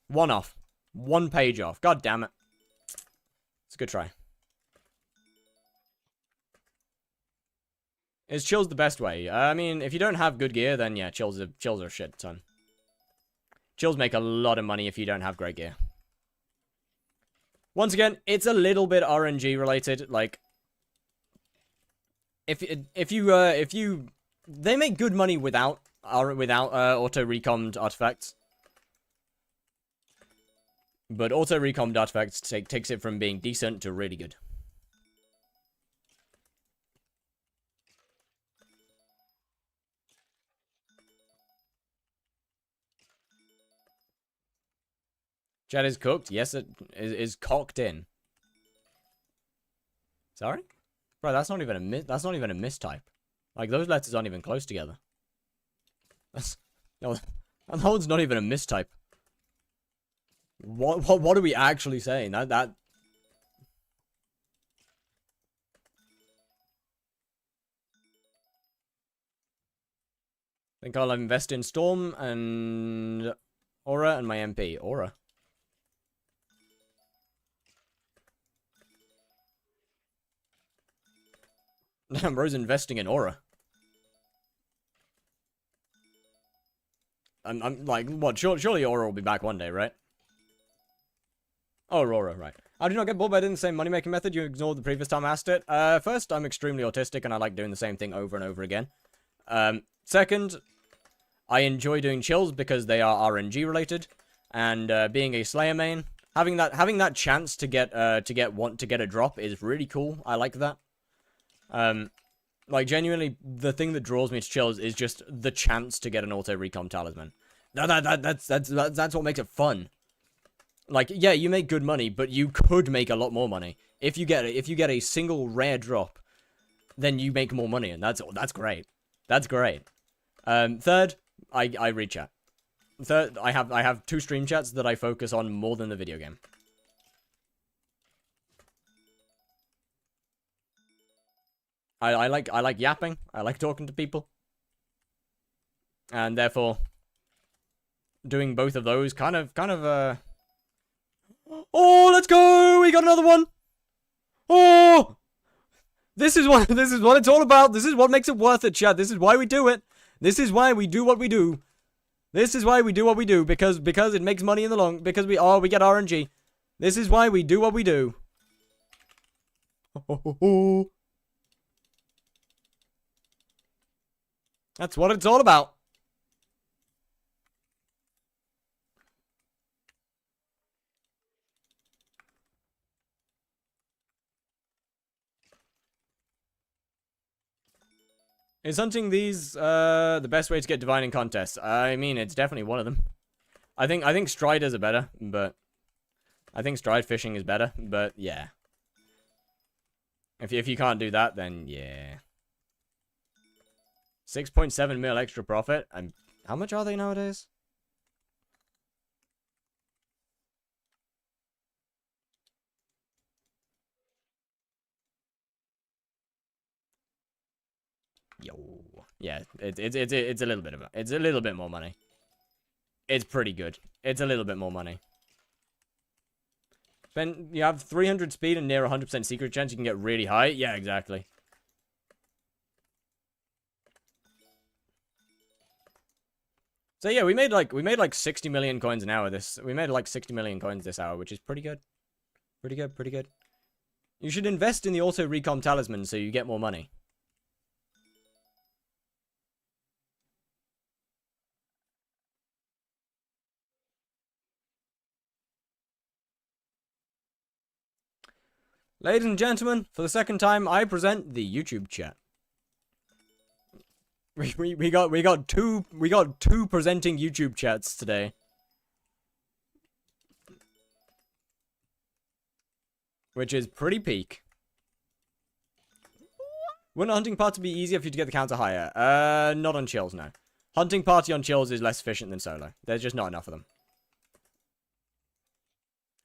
1 off. 1 page off. God damn it. It's a good try. Is chills the best way? I mean, if you don't have good gear, then yeah, chills are a shit ton. Chills make a lot of money if you don't have great gear. Once again, it's a little bit RNG related. Like, if you, they make good money without auto recommed artifacts, but auto recommed artifacts takes it from being decent to really good. Chat is cooked. Yes, it is cocked in. Sorry? Bro, that's not even a mistype. Like, those letters aren't even close together. No, that one's not even a mistype. What are we actually saying? That I think I'll invest in Storm and Aura and my MP. Aura. Damn, bro's investing in Aura. I'm like, what? Surely Aura will be back one day, right? Oh, Aurora, right. I do not get bored by doing the same money-making method. You ignored the previous time I asked it. First, I'm extremely autistic and I like doing the same thing over and over again. Second, I enjoy doing chills because they are RNG related. And being a Slayer main, having that chance to get a drop is really cool. I like that. Like, genuinely, the thing that draws me to chills is just the chance to get an auto recom talisman. That's what makes it fun. Like, yeah, you make good money, but you could make a lot more money. If you get a single rare drop, then you make more money, and that's great. That's great. Third, I read chat. Third, I have 2 stream chats that I focus on more than the video game. I like yapping. I like talking to people. And therefore, doing both of those kind of oh, let's go! We got another one. Oh, this is what it's all about. This is what makes it worth it, chat. This is why we do it. This is why we do what we do. This is why we do what we do because it makes money in the long. Because we get RNG. This is why we do what we do. That's what it's all about. Is hunting these the best way to get divine in contests? I mean, it's definitely one of them. I think striders are better, but I think stride fishing is better, but yeah. If you can't do that, then yeah. 6.7 mil extra profit. And how much are they nowadays? Yo, yeah, it's a little bit of it's a little bit more money. It's pretty good. It's a little bit more money. Then you have 300 speed and near 100% secret chance you can get really high. Yeah, exactly. So yeah, we made like 60 million coins an hour we made like 60 million coins this hour, which is pretty good. Pretty good, pretty good. You should invest in the auto recom talisman so you get more money. Ladies and gentlemen, for the second time, I present the YouTube chat. We got two presenting YouTube chats today. Which is pretty peak. Wouldn't a hunting party be easier for you to get the counter higher? Not on chills, no. Hunting party on chills is less efficient than solo. There's just not enough of them.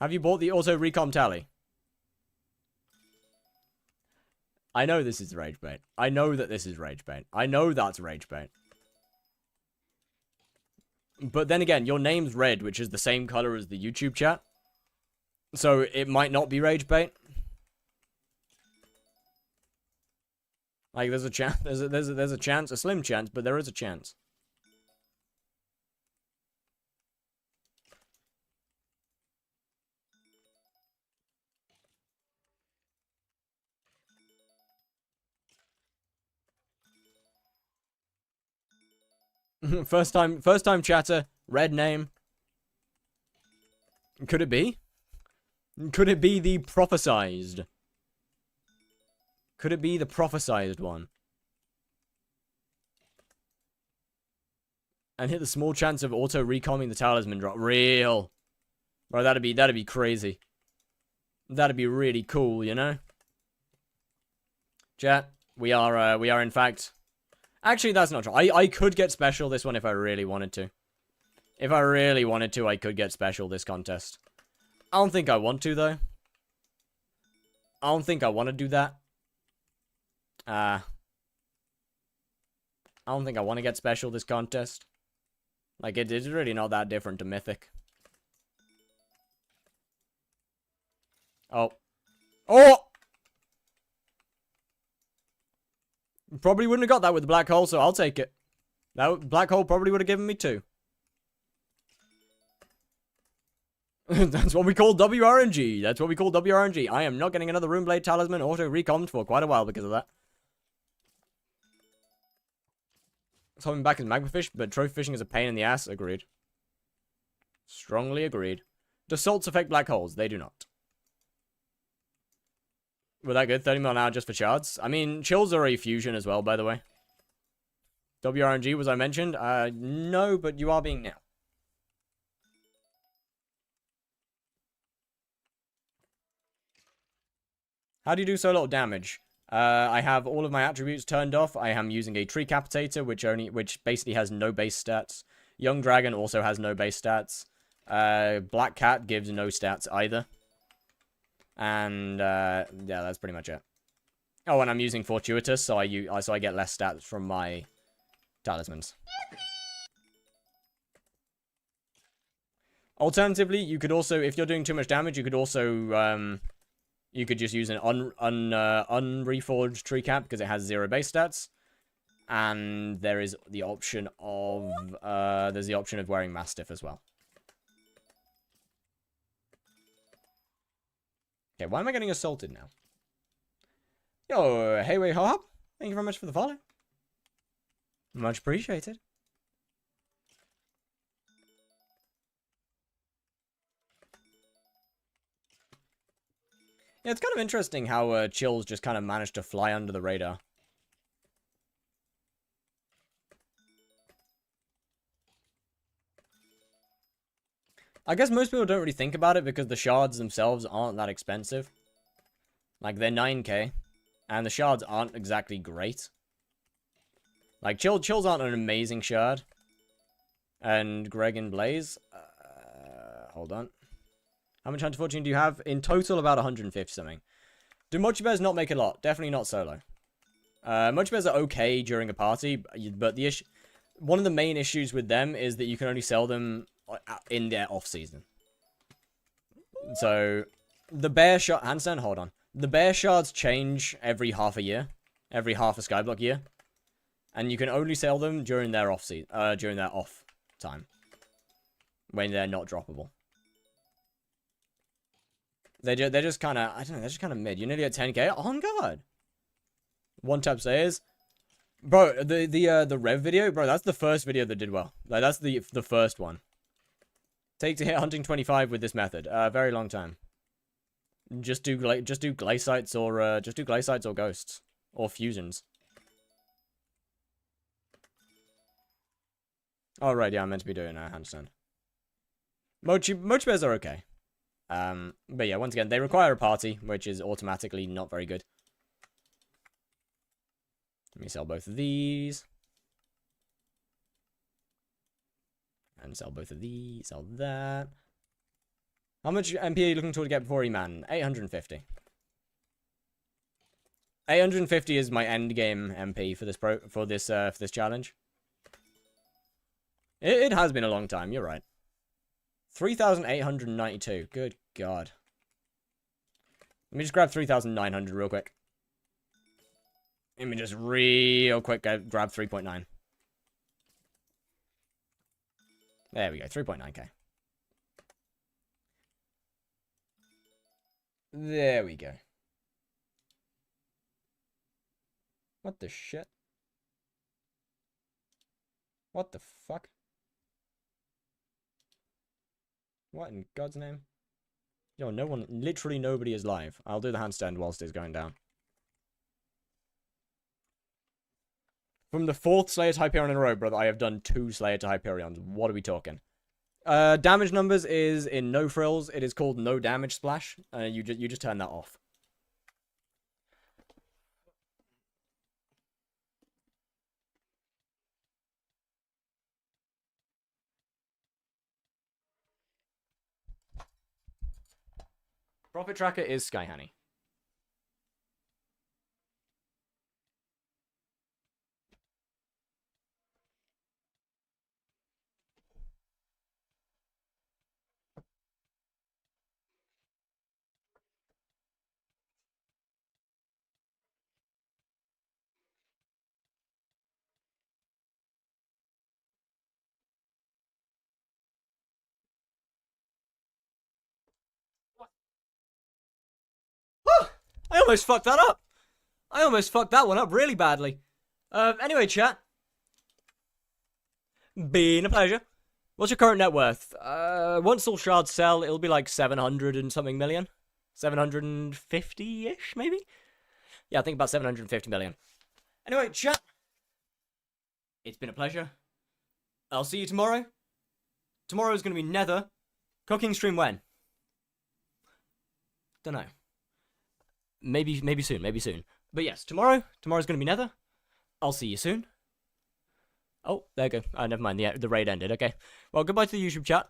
Have you bought the auto recom tally? I know this is rage bait. I know that this is rage bait. I know that's rage bait. But then again, your name's red, which is the same color as the YouTube chat. So it might not be rage bait. Like there's a chance, there's a chance, a slim chance, but there is a chance. First time chatter, red name. Could it be? Could it be the prophesized? Could it be the prophesized one? And hit the small chance of auto-recomming the talisman drop. Real. Bro, that'd be crazy. That'd be really cool, you know? Chat, we are in fact... Actually, that's not true. I could get special this one if I really wanted to. If I really wanted to, I could get special this contest. I don't think I want to, though. I don't think I want to do that. I don't think I want to get special this contest. Like, it is really not that different to Mythic. Oh. Oh! Probably wouldn't have got that with the black hole, so I'll take it. That black hole probably would have given me 2. That's what we call WRNG. That's what we call WRNG. I am not getting another Runeblade Talisman auto-recommed for quite a while because of that. Coming back as Magma Fish, but trophy fishing is a pain in the ass. Agreed. Strongly agreed. Do salts affect black holes? They do not. Were that good? 30 mil an hour just for shards? I mean, chills are a fusion as well, by the way. WRNG, was I mentioned? No, but you are being now. How do you do so little damage? I have all of my attributes turned off. I am using a tree capitator, which basically has no base stats. Young Dragon also has no base stats. Black Cat gives no stats either. And yeah, that's pretty much it. Oh, and I'm using Fortuitous, so I get less stats from my talismans. Alternatively, you could also, if you're doing too much damage, you could also you could just use an unreforged tree cap because it has 0 base stats, and there is the option of wearing Mastiff as well. Okay, why am I getting assaulted now? Yo, hey, wait, hop. Thank you very much for the follow. Much appreciated. Yeah, it's kind of interesting how chills just kind of managed to fly under the radar. I guess most people don't really think about it because the shards themselves aren't that expensive. Like, they're 9k, and the shards aren't exactly great. Like, chills aren't an amazing shard. And Greg and Blaze, hold on. How much Hunter Fortune do you have? In total, about 150 something. Do Mochi Bears not make a lot? Definitely not solo. Mochi Bears are okay during a party, but one of the main issues with them is that you can only sell them in their off-season. So, the bear shard... Handstand, hold on. The bear shards change every half a year. Every half a skyblock year. And you can only sell them during their off-season. During their off time. When they're not droppable. They're just kind of... I don't know, they're just kind of mid. You're nearly at 10k? On guard! One tap sayers. Bro, the Rev video, bro, that's the first video that did well. Like, that's the first one. Take to hit hunting 25 with this method. Very long time. Just do glacites or ghosts or fusions. Oh right, yeah, I'm meant to be doing a handstand. Mochi bears are okay. But yeah, once again, they require a party, which is automatically not very good. Let me sell both of these. And sell both of these, sell that. How much MP are you looking to get before E-Man? 850. 850 is my end game MP for this challenge. It has been a long time, you're right. 3,892. Good God. Let me just grab 3,900 real quick. Let me just real quick grab 3.9. There we go, 3.9k. There we go. What the shit? What the fuck? What in God's name? Yo, literally nobody is live. I'll do the handstand whilst it's going down. From the 4th Slayer to Hyperion in a row, brother, I have done 2 Slayer to Hyperions. What are we talking? Damage numbers is in no frills. It is called no damage splash. You just turn that off. Profit tracker is Sky Honey. I almost fucked that up. I almost fucked that one up really badly. Anyway, chat. Been a pleasure. What's your current net worth? Once all shards sell, it'll be like 700 and something million. 750-ish, maybe? Yeah, I think about 750 million. Anyway, chat. It's been a pleasure. I'll see you tomorrow. Tomorrow's gonna be Nether. Cooking stream when? Don't know. Maybe soon. But yes, tomorrow's gonna be Nether. I'll see you soon. Oh, there you go. Never mind. The raid ended. Okay. Well, goodbye to the YouTube chat.